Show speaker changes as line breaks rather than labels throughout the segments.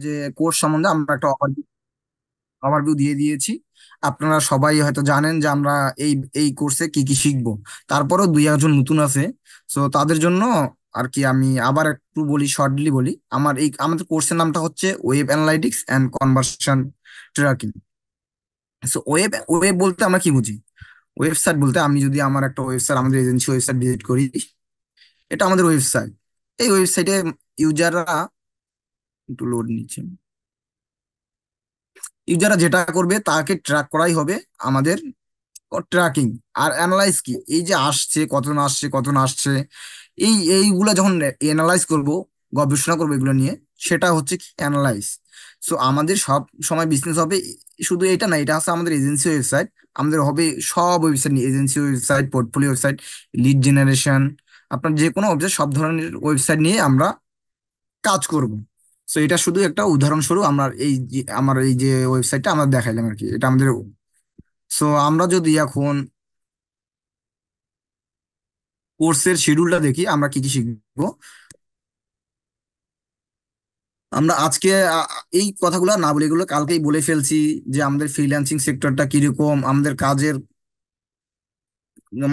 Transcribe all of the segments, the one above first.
যে কোর্স সম্বন্ধে আমরা একটা ওভারভিউ দিয়ে দিয়েছি। আপনারা সবাই হয়তো জানেন যে আমরা এই এই কোর্সে কি কি শিখবো। তারপরেও দুই একজন নতুন আছে, সো তাদের জন্য আর কি আমি আবার একটু বলি, শর্টলি বলি। আমাদের কোর্সের নামটা হচ্ছে web analytics and conversion tracking. So web web বলতে আমরা কি বুঝি? ওয়েবসাইট বলতে আমি যদি আমার একটা ওয়েবসাইট, আমাদের এজেন্সি ওয়েবসাইট ভিজিট করি, এটা আমাদের ওয়েবসাইট। এই ওয়েবসাইটে ইউজাররা একটু লোড নিচ্ছে, ইউজাররা যেটা করবে তাকে ট্র্যাক করাই হবে আমাদের ট্র্যাকিং। আর অ্যানালাইজ কি, এই যে আসছে কতজন আসছে কতজন আসছে, এইগুলা যখন অ্যানালাইজ করব, গবেষণা করবো এগুলো নিয়ে, সেটা হচ্ছে কি অ্যানালাইজ। সো আমাদের সব সময় বিজনেস হবে শুধু এটা না, এটা হচ্ছে আমাদের এজেন্সি ওয়েবসাইট। আমাদের হবে সব ওয়েবসাইট নিয়ে, agency website, portfolio website, lead generation, আপনার যে কোনো ওয়েবসাইট, সব ধরনের ওয়েবসাইট নিয়ে আমরা কাজ করব। সো এটা শুধু একটা উদাহরণস্বরূপ আমার এই যে ওয়েবসাইটটা আমরা দেখাইলাম আর কি, এটা আমাদের। সো আমরা যদি এখন কোর্সের শিডিউলটা দেখি আমরা কি কি শিখবো। আমরা আজকে এই কথাগুলো না বলে, এগুলো কালকেই বলে ফেলছি, যে আমাদের ফ্রিল্যান্সিং সেক্টরটা কিরকম, আমাদের কাজের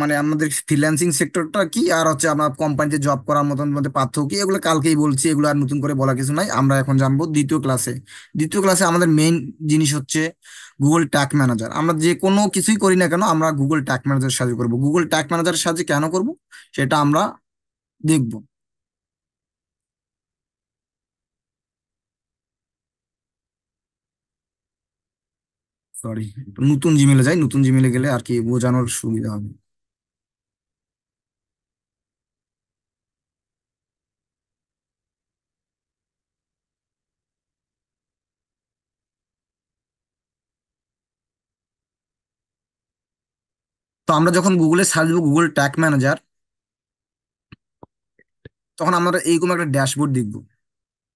মানে আমাদের ফ্রিল্যান্সিং সেক্টরটা কি, আর হচ্ছে আমরা কোম্পানিতে জব করার মতন মধ্যে পার্থক্য কি, এগুলো কালকেই বলছি, এগুলো আর নতুন করে বলা কিছু নাই। আমরা এখন জানবো দ্বিতীয় ক্লাসে। দ্বিতীয় ক্লাসে আমাদের মেইন জিনিস হচ্ছে গুগল ট্যাগ ম্যানেজার। আমরা যে কোনো কিছুই করি না কেন, আমরা গুগল ট্যাগ ম্যানেজার সাহায্য করবো। গুগল ট্যাগ ম্যানেজারের সাহায্যে কেন করব, সেটা আমরা দেখবো। সরি, নতুন জিমেলে যাই, নতুন জিমেলে গেলে আর কি বোঝানোর সুবিধা হবে। তো আমরা যখন গুগলে সার্চ দেবো গুগল ট্যাগ ম্যানেজার, তখন আমরা এইরকম একটা ড্যাশবোর্ড দেখবো।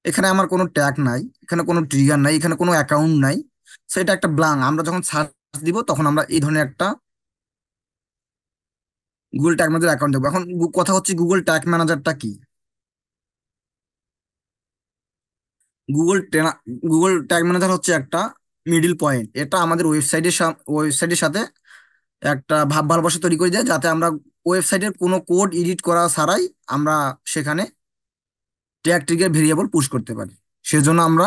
এখানে আমার কোনো ট্যাগ নাই, এখানে কোনো ট্রিগার নাই, এখানে কোনো অ্যাকাউন্ট নাই। সেটা একটা ব্লাঙ্ক। আমরা যখন সার্চ দিব তখন আমরা এই ধরনের একটা গুগল ট্যাগ ম্যানেজার অ্যাকাউন্ট দেখবো। এখন কথা হচ্ছে গুগল ট্যাগ ম্যানেজারটা কি। গুগল গুগল ট্যাগ ম্যানেজার হচ্ছে একটা মিডিল পয়েন্ট। এটা আমাদের ওয়েবসাইটের সাথে একটা ভাব ভালোবাসা তৈরি করে দেয়, যাতে আমরা ওয়েবসাইটের কোনো কোড এডিট করা ছাড়াই আমরা সেখানে ট্যাগ ট্রিগার ভেরিয়েবল পুশ করতে পারি। সেজন্য আমরা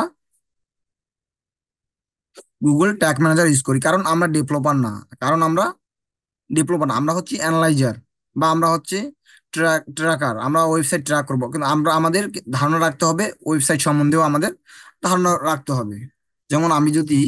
গুগল ট্যাগ ম্যানেজার ইউজ করি। কারণ আমরা ডেভেলপার না, কারণ আমরা ডেভেলপার না, আমরা হচ্ছে অ্যানালাইজার, বা আমরা হচ্ছে ট্র্যাকার। আমরা ওয়েবসাইট ট্র্যাক করবো, কিন্তু আমরা আমাদের ধারণা রাখতে হবে, ওয়েবসাইট সম্বন্ধেও আমাদের ধারণা রাখতে হবে। যেমন আমি যদি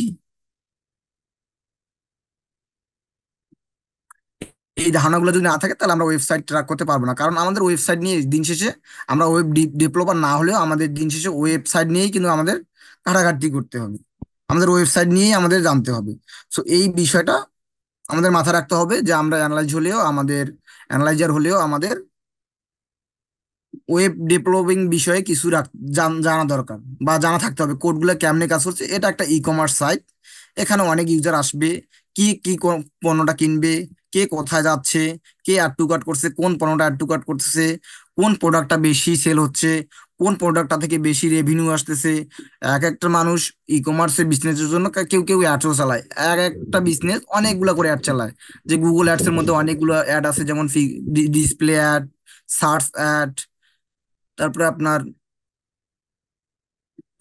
এই ধারণাগুলো যদি না থাকে, তাহলে আমরা ওয়েবসাইট ট্র্যাক করতে পারবো না। কারণ আমাদের ওয়েবসাইট নিয়ে দিন শেষে, আমরা ওয়েব ডেভেলপার না হলেও আমাদের দিন শেষে ওয়েবসাইট নিয়েই কিন্তু আমাদের ঘাটাঘাটি করতে হবে। আমাদের ওয়েবসাইট নিয়েই আমাদের জানতে হবে। সো এই বিষয়টা আমাদের মাথায় রাখতে হবে, যে আমরা অ্যানালাইজার হলেও আমাদের ওয়েব ডেভেলপিং বিষয়ে কিছু জানা দরকার, বা জানা থাকতে হবে কোডগুলো কেমনে কাজ করছে। এটা একটা ই কমার্স সাইট, এখানে অনেক ইউজার আসবে, কি কি পণ্যটা কিনবে, কে কোথায় যাচ্ছে, কে অ্যাড টু কার্ট করছে, কোন পণ্যটা অ্যাড টু কার্ট করতেছে, কোন প্রোডাক্টটা বেশি সেল হচ্ছে, কোন প্রোডাক্টটা থেকে বেশি রেভিনিউ আসতেছে। এক একটা মানুষ ই কমার্সের বিজনেসের জন্য কেউ কেউ অ্যাডও চালায়। এক একটা বিজনেস অনেকগুলো করে অ্যাড চালায়। যে গুগল অ্যাডস এর মধ্যে অনেকগুলো অ্যাড আছে, যেমন ডিসপ্লে অ্যাড, সার্চ অ্যাড, তারপরে আপনার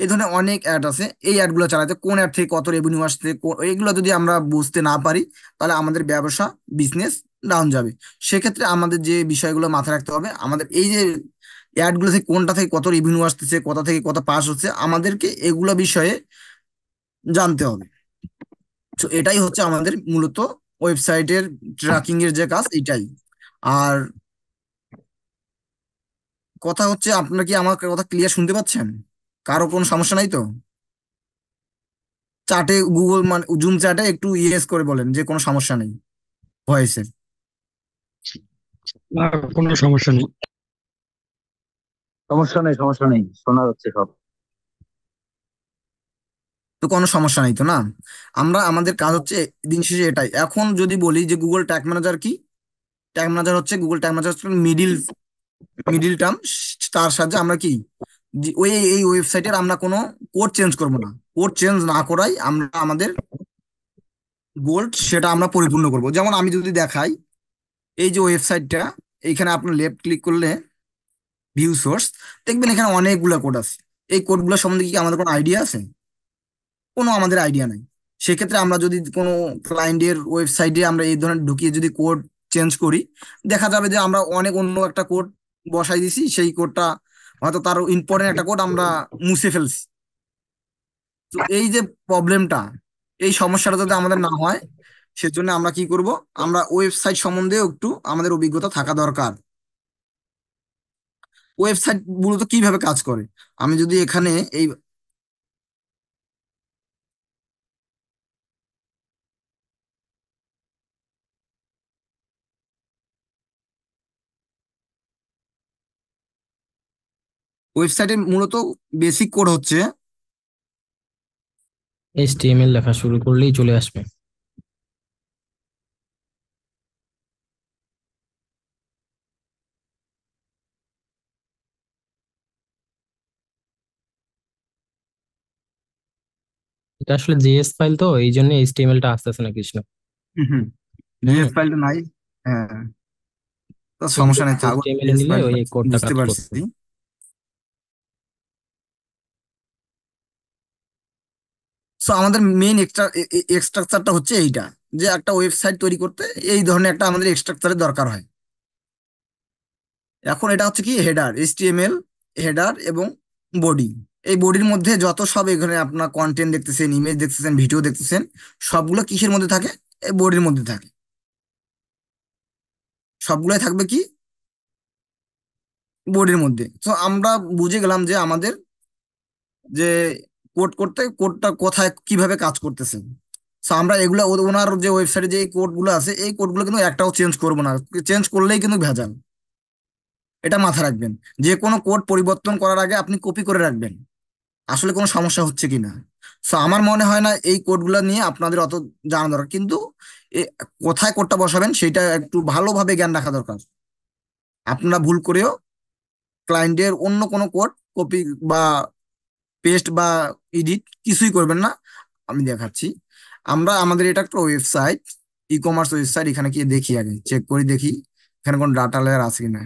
এই ধরনের অনেক অ্যাড আছে। এই অ্যাড গুলো চালাতে কোন অ্যাড থেকে কত রেভিনিউ আসছে, এইগুলো যদি আমরা বুঝতে না পারি, তাহলে আমাদের ব্যবসা, বিজনেস ডাউন যাবে। সেক্ষেত্রে আমাদের যে বিষয়গুলো মাথায় রাখতে হবে, আমাদের এই যে অ্যাড গুলো থেকে কোনটা থেকে কত রেভিনিউ আসতেছে, কোথা থেকে কত পাস হচ্ছে, আমাদেরকে এগুলো বিষয়ে জানতে হবে। তো এটাই হচ্ছে আমাদের মূলত ওয়েবসাইটের ট্র্যাকিং এর যে কাজ, এটাই। আর কথা হচ্ছে, আপনারা কি আমার কথা ক্লিয়ার শুনতে পাচ্ছেন? কারো কোনো সমস্যা নাই তো? চাটে গুগল মানে জুম চ্যাটে একটু ইয়েস করে বলেন যে কোনো সমস্যা নেই ভয়েসের।
না, কোনো সমস্যা নেই।
সমস্যা নেই, সমস্যা নেই, শোনা যাচ্ছে সব।
তো কোনো সমস্যা নেই তো না? আমরা আমাদের কাজ হচ্ছে দিন শেষে এটাই। এখন যদি বলি যে গুগল ট্যাগ ম্যানেজার কি, ট্যাগ ম্যানেজার হচ্ছে, গুগল ট্যাগ ম্যানেজার হচ্ছে মিডিল মিডিল টার্ম। তার সাহায্যে আমরা কি ওই এই ওয়েবসাইটের আমরা কোনো কোড চেঞ্জ করব না। কোড চেঞ্জ না করাই আমরা আমাদের গোল্ড সেটা আমরা পরিপূর্ণ করব। যেমন আমি যদি দেখাই, এই যে ওয়েবসাইটটা, এইখানে আপনার লেফট ক্লিক করলে ভিউ সোর্স, দেখবেন এখানে অনেকগুলো কোড আছে। এই কোডগুলো সম্বন্ধে কি আমাদের কোনো আইডিয়া আছে? কোনো আমাদের আইডিয়া নাই। সেক্ষেত্রে আমরা যদি কোনো ক্লায়েন্টের ওয়েবসাইটে আমরা এই ধরনের ঢুকিয়ে যদি কোড চেঞ্জ করি, দেখা যাবে যে আমরা অনেক অন্য একটা কোড বসাই দিছি, সেই কোডটা হয়তো তার ইম্পর্টেন্ট একটা কোড আমরা মুছে ফেলছি। তো এই যে প্রবলেমটা, এই সমস্যাটা যাতে আমাদের না হয়, সেজন্য আমরা কি করব, আমরা ওয়েবসাইট সম্বন্ধে একটু আমাদের অভিজ্ঞতা থাকা দরকার। ওয়েবসাইট মূলত কিভাবে কাজ করে, আমি যদি এখানে এই ওয়েবসাইটের মূলত বেসিক কোড হচ্ছে,
HTML লেখা শুরু করলেই চলে আসবে। এটা আসলে জেএস ফাইল, তো এই জন্য HTML টা আসতেছে না কৃষ্ণ।
হুম,
হুম।
জিএস ফাইলটা নাই। হ্যাঁ, তো
কিন্তু
সমস্যা নেই, থাকুক
HTML এ
জিএস
নিলে ওই
ফাইলটা।
কোডটা
বুঝতে
কাজ করতো।
পারছি। সো আমাদের মেইন এক্সট্রাকচারটা হচ্ছে এইটা, যে একটা ওয়েবসাইট তৈরি করতে এই ধরনের একটা আমাদের এক্সট্রাকচারের দরকার হয়। এখন এটা হচ্ছে কি হেডার, এইচটিএমএল হেডার এবং বডি। এই বডির মধ্যে যত সব এখানে আপনার কন্টেন্ট দেখতেছেন, ইমেজ দেখতেছেন, ভিডিও দেখতেছেন, সবগুলো কিসের মধ্যে থাকে? এই বডির মধ্যে থাকে। সবগুলোই থাকবে কি বডির মধ্যে। তো আমরা বুঝে গেলাম যে আমাদের যে কোড করতে কোডটা কোথায় কিভাবে কাজ করতেছে। তো আমরা এগুলা ওনার যে ওয়েবসাইটে যে কোডগুলো আছে, এই কোডগুলো কিন্তু একটাও চেঞ্জ করবো না। চেঞ্জ করলেই কিন্তু ভেজাল। এটা মাথায় রাখবেন। যে কোনো কোড পরিবর্তন করার আগে আপনি কপি করে রাখবেন, আসলে কোনো সমস্যা হচ্ছে কিনা। সো আমার মনে হয় না এই কোডগুলো নিয়ে আপনাদের অত জানা দরকার, কিন্তু এ কোথায় কোডটা বসাবেন সেটা একটু ভালোভাবে জ্ঞান রাখা দরকার। আপনারা ভুল করেও ক্লায়েন্টের অন্য কোনো কোড কপি বা পেস্ট বা এডিট কিছুই করবেন না। আমি দেখাচ্ছি। আমরা আমাদের এটা একটা ওয়েবসাইট, ই কমার্স ওয়েবসাইট, এখানে গিয়ে দেখি, আগে চেক করি দেখি এখানে কোন ডাটা লেয়ার আছে কিনা।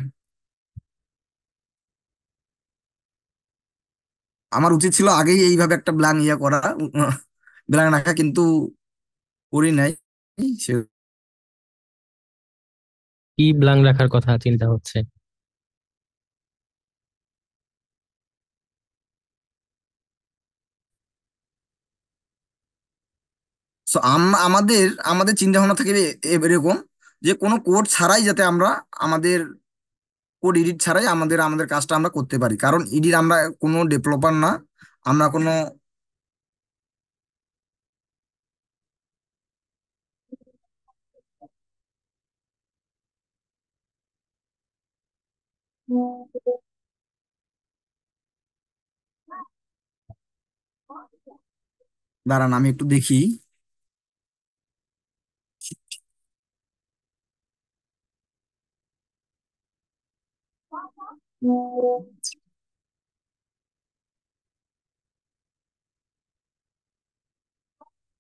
আমার উচিত ছিল আগেই এইভাবে একটা ব্ল্যাঙ্ক ইয়ে করা, ব্ল্যাঙ্ক রাখা, কিন্তু করি নাই। সে
কি ব্লাঙ্ক রাখার কথা চিন্তা হচ্ছে?
সো আমাদের আমাদের চিন্তা ভাবনা থাকে এরকম, যে কোনো কোড ছাড়াই যাতে আমরা আমাদের কোড এডিট ছাড়াই আমাদের আমাদের কাজটা আমরা করতে পারি, কারণ এডিট আমরা কোনো ডেভেলপার না, আমরা কোনো দাঁড়ান আমি একটু দেখি।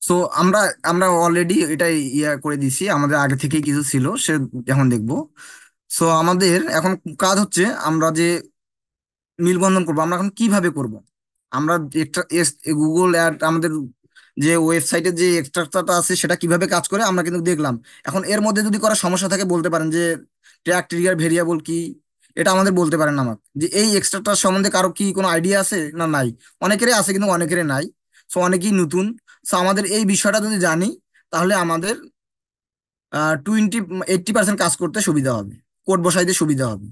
সো আমরা আমরা অলরেডি এটা ইয়া করে দিছি, আমাদের আগে থেকেই কিছু ছিল সে এখন দেখবো। সো আমাদের এখন কাজ হচ্ছে, আমরা যে মিলবন্ধন করবো আমরা এখন কিভাবে করব। আমরা গুগল অ্যাড আমাদের যে ওয়েবসাইটের যে এক্সট্রাকচারটা আছে সেটা কিভাবে কাজ করে আমরা কিন্তু দেখলাম। এখন এর মধ্যে যদি করার সমস্যা থাকে বলতে পারেন যে ট্র্যাক ট্রিগার ভেরিয়েবল কি, এটা আমাদের বলতে পারেন আমাকে, যে এই এক্সট্রাকচার সম্বন্ধে কারো কি কোনো আইডিয়া আছে না নাই। অনেকেরই আছে কিন্তু অনেকেরই নাই। সো অনেকেই নতুন। সো আমাদের এই বিষয়টা যদি জানি, তাহলে আমাদের 80% কাজ করতে সুবিধা হবে, কোড বসাইতে সুবিধা হবে।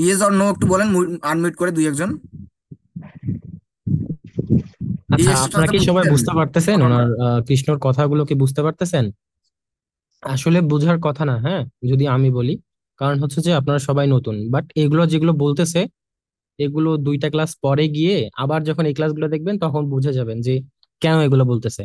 ইয়েস অর নো একটু বলেন, আনমিউট করে দুই একজন। এই
আচ্ছা, আপনারা
এক্সট্রাটা
কি সবাই
বুঝছেন?
বুঝতে পারতেছেন
ঘটনাটা
ওনার কৃষ্ণর কথাগুলো কি বুঝতে পারতেছেন? আসলে বোঝার কথা না, হ্যাঁ, যদি আমি বলি। কারণ হচ্ছে যে আপনারা সবাই নতুন, বাট এগুলো যেগুলো বলতেছে এগুলো 2টা ক্লাস পরে গিয়ে আবার যখন এই ক্লাসগুলো দেখবেন তখন বুঝে যাবেন যে কেন এগুলো বলতেছে।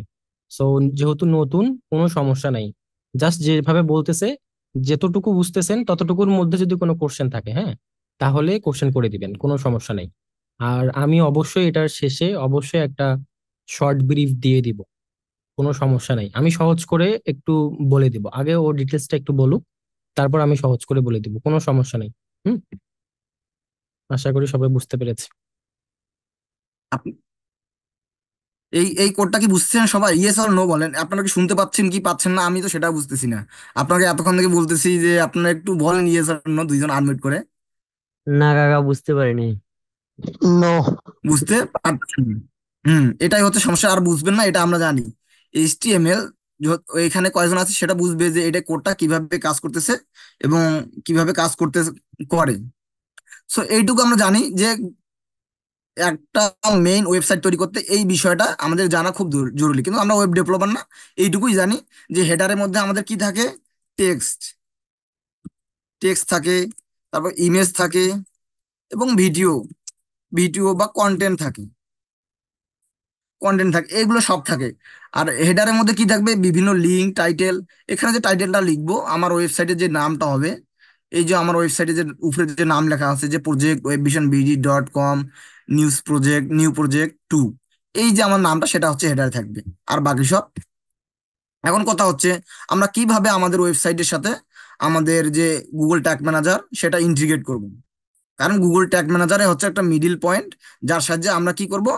সো যেহেতু নতুন, কোনো সমস্যা নাই। জাস্ট যেভাবে বলতেছে, যতটুকু বুঝতেছেন ততটুকুর মধ্যে যদি কোনো কোশ্চেন থাকে, হ্যাঁ, তাহলে কোশ্চেন করে দিবেন, কোনো সমস্যা নেই। আর আমি অবশ্যই এটার শেষে অবশ্যই একটা শর্ট ব্রিফ দিয়ে দিব, কোনো সমস্যা নাই। আমি সহজ করে একটু বলে দিব, আগে ও ডিটেলসটা একটু বলুক, তারপর আমি সহজ করে বলে দিব, কোনো সমস্যা নেই। হুম। আশা করি সবাই বুঝতে পেরেছে।
আপনি এই এই কোডটা কি বুঝছেন সবাই? ইয়েস অর নো বলেন, আপনারা কি শুনতে পাচ্ছেন কি পাচ্ছেন না? আমি তো সেটা বুঝতেছি না। আপনাকে এতক্ষণ থেকে বলতেছি যে আপনারা একটু বলেন ইয়েস অর নো, দুইজন আনমিউট করে।
না কাকা, বুঝতে পারিনি।
নো।
বুঝতে পারছেন? এটাই হচ্ছে সমস্যা, আর বুঝবেন না এটা আমরা জানি। এইচটিএমএল এখানে কয়জন আছে সেটা বুঝবে যে এটা কোডটা কিভাবে কাজ করতেছে এবং কিভাবে কাজ করতে করে। সো এইটুকু আমরা জানি যে একটা মেইন ওয়েবসাইট তৈরি করতে এই বিষয়টা আমাদের জানা খুব জরুরি, কিন্তু আমরা ওয়েব ডেভেলপার না। এইটুকুই জানি যে হেডারের মধ্যে আমাদের কি থাকে, টেক্সট টেক্সট থাকে, তারপর ইমেজ থাকে এবং ভিডিও ভিডিও বা কন্টেন্ট থাকে, এগুলো সব থাকে। আর হেডারের মধ্যে কি থাকবে, বিভিন্ন লিঙ্ক, টাইটেল। এখানে যে টাইটেলটা লিখবো, আমার ওয়েবসাইটের যে নামটা হবে, এই যে আমার ওয়েবসাইটে যে উপরে যে নাম লেখা আছে যে প্রজেক্ট webvisionbd.com নিউ প্রজেক্ট 2, এই যে আমার নামটা সেটা হচ্ছে হেডারে থাকবে। আর বাকি সব, এখন কথা হচ্ছে আমরা কিভাবে আমাদের ওয়েবসাইটের সাথে আমাদের যে গুগল ট্যাগ ম্যানেজার সেটা ইন্টিগ্রেট করব। কারণ গুগল ট্যাগ ম্যানেজারে হচ্ছে একটা মিডিল পয়েন্ট, যার সাহায্যে আমরা কি করব,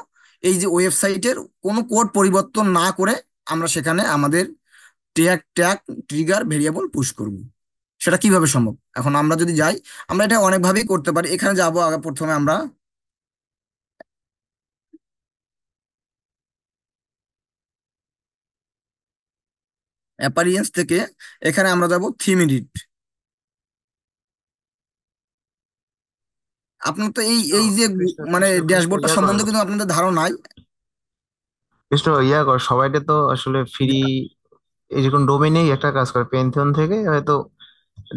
এই যে ওয়েবসাইটের কোনো কোড পরিবর্তন না করে আমরা সেখানে আমাদের tag tag trigger variable push করব। সেটা কিভাবে সম্ভব? এখন আমরা যদি যাই, আমরা এটা অনেকভাবেই করতে পারি। এখানে যাব, আগে প্রথমে আমরা অ্যাপারিয়েন্স থেকে এখানে আমরা যাব থিম এডিট। আপনার তো এই
কৃষ্ণ
এই যে
কৃষ্ণ
মানে
কৃষ্ণ কৃষ্ণ
ড্যাশবোর্ডটা
ইয়া করো,
সম্বন্ধে কিন্তু আপনাদের ধারণা নাই।
কৃষ্ণ ইয়া কর, সবাইটা তো আসলে ফ্রি। এই যে কোন ডোমেইনেই একটা কাজ করে, পেন্থিয়ন থেকে হয়তো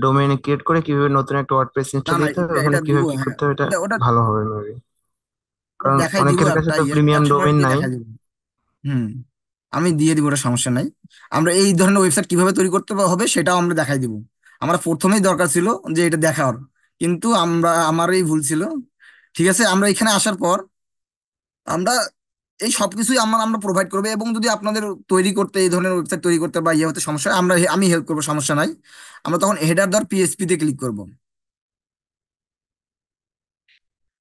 ডোমেইন ক্রিয়েট করে কিভাবে নতুন একটা ওয়ার্ডপ্রেস
না
ইনস্টল
না,
দিতে হবে,
এটা
ওখানে
এটা দিব,
কিভাবে কি
হ্যাঁ।
করতে হবে, এটা
ওটা ওটা
ভালো হবে মেবি।
ওটা
কারণ
দেখাই দিব,
অনেকের কাছে
একটা
তো প্রিমিয়াম
একশো মিনিট
ডোমেইন
দিয়ে
নাই।
দেখাই দিব। হুম আমি দিয়ে দিব, ওটা সমস্যা নাই। আমরা এই ধরনের ওয়েবসাইট কিভাবে তৈরি করতে হবে সেটাও আমরা দেখাই দিব। আমার প্রথমেই দরকার ছিল যে এটা দেখার, কিন্তু আমারই ভুল ছিল। ঠিক আছে, আমরা এখানে আসার পর আমরা এই সবকিছুই আমরা আমরা প্রোভাইড করবো, এবং যদি আপনাদের তৈরি করতে, এই ধরনের ওয়েবসাইট তৈরি করতে বা ইয়ে হতে সমস্যা হয়, আমি হেল্প করবো, সমস্যা নাই। আমরা তখন হেডার ডট পিএইচপি তে ক্লিক করবো।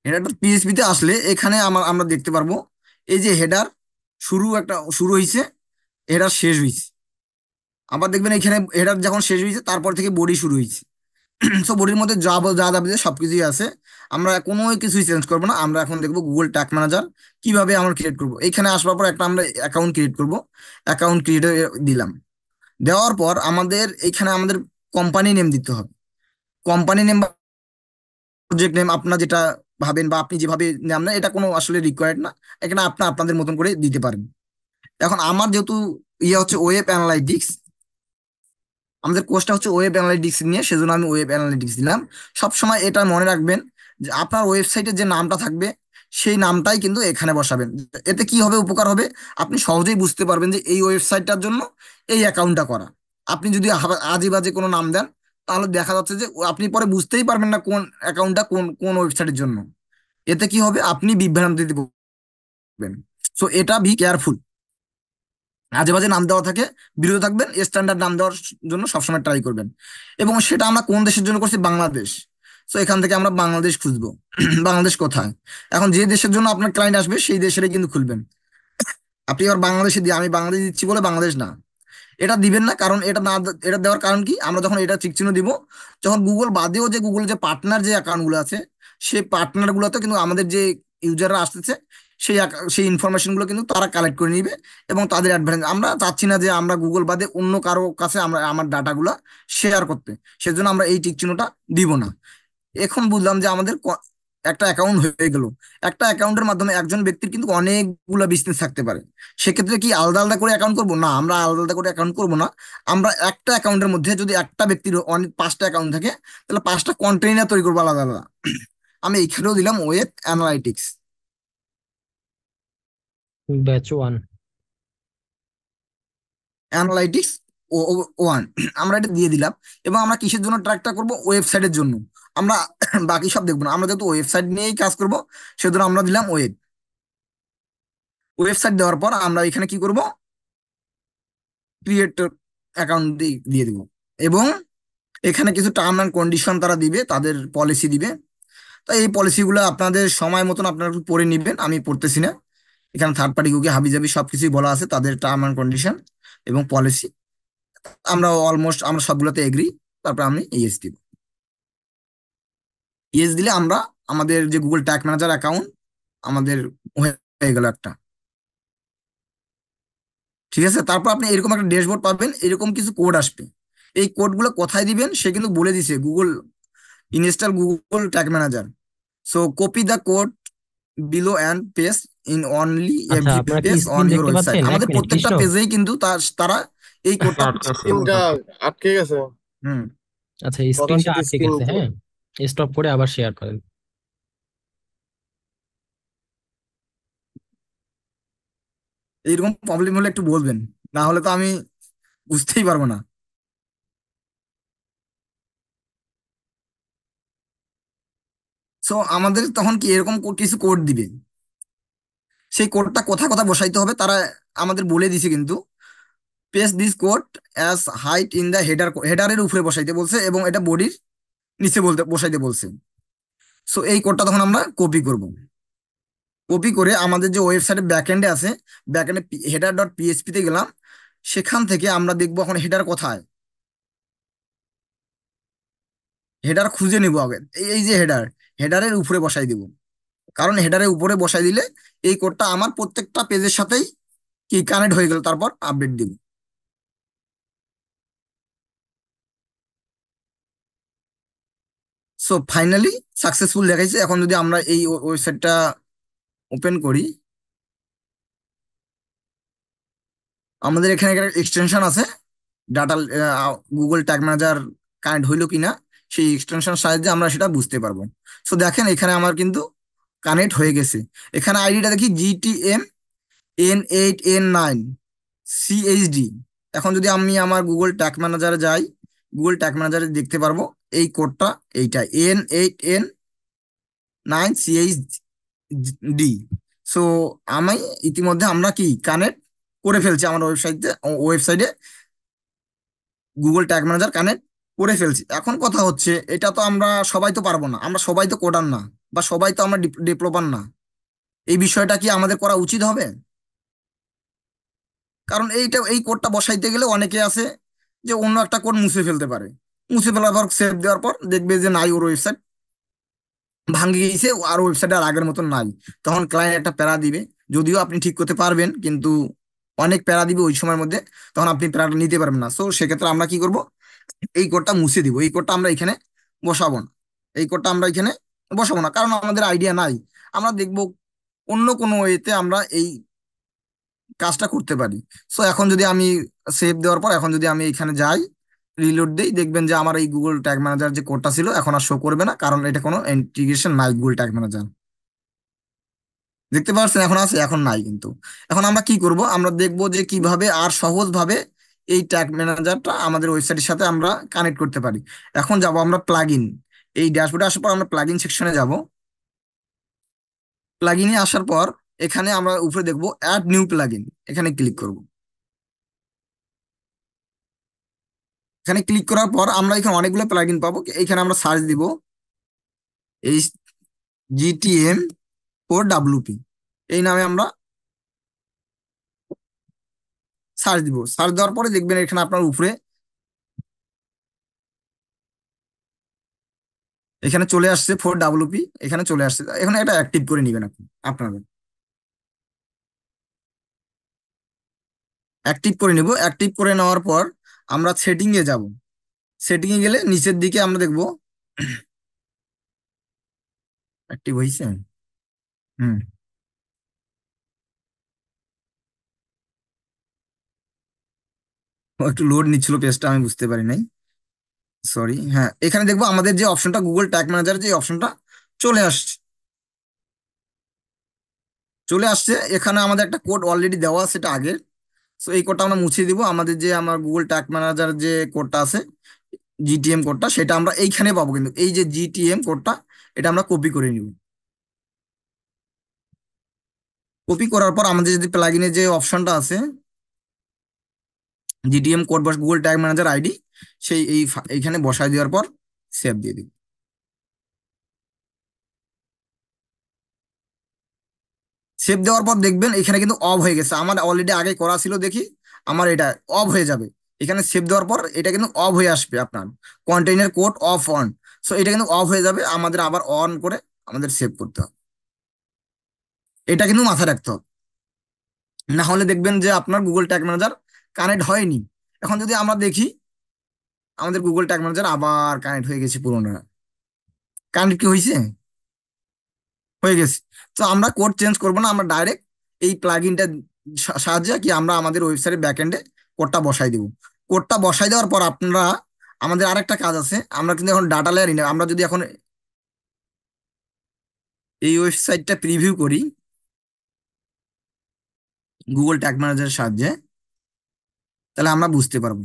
হেডার ডট পিএইচপি তে আসলে এখানে আমরা দেখতে পারবো এই যে হেডার শুরু হয়েছে, হেডার শেষ হয়েছে। আবার দেখবেন এখানে হেডার যখন শেষ হয়েছে তারপর থেকে বডি শুরু হয়েছে। সো বডির মধ্যে যা যাবে সবকিছুই আছে। আমরা কোনো কিছুই চেঞ্জ করবো না। আমরা এখন দেখবো গুগল ট্যাগ ম্যানেজার কিভাবে আমরা ক্রিয়েট করবো। এখানে আসবার পর একটা আমরা অ্যাকাউন্ট ক্রিয়েট করবো। অ্যাকাউন্ট ক্রিয়েট দিলাম। দেওয়ার পর আমাদের এখানে আমাদের কোম্পানি নেম দিতে হবে। কোম্পানি নেম বা প্রজেক্ট নেম আপনার যেটা ভাবেন বা আপনি যেভাবে নাম নেন, এটা কোনো আসলে রিকোয়ার্ড না। এখানে আপনাদের মতন করে দিতে পারেন। এখন আমার যেহেতু ইয়ে হচ্ছে ওয়েব অ্যানালাইটিক্স, আমাদের কোর্সটা হচ্ছে ওয়েব অ্যানালিটিক্স নিয়ে, সেজন্য আমি ওয়েব অ্যানালিটিক্স দিলাম। সবসময় এটা মনে রাখবেন যে আপনার ওয়েবসাইটের যে নামটা থাকবে সেই নামটাই কিন্তু এখানে বসাবেন। এতে কি হবে, উপকার হবে, আপনি সহজেই বুঝতে পারবেন যে এই ওয়েবসাইটটার জন্য এই অ্যাকাউন্টটা করা। আপনি যদি আজে বাজে কোনো নাম দেন, তাহলে দেখা যাচ্ছে যে আপনি পরে বুঝতেই পারবেন না কোন অ্যাকাউন্টটা কোন কোন ওয়েবসাইটের জন্য। এতে কি হবে, আপনি বিভ্রান্তিতে পড়বেন। সো এটা বি কেয়ারফুল। আজে বাজে নাম দেওয়া থাকে, বিরত থাকবেন। স্ট্যান্ডার্ড নাম দেওয়ার জন্য সবসময় ট্রাই করবেন। এবং সেটা আমরা কোন দেশের জন্য করছি, বাংলাদেশ। তো এখান থেকে আমরা বাংলাদেশ খুঁজবো। বাংলাদেশ কোথায়? এখন যে দেশের জন্য আপনার ক্লায়েন্ট আসবে সেই দেশেরই কিন্তু খুলবেন। আপনি আবার বাংলাদেশে দিয়ে, আমি বাংলাদেশ দিচ্ছি বলে বাংলাদেশ না, এটা দিবেন না। কারণ এটা না, এটা দেওয়ার কারণ কি, আমরা যখন এটা টিক চিহ্ন দিব, যখন গুগল বাদেও যে গুগল যে পার্টনার যে অ্যাকাউন্ট গুলো আছে, সেই পার্টনার গুলোতে কিন্তু আমাদের যে ইউজাররা আসতেছে সেই ইনফরমেশন গুলো কিন্তু তারা কালেক্ট করে নিবে এবং তাদের অ্যাডভান্টেজ। আমরা চাচ্ছি না যে আমরা গুগল বাদে অন্য কারো কাছে আমরা আমার ডাটাগুলো শেয়ার করতে, সেজন্য আমরা এই টিক চিহ্নটা দিব না। এখন বুঝলাম যে আমাদের একটা অ্যাকাউন্ট হয়ে গেল। একটা অ্যাকাউন্টের মাধ্যমে একজন ব্যক্তির কিন্তু অনেকগুলো বিজনেস থাকতে পারে। সেক্ষেত্রে কি আলাদা আলাদা করে অ্যাকাউন্ট করবো? না, আমরা আলাদা আলাদা করে অ্যাকাউন্ট করবো না। আমরা একটা অ্যাকাউন্টের মধ্যে যদি একটা ব্যক্তির অনেক 5টা অ্যাকাউন্ট থাকে, তাহলে 5টা কন্টেইনার তৈরি করবো আলাদা আলাদা। আমি এখানেও দিলাম web analytics.
Batch 1।
Analytics one আমরা এটা দিয়ে দিলাম। এবং আমরা কিসের জন্য ট্র্যাকটা করব? ওয়েবসাইটের জন্য। আমরা বাকি সব দেখবো না, আমরা যেহেতু ওয়েবসাইট নিয়েই কাজ করব সেজন্য আমরা দিলাম ওয়েবসাইট দেওয়ার পর আমরা এখানে কি করব? ক্রিয়েট অ্যাকাউন্ট দিয়ে দিব। এবং এখানে কিছু টার্ম অ্যান্ড কন্ডিশন তারা দিবে, তাদের পলিসি দিবে। তো এই পলিসিগুলো আপনাদের সময় মতন আপনারা একটু পড়ে নিবেন, আমি পড়তেছি না। এখানে থার্ড পার্টি কুকি হাবিজাবি সবকিছুই বলা আছে, তাদের টার্ম অ্যান্ড কন্ডিশন এবং পলিসি। আমরা সবগুলোতে এগ্রি। তারপর আমি ইয়েস দিব। ইয়েস দিলে আমরা আমাদের যে গুগল ট্যাগ ম্যানেজার অ্যাকাউন্ট আমাদের হয়ে গেল একটা। ঠিক আছে, তারপর আপনি এরকম একটা ড্যাশবোর্ড পাবেন, এরকম কিছু কোড আসবে। এই কোডগুলো কোথায় দিবেন সে কিন্তু বলে দিছে, Google install Google tag manager. So copy the code below and paste in only
আচ্ছা,
এভরি
আপনারা কি
পেজ অন
স্ক্রিন
ইউর
দেখতে
ওয়েবসাইট।
পাচ্ছেন? এক
আমাদের
মিনিট
প্রত্যেকটা
কৃষ্ণ।
পেজেই কিন্তু তারা এই কোডটা।
আটকে আছে
স্ক্রিনটা আটকে গেছে।
হুম।
আচ্ছা,
কথার
স্ক্রিনটা
সাথে
আটকে
স্ক্রিন
গেছে, হ্যাঁ, স্টপ করে আবার শেয়ার করেন।
এইরকম প্রবলেম হলে একটু বলবেন, না হলে তো আমি বুঝতেই পারবো না। সো আমাদের তখন কি এরকম কিছু কোড দিবে, সেই কোডটা কোথায় কোথায় বসাইতে হবে তারা আমাদের বলে দিছে কিন্তু। Paste this code as high in the হেডারের উপরে বসাইতে বলছে, এবং এটা বডির নিচে বসাইতে বলছে। সো এই কোডটা তখন আমরা কপি করব। কপি করে আমাদের যে ওয়েবসাইটের ব্যাকএন্ডে আছে, ব্যাকএন্ডে header.php তে গেলাম। সেখান থেকে আমরা দেখবো এখন হেডার কোথায়। হেডার খুঁজে নিব আগে, এই যে হেডারের উপরে বসাই দিব। কারণ হেডারের উপরে বসাই দিলে এই কোডটা আমার প্রত্যেকটা পেজের সাথেই কি কানেক্ট হয়ে গেল, তারপর আপডেট দিব। সো ফাইনালি সাকসেসফুল দেখাইছে। এখন যদি আমরা এই ওয়েবসাইটটা ওপেন করি, আমাদের এখানে একটা এক্সটেনশন আছে data, Google tag manager connect হইলো কিনা, সেই এক্সটেনশন সাহায্যে আমরা সেটা বুঝতে পারবো। সো দেখেন এখানে আমার কিন্তু কানেক্ট হয়ে গেছে। এখানে আইডিটা দেখি GTM N8N9CHD। এখন যদি আমি আমার গুগল ট্যাগ ম্যানেজারে যাই, গুগল ট্যাগ ম্যানেজারে দেখতে পারবো এই কোডটা, এইটা N8N9CHD। সো আমি ইতিমধ্যে আমরা কি কানেক্ট করে ফেলছি আমার ওয়েবসাইটে গুগল ট্যাগ ম্যানেজার কানেক্ট করে ফেলছি। এখন কথা হচ্ছে, এটা তো আমরা সবাই তো পারবো না, আমরা সবাই তো কোডার না, বা সবাই তো আমরা ডেভেলপার না। এই বিষয়টা কি আমাদের করা উচিত হবে? কারণ এই কোডটা বসাইতে গেলে অনেকে আছে যে অন্য একটা কোড মুছে ফেলতে পারে। মুছে ফেলার পর সেভ দেওয়ার পর দেখবে যে নাই, ওর ওয়েবসাইট ভাঙে গিয়েছে, আর ওয়েবসাইট আর আগের মতন নাই। তখন ক্লায়েন্ট একটা প্যারা দিবে, যদিও আপনি ঠিক করতে পারবেন কিন্তু অনেক প্যারা দিবে ওই সময়ের মধ্যে, তখন আপনি প্যারাটা নিতে পারবেন না। সো সেক্ষেত্রে আমরা কি করব? এই কোডটা মুছে দিব, এই কোডটা আমরা এখানে বসাবো না। এই কোডটা আমরা এখানে বসাবো না, কারণ আমাদের আইডিয়া নাই। আমরা দেখব অন্য কোনো ওয়েতে আমরা এই কাজটা করতে পারি। সো এখন যদি আমি সেভ দেওয়ার পর এখন যদি আমি এখানে যাই, রিলোড দেই, দেখবেন যে আমার এই গুগল ট্যাগ ম্যানেজার যে কোডটা ছিল এখন আর শো করবে না, কারণ এটা কোনো ইন্টিগ্রেশন নাই গুগল ট্যাগ ম্যানেজার। দেখতে পাচ্ছেন এখন আছে, এখন নাই কিন্তু। এখন আমরা কি করব? আমরা দেখব যে কিভাবে আর সহজ ভাবে এই ট্যাগ ম্যানেজারটা আমাদের ওয়েবসাইটের সাথে আমরা কানেক্ট করতে পারি। এখন যাব আমরা প্লাগইন। এই ড্যাশবোর্ডে আসার পর আমরা প্লাগইন সেকশনে যাব। প্লাগইনে আসার পর এখানে আমরা উপরে দেখব অ্যাড নিউ প্লাগইন, এখানে ক্লিক করব। এখানে ক্লিক করার পর আমরা এখানে অনেকগুলো প্লাগইন পাবো, এখানে আমরা সার্চ দিব এই GTM4WP, এই নামে আমরা সার্চ দিব। সার্চ দেওয়ার পরে দেখবেন এখানে আপনার উপরে এখানে চলে আসছে 4WP, এখানে চলে আসছে। এখানে এটা অ্যাক্টিভ করে নিবেন আপনি আপনারা। অ্যাক্টিভ করে নিব। অ্যাক্টিভ করে নেওয়ার পর আমরা সেটিং এ যাব। সেটিং এ গেলে নিচের দিকে আমরা দেখব অ্যাক্টিভ হয়েছে। হুম। ও একটু লোড নিচ্ছিল পেজটা, আমি বুঝতে পারি নাই, সরি। হ্যাঁ, এখানে দেখবো আমাদের যে অপশনটা গুগল ট্যাগ ম্যানেজার, যে অপশনটা চলে আসছে। চলে আসছে, এখানে আমাদের একটা কোড অলরেডি দেওয়া সেটা আগের। সো এই কোডটা আমরা মুছে দিব, আমাদের যে আমার গুগল ট্যাগ ম্যানেজার যে কোডটা আছে, জিটিএম কোডটা, সেটা আমরা এইখানে পাবো, কিন্তু এই যে জিটিএম কোডটা এটা আমরা কপি করে নিব। কপি করার পর আমাদের যদি প্লাগইনে যে অপশনটা আছে জিটিএম কোড বা গুগল ট্যাগ ম্যানেজার আইডি, সেই এইখানে বসায় দেওয়ার পর সেভ দিয়ে দিব। সেভ দেওয়ার পর দেখবেন এখানে কিন্তু অফ হয়ে গেছে, আমার অলরেডি আগে করা ছিল দেখি, আমার এটা অফ হয়ে যাবে। এখানে সেভ দেওয়ার পর এটা কিন্তু অফ হয়ে আসবে, আপনার container code of on. So এটা কিন্তু অফ হয়ে যাবে, আমাদের আবার অন করে আমাদের সেভ করতে হবে। এটা কিন্তু মাথায় রাখতে হবে, না হলে দেখবেন যে আপনার গুগল ট্যাগ ম্যানেজার কানেক্ট হয়নি। এখন যদি আমরা দেখি আমাদের গুগল ট্যাগ ম্যানেজার আবার কানেক্ট হয়ে গেছে, পুরোনো কানেক্ট কি হয়েছে, হয়ে গেছে। তো আমরা কোড চেঞ্জ করবো না, আমরা ডাইরেক্ট এই প্লাগইনটা সাহায্যে কি আমরা আমাদের ওয়েবসাইটের ব্যাকএন্ডে কোডটা বসাই দিব। কোডটা বসাই দেওয়ার পর আপনারা, আমাদের আরেকটা কাজ আছে, আমরা কিন্তু এখন ডাটা লেয়ার আমরা যদি এখন এই ওয়েবসাইটটা প্রিভিউ করি গুগল ট্যাগ ম্যানেজারের সাহায্যে, তাহলে আমরা বুঝতে পারবো।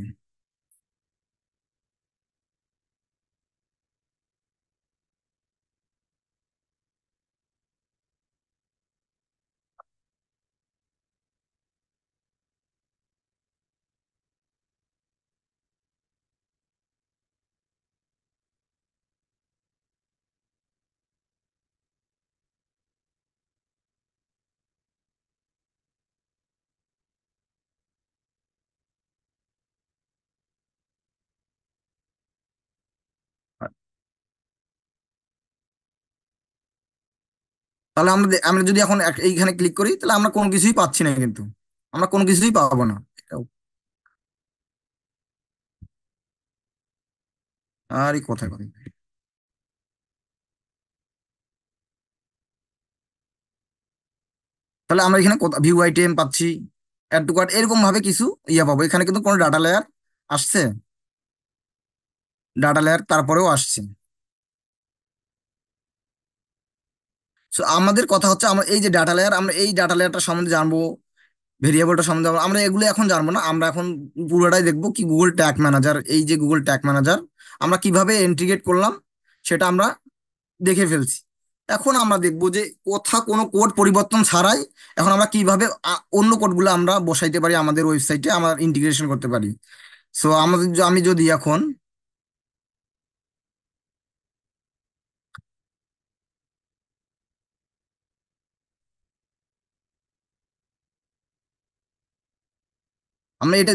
তাহলে আমরা যদি এখন এইখানে ক্লিক করি, তাহলে আমরা কোনো কিছুই পাচ্ছি না, কিন্তু আমরা কোনো কিছুই পাবো না। আর এই কথায় কথা, তাহলে আমরা এখানে ভিউ আইটেম পাচ্ছি, অ্যাড টু কার্ট, এরকম ভাবে কিছু ইয়ে পাবো। এখানে কিন্তু কোনো ডাটা লেয়ার আসছে, ডাটা লেয়ার তারপরেও আসছে। সো আমাদের কথা হচ্ছে, আমরা এই যে ডাটা লেয়ার, আমরা এই ডাটা লেয়ারটা সম্বন্ধে জানবো, ভেরিয়েবলটা সম্বন্ধে আমরা এগুলো এখন জানবো না। আমরা এখন পুরোটাই দেখবো কি গুগল ট্যাগ ম্যানেজার, এই যে গুগল ট্যাগ ম্যানেজার আমরা কিভাবে ইন্টিগ্রেট করলাম সেটা আমরা দেখে ফেলছি। এখন আমরা দেখবো যে কোনো কোড পরিবর্তন ছাড়াই এখন আমরা কিভাবে অন্য কোডগুলো আমরা বসাইতে পারি, আমাদের ওয়েবসাইটে আমরা ইন্টিগ্রেশন করতে পারি। সো আমি যদি এখন আমরা এটা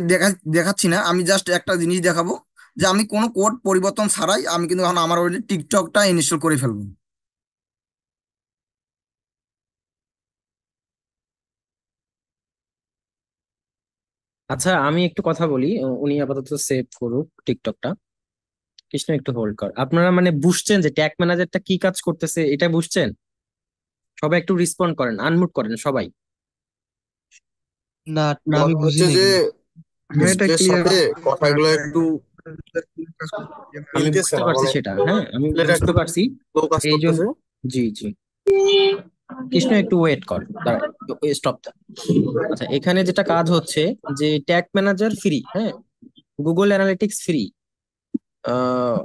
দেখাচ্ছি না, আমি জাস্ট একটা জিনিস দেখাবো যে আমি কোনো কোড পরিবর্তন ছাড়াই আমি কিন্তু এখন আমার ওই টিকটকটা ইনস্টল করে ফেলবো।
আচ্ছা, আমি একটু কথা বলি, উনি আপাতত সেভ করুক টিকটকটা। কৃষ্ণ একটু হোল্ড কর। আপনারা মানে বুঝছেন যে ট্যাগ ম্যানেজারটা কি কাজ করতেছে, এটা বুঝছেন? সবাই একটু রেসপন্ড করেন, আনমিউট করেন সবাই।
না না, আমি
কথা
বুঝি
হচ্ছে
নাই
যে
কিন্তু।
এটা
ডিসপ্লের
ক্লিয়ার
সাথে কথাগুলো একটু
আমি
মিলতেছে
বুঝতে
না,
পারছি
মানে
সেটা, হ্যাঁ আমি
ডিসপ্লেটা
বুঝতে
একটু
পারছি।
স্লো কাজ
এই জন্য,
করতেছে।
জি জি, কৃষ্ণ একটু ওয়েট কর, দাঁড়া, স্টপ দা। আচ্ছা, এখানে যেটা কাজ হচ্ছে যে ট্যাগ ম্যানেজার ফ্রি, হ্যাঁ, গুগল অ্যানালিটিক্স ফ্রি। আহ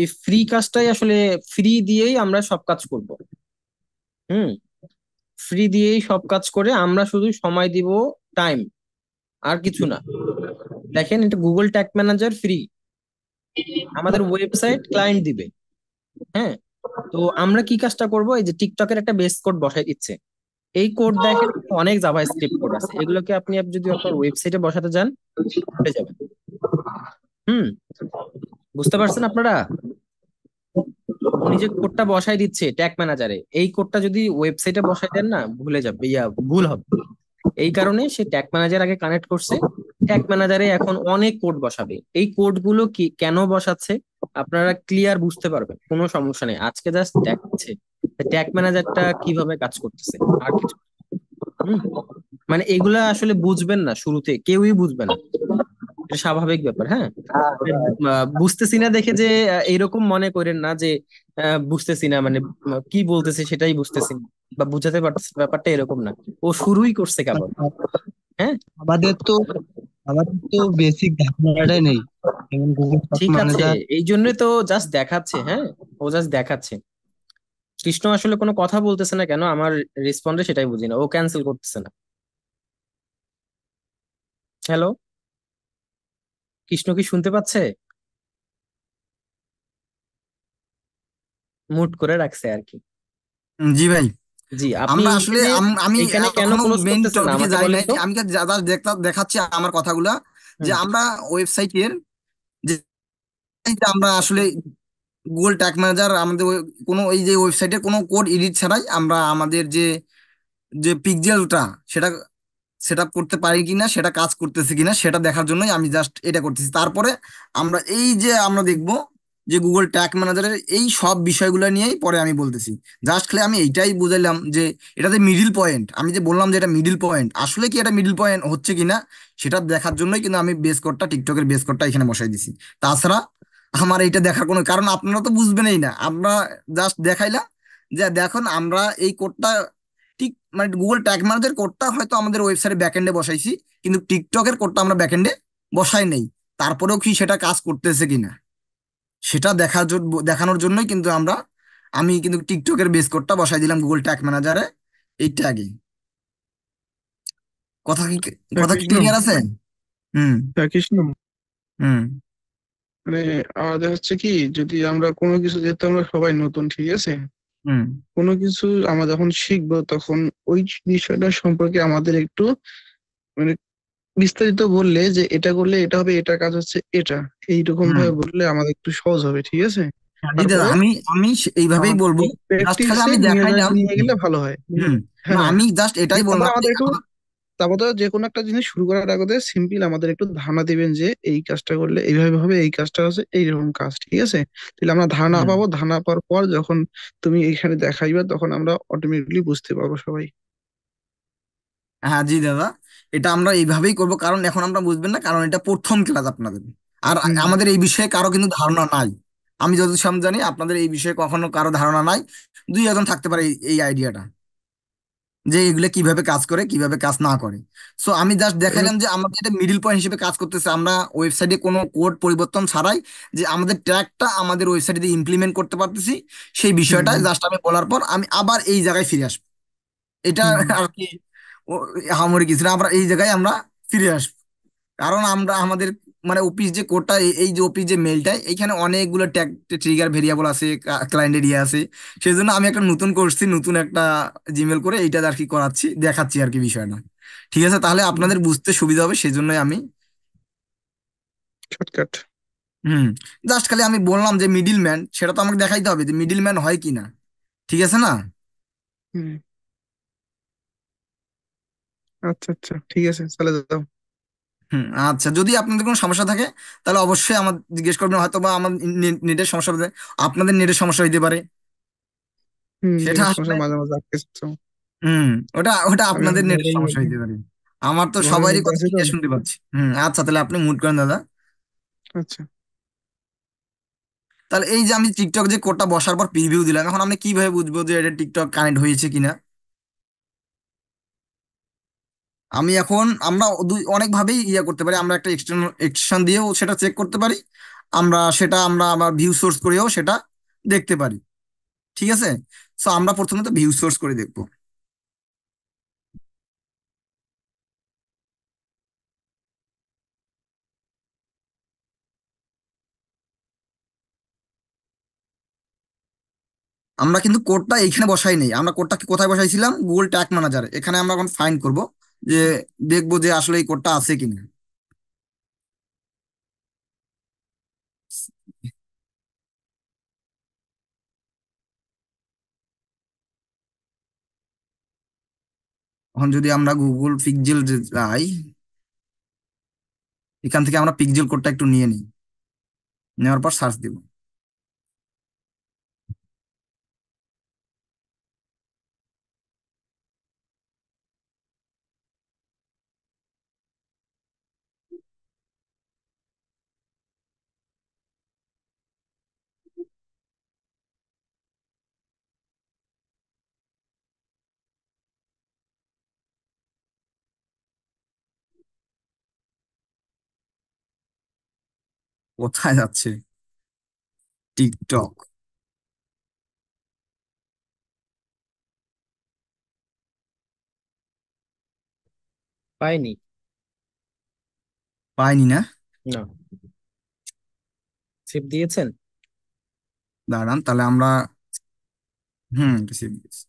এই ফ্রি কাজটাই আসলে, ফ্রি দিয়েই আমরা সব কাজ করব। হুম, ফ্রি দিয়েই সব কাজ করে আমরা শুধু সময় দিব, টাইম, আর কিছু না। দেখেন, এটা গুগল ট্যাগ ম্যানেজার ফ্রি, আমাদের ওয়েবসাইট ক্লায়েন্ট দিবে। হ্যাঁ, তো আমরা কি কাজটা করব, এই যে টিকটকের একটা বেস কোড বসাই দিচ্ছে। এই কোড দেখেন, অনেক জাভা স্ক্রিপ্ট কোড আছে, এগুলোকে আপনি যদি আপনার ওয়েবসাইটে বসাতে যান ভুলে যাবেন। হুম, বুঝতে পারছেন আপনারা? উনি যে কোডটা বসাই দিচ্ছে ট্যাগ ম্যানেজারে, এই কোডটা যদি ওয়েবসাইটে বসাই দেন না, ভুলে যাবে, ভুল হবে। এই কারণে সে ট্যাগ ম্যানেজার আগে কানেক্ট করছে, ট্যাগ ম্যানেজারে এখন অনেক কোড বসাবে। এই কোড গুলো কি কেন বসাচ্ছে আপনারা ক্লিয়ার বুঝতে পারবেন, কোনো সমস্যা নেই। আজকে জাস্ট দেখাচ্ছে ট্যাগ ম্যানেজারটা কিভাবে কাজ করতেছে, আর কিছু। হুম, মানে এগুলা আসলে বুঝবেন না, শুরুতে কেউই বুঝবে না, এটা স্বাভাবিক ব্যাপার। হ্যাঁ, বুঝতেছি না দেখে যে এইরকম মনে করেন না যে বুঝতেছি না, মানে কি বলতেছে সেটাই বুঝতেছি না বা বুঝাতে পারতেছি, ব্যাপারটা এরকম না। ও শুরুই করছে কেবল। হ্যাঁ,
আমাদের তো বেসিক ধারণাটাই নেই, যেমন গুগল ট্যাগ
ঠিক আছে,
ম্যানেজার।
এই জন্যই তো জাস্ট দেখাচ্ছে। হ্যাঁ, ও জাস্ট দেখাচ্ছে। কৃষ্ণ আসলে কোনো কথা বলতেছে না কেন, আমার রেসপন্ডে সেটাই বুঝি না, ও ক্যান্সেল করতেছে না। হ্যালো, কৃষ্ণ কি শুনতে পাচ্ছে? মুট করে রাখছে আর কি।
জি ভাই।
জি, আপনি
আমরা আসলে আমি
এইখানে কেন
এখনো
ক্লোজ
মেইন
করতেছেন না
টপিকে
আমাকে
যাই
বলেন
নাই,
তো।
আমি যা দেখাচ্ছি আমার কথাগুলা, যে
হুম
আমরা ওয়েবসাইটের যে এই যে আমরা আসলে গুগল ট্যাগ ম্যানেজার আমাদের কোনো এই যে ওয়েবসাইটের কোনো কোড এডিট ছাড়াই আমরা আমাদের যে যে পিক্সেলটা সেটা সেট আপ করতে পারি কিনা, সেটা কাজ করতেছে কিনা সেটা দেখার জন্যই আমি জাস্ট এটা করতেছি। তারপরে আমরা এই যে আমরা দেখব যে গুগল ট্যাগ ম্যানেজারের এই সব বিষয়গুলো নিয়েই পরে আমি বলতেছি। জাস্ট খালি আমি এইটাই বুঝাইলাম যে এটাতে মিডিল পয়েন্ট, আমি যে বললাম যে এটা মিডিল পয়েন্ট, আসলে কি এটা মিডিল পয়েন্ট হচ্ছে কিনা সেটা দেখার জন্যই কিন্তু আমি বেস কোডটা, টিকটকের বেস কোডটা এখানে বসাই দিছি। তাছাড়া আমার এইটা দেখার কোনো কারণ আপনারা তো বুঝবেনই না। আমরা জাস্ট দেখাইলাম যে দেখুন আমরা এই কোডটা ঠিক মানে গুগল ট্যাগ ম্যানেজার কোডটা হয়তো আমাদের ওয়েবসাইটে ব্যাকএন্ডে বসাইছি, কিন্তু টিকটকের কোডটা আমরা ব্যাকএন্ডে বসাই নেই। তারপরেও কি সেটা কাজ করতেছে কিনা সেটা দেখার জন্য, দেখানোর জন্যই কিন্তু আমি কিন্তু টিকটকের বেস কোডটা বসাই দিলাম গুগল ট্যাগ ম্যানেজারে, এই ট্যাগে। কথা কি
হ্যাঁ
কথা কি
কৃষ্ণ,
ক্লিয়ার আছে? হুম।
হ্যাঁ কৃষ্ণ,
হুম।
মানে আমাদের হচ্ছে কি, যদি আমরা কোনো কিছু, যেহেতু আমরা সবাই নতুন, ঠিক আছে,
হুম।
কোনো কিছু আমরা যখন শিখবো তখন ওই বিষয়টা সম্পর্কে আমাদের একটু মানে বিস্তারিত বললে, যে এটা করলে এটা হবে, এটা কাজ হচ্ছে এটা, এইরকম
হুম।
ভাবে বললে আমাদের একটু সহজ হবে, ঠিক আছে।
হ্যাঁ, জি দাদা,
তারপরে
আমি এইভাবেই বলবো। জাস্ট খালি
প্র্যাকটিসে
আমি দেখাইলাম।
নিয়ে
হুম।
গেলে ভালো হয়,
হুম।
বুঝলেন? হ্যাঁ
না,
হ্যাঁ।
আমি জাস্ট এটাই
তারপরে
বললাম যে
আমাদের একটু, তারপরে যে কোনো একটা জিনিস শুরু করার আগে সিম্পল আমাদের একটু ধারণা দিবেন যে এই কাজটা করলে এইভাবে হবে, এই কাজটা হচ্ছে এইরকম কাজ, ঠিক আছে। তাহলে আমরা ধারণা
হুম।
পাবো, ধারণা পাওয়ার পর যখন তুমি এইখানে দেখাইবা তখন আমরা অটোমেটিকলি বুঝতে পারবো সবাই।
হ্যাঁ জি দাদা, এটা আমরা এইভাবেই করব, কারণ এখন আমরা বুঝবেন না, কারণ এটা প্রথম ক্লাস আপনাদের। আর
হুম হুম।
আমাদের এই বিষয়ে কারো কিন্তু ধারণা নাই। আমি যতদূর জানি আপনাদের এই বিষয়ে কখনো কারো ধারণা নাই। দুই একজন থাকতে পারে এই আইডিয়াটা, যে এগুলো কিভাবে কাজ করে কিভাবে কাজ না করে। সো আমি জাস্ট
এবার
দেখাইলাম যে আমাদের এটা মিডিল পয়েন্ট হিসেবে কাজ করতেছে। আমরা ওয়েবসাইটে কোনো কোড পরিবর্তন ছাড়াই যে আমাদের ট্র্যাকটা আমাদের ওয়েবসাইটে ইমপ্লিমেন্ট করতে পারতেছি, সেই
হুম
বিষয়টা
হুম
জাস্ট আমি বলার পর আমি আবার এই জায়গায় ফিরে আসবো। এটা
হুম হুম।
আর কি আহামরি কিছু না, আমরা এই জায়গায় আমরা ফিরে আসবো। কারণ আমরা আমাদের মানে অফিস যে কোডটা, এই যে অফিস যে মেলটা, এখানে অনেকগুলো ট্যাগ ট্রিগার ভেরিয়েবল আছে, ক্লায়েন্টের ইয়ে আছে। সেই জন্য আমি একটা নতুন করছি, নতুন একটা জিমেল করে এইটা আর কি করাচ্ছি, দেখাচ্ছি আর কি বিষয়টা। ঠিক আছে, তাহলে আপনাদের বুঝতে সুবিধা হবে সেই জন্যই আমি।
শর্টকাট।
হুম। জাস্ট খালি আমি বললাম যে মিডিল ম্যান, সেটা তো আমাকে দেখাইতে হবে যে মিডিল ম্যান হয় কিনা। ঠিক আছে না?
হুম। আচ্ছা আচ্ছা, ঠিক আছে, চলে যাও।
হুম। আচ্ছা, যদি আপনাদের কোনো সমস্যা থাকে তাহলে অবশ্যই আমার জিজ্ঞেস করবেন, হয়তো বা আমার নেটের সমস্যা হতে, আপনাদের নেটের সমস্যা হইতে পারে।
হুম,
সেটা
নেটের
আসলে
সমস্যা মাঝে মাঝে আটকে।
হুম, ওটা ওটা
আমি
আপনাদের নেটের
ঘরের
সমস্যা
মধ্যে,
হইতে পারে। আমার তো
ঘরের
সবারই
মধ্যে
কথা
আছি তো।
ক্লিয়ার শুনতে পাচ্ছি। হুম। আচ্ছা, তাহলে আপনি মুট করেন দাদা।
আচ্ছা।
তাহলে এই যে আমি টিকটক যে কোডটা বসার পর প্রিভিউ দিলাম, এখন আমি কিভাবে বুঝবো যে এটা টিকটক কানেক্ট হয়েছে কিনা? আমি এখন আমরা দুই অনেক ভাবেই ইয়ে করতে পারি। আমরা একটা এক্সটেনশন দিয়েও সেটা চেক করতে পারি। আমরা আবার ভিউ সোর্স করেও সেটা দেখতে পারি। ঠিক আছে। সো আমরা প্রথমে তো ভিউ সোর্স করে দেখবো। আমরা কিন্তু কোডটা এইখানে বসাই নেই, আমরা কোডটা কোথায় বসাইছিলাম? Google tag manager. এখানে আমরা এখন ফাইন্ড করব, যে দেখবো যে আসলে এই কোডটা আছে কিনা। এখন যদি আমরা গুগল পিক্সেল যাই, এখান থেকে আমরা পিক্সেল কোডটা একটু নিয়ে নিই, নেওয়ার পর সার্চ দিব। কোথায় যাচ্ছে? টিকটক।
পাইনি।
পাইনি না?
না। সেভ দিয়েছেন?
দাঁড়ান তাহলে আমরা, হুম, receive দিয়েছি।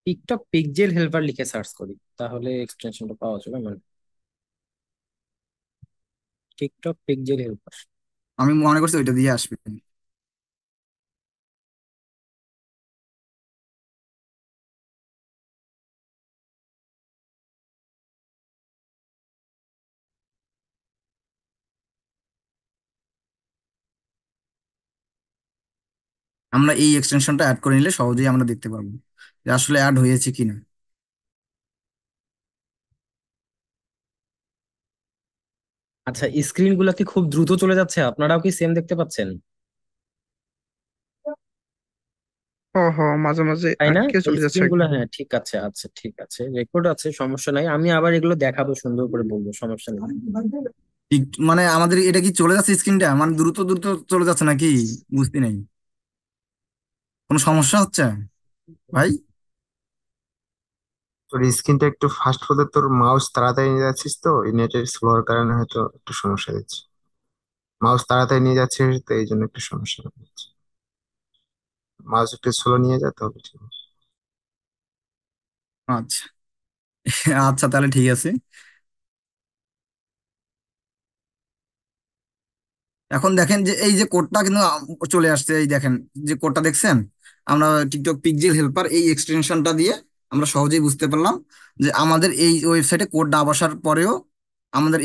টিকটক পিকজেল হেল্পার লিখে সার্চ করি, তাহলে এক্সটেনশনটা পাওয়া যাবে মানে। TikTok pixel helper.
আমি মনে করছি ওইটা দিয়ে আসবে। আমরা এই এক্সটেনশনটা অ্যাড করে নিলে সহজেই আমরা দেখতে পারবো যে আসলে অ্যাড হয়েছে কিনা।
আচ্ছা, স্ক্রিন গুলা কি খুব দ্রুত চলে যাচ্ছে? আপনারাও কি সেম দেখতে পাচ্ছেন?
হ হ, মাঝে মাঝে
তাই না?
আটকে চলে যাচ্ছে
স্ক্রিন গুলা,
একদম।
হ্যাঁ ঠিক আছে, আচ্ছা ঠিক আছে, রেকর্ড আছে, সমস্যা নাই, আমি আবার এগুলো দেখাবো, সুন্দর করে বলবো, সমস্যা নেই।
ঠিক, মানে আমাদের এটা কি চলে যাচ্ছে স্ক্রিনটা, মানে দ্রুত দ্রুত চলে যাচ্ছে নাকি? বুঝতে নেই, কোনো সমস্যা হচ্ছে ভাই?
তোর স্ক্রিনটা একটু ফাস্ট হতে তোর মাউস তাড়াতাড়ি নিয়ে যাচ্ছিস তো, নেটের স্লোর কারণে হয়তো একটু সমস্যা দিচ্ছে। মাউস তাড়াতাড়ি নিয়ে যাচ্ছিস তো এই জন্য একটু সমস্যা হচ্ছে। মাউস একটু স্লো নিয়ে যা তাহলে ঠিক আছে।
আচ্ছা। আচ্ছা তাহলে ঠিক আছে। এখন দেখেন যে এই যে কোডটা কিন্তু চলে আসছে, এই দেখেন যে কোডটা দেখছেন, আমরা টিকটক পিকজেল হেল্পার এই এক্সটেনশনটা দিয়ে আমরা সহজেই বুঝতে পারলাম যে আমাদের এই ওয়েবসাইটে কোড না বসার পরেও আমাদের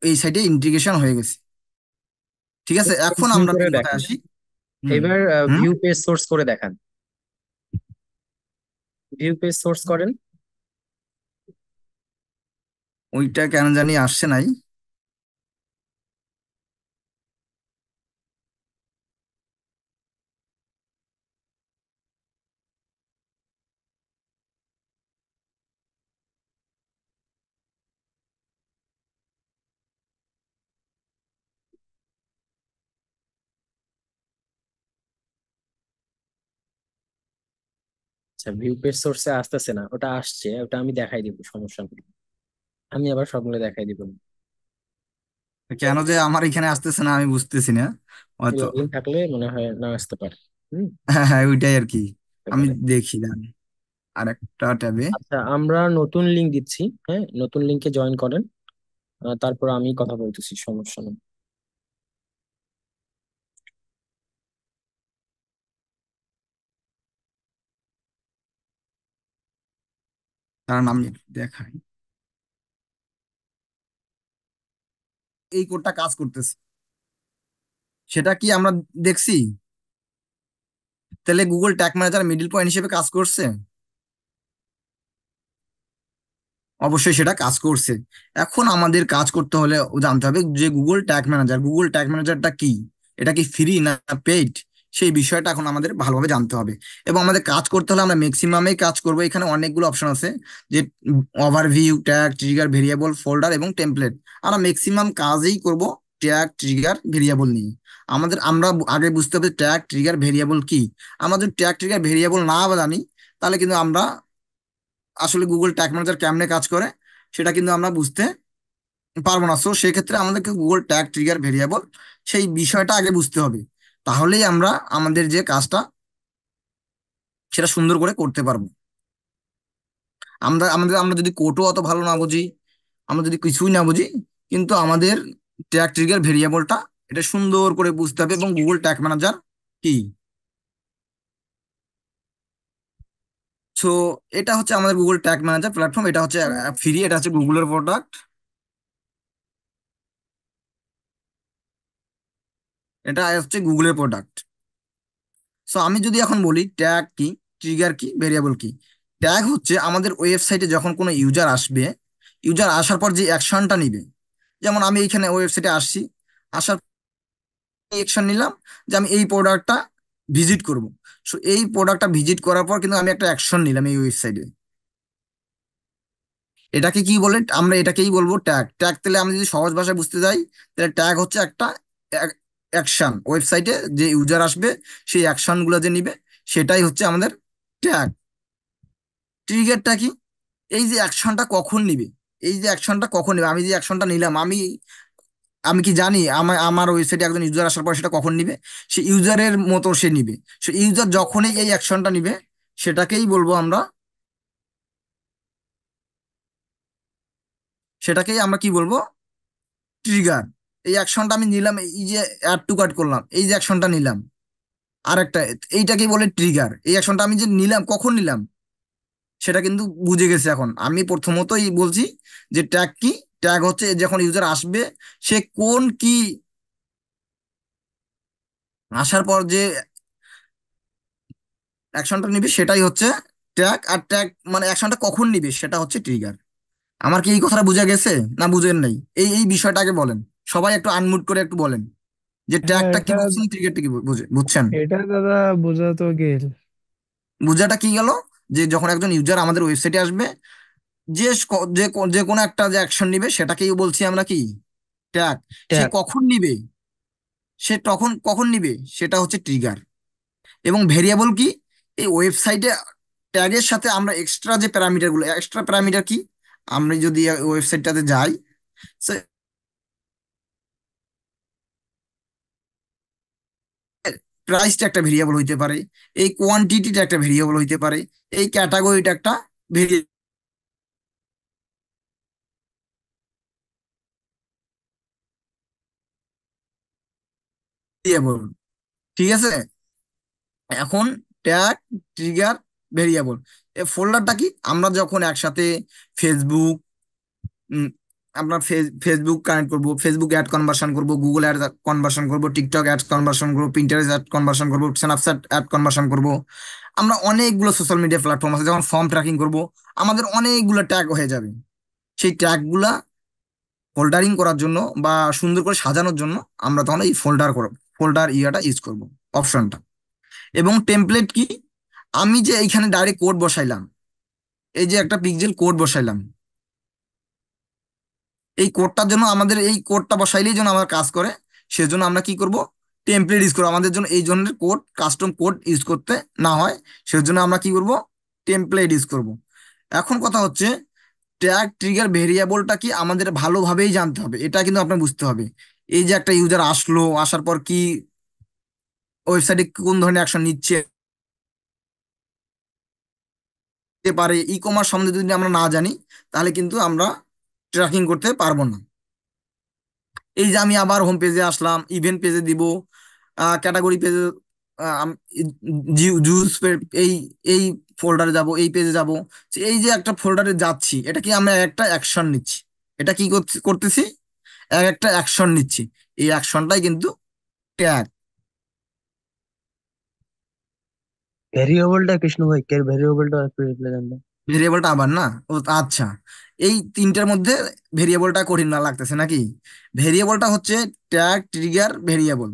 এই সাইটে ইন্টিগ্রেশন হয়ে গেছে। ঠিক আছে, এখন
জুম
আমরা
করে
মেন কথায়
দেখান।
আসি। হুম।
এবার
হুম।
ভিউ পেজ সোর্স করে দেখান। ভিউ পেজ সোর্স করেন।
ওইটা কেন জানি আসছে নাই।
আচ্ছা, ভিউ পেজ সোর্সে আসতেছে না, ওটা আসছে, ওটা আমি দেখাই দিব, সমস্যা নেই, আমি আবার সবগুলো দেখাই দিব।
কেন যে আমার এখানে আসতেছে না আমি বুঝতেছি না, হয়তো।
লগ ইন থাকলে মনে হয় না আসতে পারে। হুম।
হ্যাঁ হ্যাঁ, ওইটাই আর কি।
হতে
আমি
পারে।
দেখি না আর একটা ট্যাবে।
আচ্ছা, আমরা নতুন লিংক দিচ্ছি, হ্যাঁ, নতুন লিংকে জয়েন করেন, তারপর আমি কথা বলতেছি, সমস্যা নেই।
কারণ আমি দেখাই এই কোডটা কাজ করতেছে, সেটা কি আমরা দেখছি? তাহলে Google tag manager middle point হিসেবে কাজ করছে, অবশ্যই সেটা কাজ করছে। এখন আমাদের কাজ করতে হলে জানতে হবে যে গুগল ট্যাগ ম্যানেজারটা কি, এটা কি ফ্রি না পেইড, সেই বিষয়টা এখন আমাদের ভালোভাবে জানতে হবে। এবং আমাদের কাজ করতে হলে আমরা ম্যাক্সিমামেই কাজ করব। এখানে অনেকগুলো অপশন আছে, যে overview, tag, trigger, variable, folder এবং টেমপ্লেট। আমরা ম্যাক্সিমাম কাজই করব ট্যাগ, ট্রিগার, ভেরিয়েবল নিয়ে। আমরা আগে বুঝতে হবে ট্যাগ, ট্রিগার, ভেরিয়েবল কি। আমরা যদি ট্যাগ, ট্রিগার, ভেরিয়েবল না জানি, তাহলে কিন্তু আমরা আসলে গুগল ট্যাগ ম্যানেজার কেমনে কাজ করে সেটা কিন্তু আমরা বুঝতে পারবো না। সো সেক্ষেত্রে আমাদেরকে গুগল ট্যাগ, ট্রিগার, ভেরিয়েবল সেই বিষয়টা আগে বুঝতে হবে। তাহলেই আমরা আমাদের যে কাজটা সেটা সুন্দর করে করতে পারবো। আমরা যদি কোডও অত ভালো না বুঝি, আমরা যদি কিছুই না বুঝি, কিন্তু আমাদের ট্যাগ, ট্রিগার, ভেরিয়েবলটা এটা সুন্দর করে বুঝতে হবে। এবং গুগল ট্যাগ ম্যানেজার কি, সো এটা হচ্ছে আমাদের গুগল ট্যাগ ম্যানেজার প্ল্যাটফর্ম, এটা হচ্ছে ফ্রি, এটা হচ্ছে গুগলের প্রোডাক্ট, এটা হচ্ছে গুগলের প্রোডাক্ট। সো আমি যদি এখন বলি ট্যাগ কি, ট্রিগার কি, ভেরিয়েবল কি। ট্যাগ হচ্ছে আমাদের ওয়েবসাইটে যখন কোনো ইউজার আসবে, ইউজার আসার পর যে অ্যাকশনটা নিবে, যেমন আমি এইখানে ওয়েবসাইটে আসছি, আসার অ্যাকশন নিলাম যে আমি এই প্রোডাক্টটা ভিজিট করব। সো এই প্রোডাক্টটা ভিজিট করার পর কিন্তু আমি একটা অ্যাকশন নিলাম এই ওয়েবসাইটে, এটাকে কি বলে, আমরা এটাকেই বলবো ট্যাগ। ট্যাগ তাহলে আমি যদি সহজ ভাষায় বুঝতে যাই, তাহলে ট্যাগ হচ্ছে একটা অ্যাকশন, ওয়েবসাইটে যে ইউজার আসবে সেই অ্যাকশন গুলো যে নিবে, সেটাই হচ্ছে আমাদের ট্যাগ। ট্রিগারটা কি, এই যে অ্যাকশনটা কখন নিবে, এই যে অ্যাকশনটা কখন নিবে, আমি যে অ্যাকশনটা নিলাম, আমি আমি কি জানি আমার আমার ওয়েবসাইটে একজন ইউজার আসার পর সেটা কখন নিবে, সে ইউজারের মতো সে নিবে। সে ইউজার যখনই এই অ্যাকশনটা নিবে, সেটাকেই বলবো আমরা, সেটাকেই আমরা কি বলবো, ট্রিগার। এই অ্যাকশনটা আমি নিলাম, এই যে অ্যাড টু কার্ট করলাম, এই যে অ্যাকশনটা নিলাম, আর একটা, এইটাকেই বলে ট্রিগার। এই অ্যাকশনটা আমি যে নিলাম, কখন নিলাম, সেটা কিন্তু বুঝে গেছে। এখন আমি প্রথমতই বলছি যে ট্যাগ কি, ট্যাগ হচ্ছে যখন ইউজার আসবে, সে কোন কি আসার পর যে অ্যাকশনটা নিবে সেটাই হচ্ছে ট্যাগ। আর ট্যাগ মানে অ্যাকশনটা কখন নিবে সেটা হচ্ছে ট্রিগার। আমার কি এই কথাটা বুঝা গেছে না বুঝেন নাই? এই বিষয়টাকে বলেন, সবাই একটু আনমিউট করে একটু বলেন যে
হ্যাঁ,
ট্যাগটা কি
এটা
বুঝছেন, ট্রিগারটা কি বুঝছেন।
এটা দাদা বোঝা তো গেল।
বুঝাটা কি গেল, যে যখন একজন ইউজার আমাদের ওয়েবসাইটে আসবে, যে কোনো একটা যে অ্যাকশন নিবে, সেটাকেই বলছি আমরা কি, ট্যাগ। সে
ট্যাগ।
কখন নিবে, সে তখন কখন নিবে, সেটা হচ্ছে ট্রিগার। এবং ভেরিয়েবল কি, এই ওয়েবসাইটে ট্যাগের সাথে আমরা এক্সট্রা যে প্যারামিটার গুলো, এক্সট্রা প্যারামিটার কি, আমরা যদি ওয়েবসাইটটাতে যাই, প্রাইসটা একটা ভেরিয়েবল হইতে পারে, এই কোয়ান্টিটিটা একটা ভেরিয়েবল হইতে পারে, এই ক্যাটাগরিটা একটা ভেরিয়েবল। ঠিক আছে, এখন ট্যাগ, ট্রিগার, ভেরিয়েবল, এই ফোল্ডারটা কি, আমরা যখন একসাথে ফেসবুক, উম, আমরা ফেসবুক কানেক্ট করব, ফেসবুক অ্যাড কনভার্সন করব, গুগল অ্যাড কনভার্সন করব, টিকটক অ্যাড কনভার্সন করব, পিন্টারেস্ট অ্যাড কনভার্সন করব, স্ন্যাপচ্যাট অ্যাড কনভার্সন করব, আমরা অনেকগুলো সোশ্যাল মিডিয়া প্ল্যাটফর্ম আছে, যখন ফর্ম ট্র্যাকিং করব, আমাদের অনেকগুলো ট্যাগ হয়ে যাবে। সেই ট্যাগ গুলা ফোল্ডারিং করার জন্য বা সুন্দর করে সাজানোর জন্য আমরা তখন এই ফোল্ডার ইয়াটা ইউজ করব, অপশনটা। এবং টেমপ্লেট কি, আমি যে এইখানে ডাইরেক্ট কোড বসাইলাম, এই যে একটা পিক্সেল কোড বসাইলাম, এই কোডটার জন্য আমাদের এই কোডটা বসাইলেই যেন আমার কাজ করে, সেজন্য আমরা কি করব, টেমপ্লেট ইউজ করবো। আমাদের জন্য এই ধরনের কোড, কাস্টম কোড ইউজ করতে না হয়, সেজন্য আমরা কি করব, টেমপ্লেট ইউজ করব। এখন কথা হচ্ছে, ট্যাগ, ট্রিগার, ভেরিয়েবলটা কি আমাদের ভালোভাবেই জানতে হবে, এটা কিন্তু আপনার বুঝতে হবে। এই যে একটা ইউজার আসলো, আসার পর কি ওয়েবসাইটে কোন ধরনের অ্যাকশন নিচ্ছে পারে, ই কমার্স সম্বন্ধে যদি আমরা না জানি, তাহলে কিন্তু আমরা ট্র্যাকিং করতে পারবো না। এই যে আমি আবার হোম পেজে আসলাম, ইভেন্ট পেজে দিব, ক্যাটাগরি পেজে, জুস, এই এই ফোল্ডারে যাব, এই পেজে যাব। এই যে একটা ফোল্ডারে যাচ্ছি, এটা কি আমরা একটা অ্যাকশন নিচ্ছি, এটা কি করতেছি, একটা অ্যাকশন নিচ্ছি, এই অ্যাকশনটাই কিন্তু ট্যাগ।
ভ্যারিয়েবলটা কৃষ্ণ ভাই, কে ভ্যারিয়েবলটা একটু রিপ্লাই দেন তো।
ভেরিয়েবলটা আবার না, ও আচ্ছা, এই তিনটার মধ্যে ভেরিয়েবলটা কঠিন না লাগতেছে নাকি? ভেরিয়েবলটা হচ্ছে ট্যাগ, ট্রিগার, ভেরিয়েবল।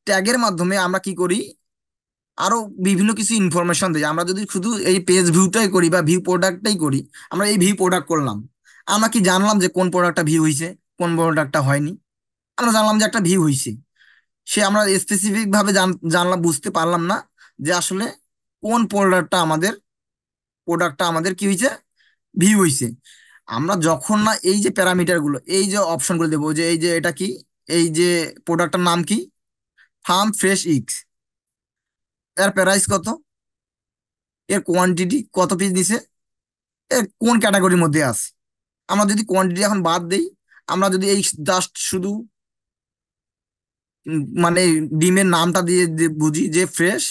ট্যাগের মাধ্যমে আমরা কি করি, আরো বিভিন্ন কিছু ইনফরমেশন দিই। আমরা যদি শুধু এই পেজ ভিউটাই করি বা ভিউ প্রোডাক্টটাই করি, আমরা এই ভিউ প্রোডাক্ট করলাম, আমরা কি জানলাম যে কোন প্রোডাক্টটা ভিউ হয়েছে, কোন প্রোডাক্টটা হয়নি? আমরা জানলাম যে একটা ভিউ হয়েছে, সে আমরা স্পেসিফিক ভাবে জানলাম, বুঝতে পারলাম না যে আসলে কোন প্রোডাক্টটা আমাদের কি হয়েছে, ভিউ হয়েছে। আমরা যখন না এই যে প্যারামিটার গুলো, এই যে অপশন গুলো দেবো, যে এই যে এটা কি, এই যে প্রোডাক্টটার নাম কি, ফার্ম ফ্রেশ ইক্স, এর প্রাইস কত, এর কোয়ান্টিটি কত পিস দিছে, এর কোন ক্যাটাগরির মধ্যে আছে। আমরা যদি কোয়ান্টিটি এখন বাদ দেই, আমরা যদি এই জাস্ট শুধু মানে ডিমের নামটা দিয়ে বুঝি যে ফ্রেশ,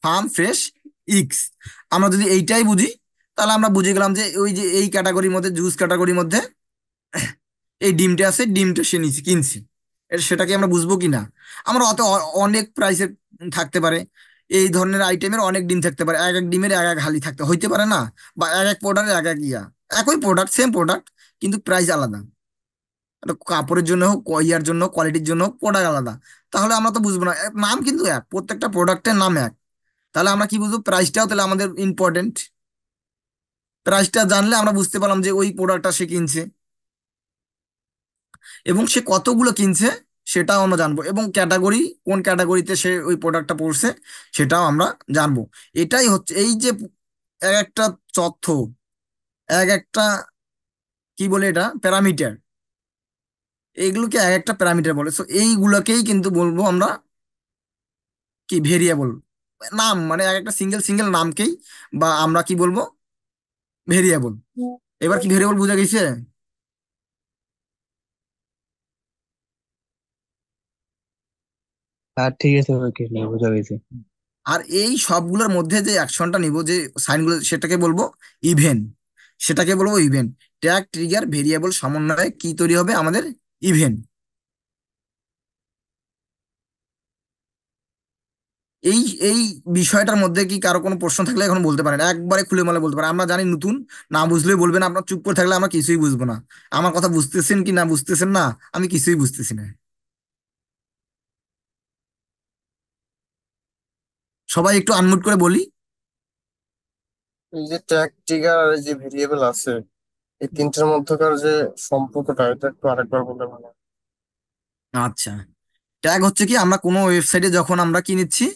ফার্ম ফ্রেশ ইক্স, আমরা যদি এইটাই বুঝি, তাহলে আমরা বুঝে গেলাম যে ওই যে এই ক্যাটাগরির মধ্যে, জুস ক্যাটাগরির মধ্যে এই ডিমটা আছে, ডিমটা সে নিচ্ছে, কিনছে। সেটাকে আমরা বুঝবো কি না? আমরা অনেক প্রাইসের থাকতে পারে, এই ধরনের আইটেমের অনেক ডিম থাকতে পারে, এক এক ডিমের এক এক হালি থাকতে হইতে পারে না? বা এক এক প্রোডাক্টের এক এক ইয়া, একই প্রোডাক্ট, সেম প্রোডাক্ট, কিন্তু প্রাইস আলাদা। একটা কাপড়ের জন্য হোক, ইয়ার জন্য, কোয়ালিটির জন্য প্রোডাক্ট আলাদা। তাহলে আমরা তো বুঝবো না, নাম কিন্তু এক, প্রত্যেকটা প্রোডাক্টের নাম এক। তাহলে আমরা কি বুঝবো? প্রাইসটাও তাহলে আমাদের ইম্পর্টেন্ট। প্রাইসটা জানলে আমরা বুঝতে পারলাম যে ওই প্রোডাক্টটা সে কিনছে, এবং সে কতগুলো কিনছে সেটাও আমরা জানবো, এবং ক্যাটাগরি, কোন ক্যাটাগরিতে সে ওই প্রোডাক্টটা পড়ছে সেটাও আমরা জানবো। এটাই হচ্ছে এই যে এক একটা তথ্য, এক একটা, কি বলে এটা, প্যারামিটার। এইগুলোকে এক একটা প্যারামিটার বলে। সো এইগুলোকেই কিন্তু বলবো আমরা কি, ভেরিয়েবল। নাম মানে এক একটা সিঙ্গেল সিঙ্গেল নামকেই বা আমরা কি বলবো, ভেরিয়েবল। এবার কি ভেরিয়েবল বোঝা গেছে?
আর ঠিক আছে ওকে, বোঝা গেছে।
আর এই সবগুলোর মধ্যে যে অ্যাকশনটা নিব, যে সাইনগুলো, সেটাকে বলবো ইভেন্ট। সেটাকে বলবো ইভেন্ট। ট্যাগ, ট্রিগার, ভেরিয়েবল সমন্বয়ে কি তৈরি হবে? আমাদের ইভেন্ট। এই এই বিষয়টার মধ্যে কি কারো কোনো প্রশ্ন থাকলে এখন বলতে পারেন, একবারে খুলে মলে বলতে পারেন। আমরা জানি নতুন, না বুঝলেই বলবেন, আপনার চুপ করে থাকলে আমরা কিছুই বুঝবো না। আমার কথা বুঝতেছেন কি না বুঝতেছেন না, আমি কিছুই বুঝতেছি না। সবাই একটু আনমিউট করে বলি।
এই যে ট্যাগ, ট্রিগার আর এই যে ভেরিয়েবল আছে, এই তিনটার মধ্যকার যে সম্পর্কটা, এটা একটু আরেকবার বললে ভালো হয়।
আচ্ছা, ট্যাগ হচ্ছে কি, আমরা কোনো ওয়েবসাইটে যখন আমরা কি নিচ্ছি,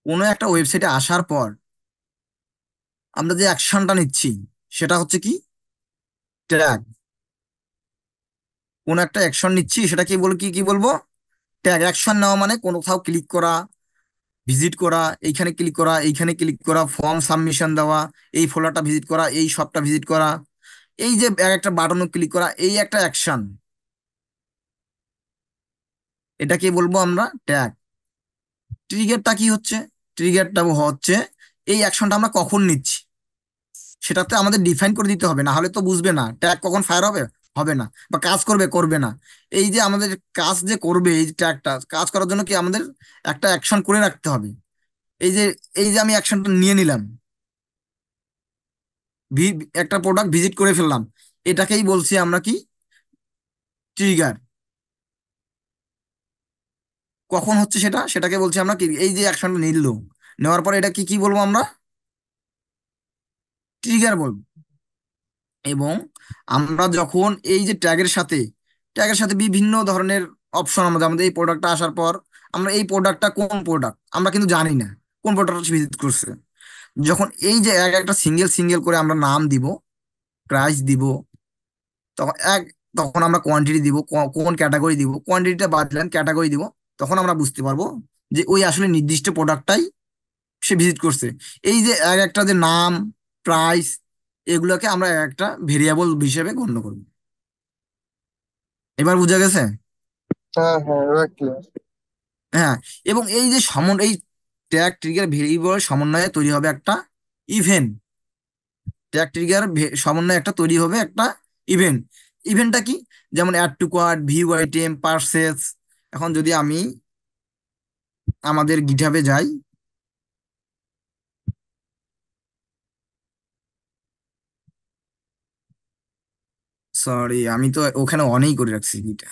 কোনো একটা ওয়েবসাইটে আসার পর আমরা যে অ্যাকশনটা নিচ্ছি সেটা হচ্ছে কি, ট্যাগ। কোন একটা অ্যাকশন নিচ্ছি সেটা কি বল, কি কি বলবো, ট্যাগ। অ্যাকশন নেওয়া মানে কোথাও ক্লিক করা, ভিজিট করা, এইখানে ক্লিক করা, এইখানে ক্লিক করা, ফর্ম সাবমিশন দেওয়া, এই ফোল্ডারটা ভিজিট করা, এই শপটা ভিজিট করা, এই যে এক একটা বাটনে ক্লিক করা, এই একটা অ্যাকশন। এটাকে বলবো আমরা ট্যাগ। ট্রিগারটা কি হচ্ছে? ট্রিগারটা হচ্ছে এই অ্যাকশনটা আমরা কখন নিচ্ছি সেটাতে আমাদের ডিফাইন করে দিতে হবে, না হলে তো বুঝবে না ট্যাগ কখন ফায়ার হবে, হবে না, বা কাজ করবে, করবে না। এই যে আমাদের কাজ যে করবে, এই ট্যাগটা কাজ করার জন্য কি আমাদের একটা অ্যাকশন করে রাখতে হবে। এই যে এই যে আমি অ্যাকশনটা নিয়ে নিলাম, একটা প্রোডাক্ট ভিজিট করে ফেললাম, এটাকেই বলছি আমরা কি, ট্রিগার। কখন হচ্ছে সেটা, সেটাকে বলছি আমরা কি, এই যে অ্যাকশনটা নিল, নেওয়ার পরে এটা কি কি বলবো আমরা, ট্রিগার বলবো। এবং আমরা যখন এই যে ট্যাগের সাথে বিভিন্ন ধরনের অপশন, আমাদের এই প্রোডাক্টটা আসার পর আমরা এই প্রোডাক্টটা কোন প্রোডাক্ট আমরা কিন্তু জানি না, কোন প্রোডাক্ট ভিজিট করছে। যখন এই যে এক একটা সিঙ্গেল সিঙ্গেল করে আমরা নাম দিব, প্রাইস দিব, তখন তখন আমরা কোয়ান্টিটি দিব, কোন ক্যাটাগরি দিব, কোয়ান্টিটিটা বাদ দিলাম, ক্যাটাগরি দিব। তখন আমরা বুঝতে পারবো যে ওই আসলে নির্দিষ্ট প্রোডাক্টটাই সে ভিজিট করছে। এই যে এক একটা যে নাম, প্রাইস, এগুলোকে আমরা এক একটা ভেরিয়েবল হিসেবে গণ্য করবো। এবার বুঝা গেছে?
হ্যাঁ হ্যাঁ, এবার ক্লিয়ার।
হ্যাঁ। এবং এই যে এই ট্যাগ, ট্রিগার, ভেরিয়েবল সমন্বয়ে তৈরি হবে একটা ইভেন্ট। ট্যাগ, ট্রিগার, সমন্বয়ে একটা তৈরি হবে একটা ইভেন্ট। ইভেন্টটা কি? যেমন add to cart, view item, purchase. এখন যদি আমি আমাদের গিটহাবে যাই, সরি আমি তো ওখানে অনেই করে রাখছি গিটা।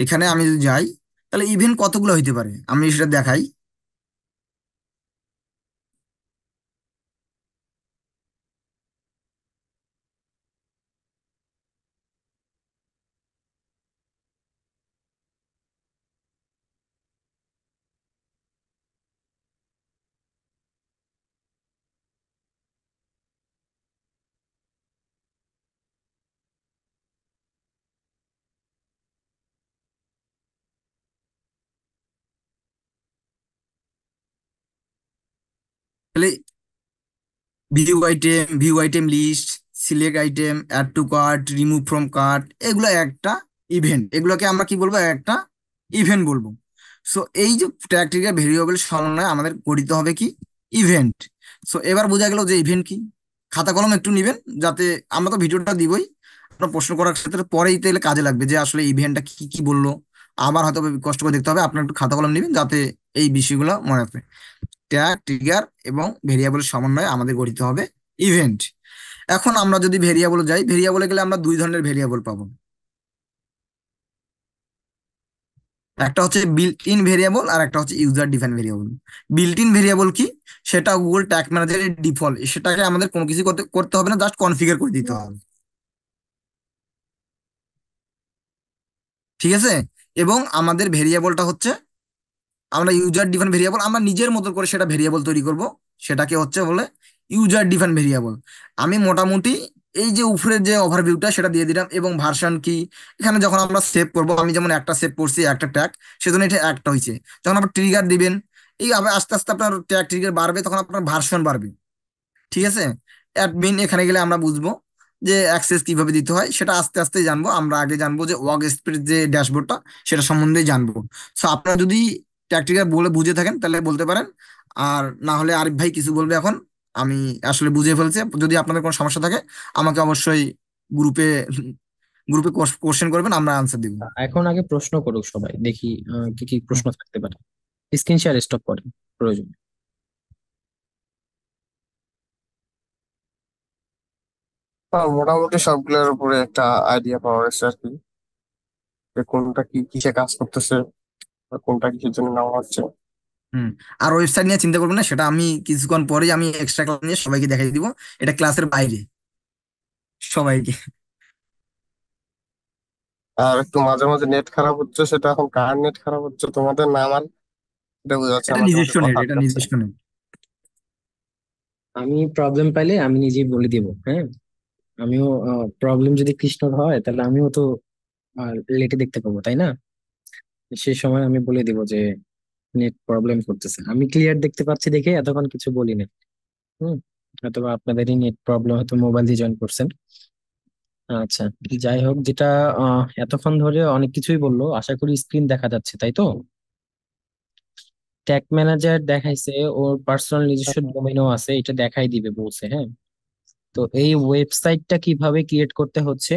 এখানে আমি যদি যাই, তাহলে ইভেন্ট কতগুলো হইতে পারে আমি সেটা দেখাই। ভেরিয়েবলে view item list, select item, add to cart, remove from cart, এগুলো একটা ইভেন্ট। এগুলোকে আমরা কি বলবো, একটা ইভেন্ট বলবো। সো এই যে ট্যাকটিক্যাল ভেরিয়েবল সমন্বয়ে আমাদের গঠিত হবে কি, ইভেন্ট। সো এবার বোঝা গেল যে ইভেন্ট কি। খাতা কলম একটু নিবেন, যাতে আমরা তো ভিডিওটা দিবই, আপনার প্রশ্ন করার ক্ষেত্রে পরেই তাহলে কাজে লাগবে যে আসলে ইভেন্টটা কি কি বললো। আবার হয়তো কষ্ট করে দেখতে হবে, আপনার একটু খাতা কলম নিবেন যাতে এই বিষয়গুলো মনে রাখবে। ট্যাগ, ট্রিগার এবং ভেরিয়েবলের সমন্বয়ে আমাদের গঠিত হবে ইভেন্ট। এখন আমরা যদি ভেরিয়েবল যাই, ভেরিয়েবলে গেলে আমরা দুই ধরনের ভেরিয়েবল পাবো। একটা হচ্ছে বিল্ট ইন ভেরিয়েবল আর একটা হচ্ছে user define variable. Built in variable কি, সেটা গুগল ট্যাগ ম্যানেজারের ডিফল্ট, সেটাকে আমাদের কোনো কিছু করতে করতে হবে না, জাস্ট কনফিগার করে দিতে হবে। ঠিক আছে। এবং আমাদের ভেরিয়েবলটা হচ্ছে, আমরা ইউজার ডিফাইন ভেরিয়েবল আমরা নিজের মতো করে সেটা ভেরিয়েবল তৈরি করব, সেটাকে হচ্ছে বলে ইউজার ডিফাইন ভেরিয়েবল। আমি মোটামুটি এই যে উপরের যে ওভারভিউটা সেটা দিয়ে দিলাম, এবং ভার্সন কি, এখানে যখন আমরা সেভ করব, আমি যেমন একটা সেভ করছি একটা ট্যাগ, সেজন্য এটা একটা হয়েছে। যখন আপনার ট্রিগার দিবেন, এই আস্তে আস্তে আপনার ট্যাগ ট্রিগার বাড়বে, তখন আপনার ভার্সন বাড়বে। ঠিক আছে। অ্যাডমিন এখানে গেলে আমরা বুঝবো যে অ্যাক্সেস কিভাবে দিতে হয়, সেটা আস্তে আস্তে জানবো। আমরা আগে জানবো যে ওয়ার্ক স্পেস যে ড্যাশবোর্ডটা, সেটা সম্বন্ধে জানবো। সো আপনারা যদি ট্যাকটিক্যাল বলে বুঝে থাকেন তাহলে বলতে পারেন, আর না হলে আরিফ ভাই কিছু বলবে এখন। আমি আসলে বুঝে ফেলছি, যদি আপনাদের কোনো সমস্যা থাকে আমাকে অবশ্যই গ্রুপে গ্রুপে কোশ্চেন করবেন, আমরা আনসার দিব।
এখন আগে প্রশ্ন করুক সবাই, দেখি কি কি প্রশ্ন থাকতে পারে। স্ক্রিন শেয়ার স্টপ করেন প্রয়োজন।
মোটামুটি সবগুলোর উপরে একটা আইডিয়া পাওয়া গেছে আর কি, যে কোনটা কি কিসে কাজ করতেছে আর কোনটা কিসের জন্য নেওয়া হচ্ছে।
হুম। আর ওয়েবসাইট নিয়ে চিন্তা করবেন না, সেটা আমি কিছুক্ষণ পরেই আমি এক্সট্রা ক্লাস নিয়ে সবাইকে দেখাই দিব, এটা ক্লাসের বাইরে সবাইকে।
আর একটু মাঝে মাঝে নেট খারাপ হচ্ছে, সেটা এখন কার নেট খারাপ হচ্ছে, তোমাদের না আমার, এটা বোঝা যাচ্ছে না,
এটা
মাঝে মাঝে
নিজস্ব নেট,
কথা
এটা
আটকাচ্ছে।
নিজস্ব নেট।
আমি প্রবলেম পাইলে আমি নিজেই বলে দিব, হ্যাঁ। আমিও প্রবলেম যদি কৃষ্ণর হয় তাহলে আমিও তো লেটে দেখতে পাবো, তাই না? সেই সময় আমি বলে দিব যে নেট প্রবলেম করতেছে, আমি ক্লিয়ার দেখতে পাচ্ছি দেখে এতক্ষণ কিছু বলি না। হুম। অথবা আপনাদেরই নেট প্রবলেম, হয়তো মোবাইল দিয়ে জয়েন করছেন। আচ্ছা, যাই হোক, যেটা এতক্ষণ ধরে অনেক কিছুই বললো, আশা করি স্ক্রিন দেখা যাচ্ছে, তাই তো? ট্যাগ ম্যানেজার দেখাইছে, ওর পার্সোনাল নিজস্ব ডোমেইনও আছে, এটা দেখাই দিবে বলছে, হ্যাঁ। তো এই ওয়েবসাইটটা কিভাবে ক্রিয়েট করতে হচ্ছে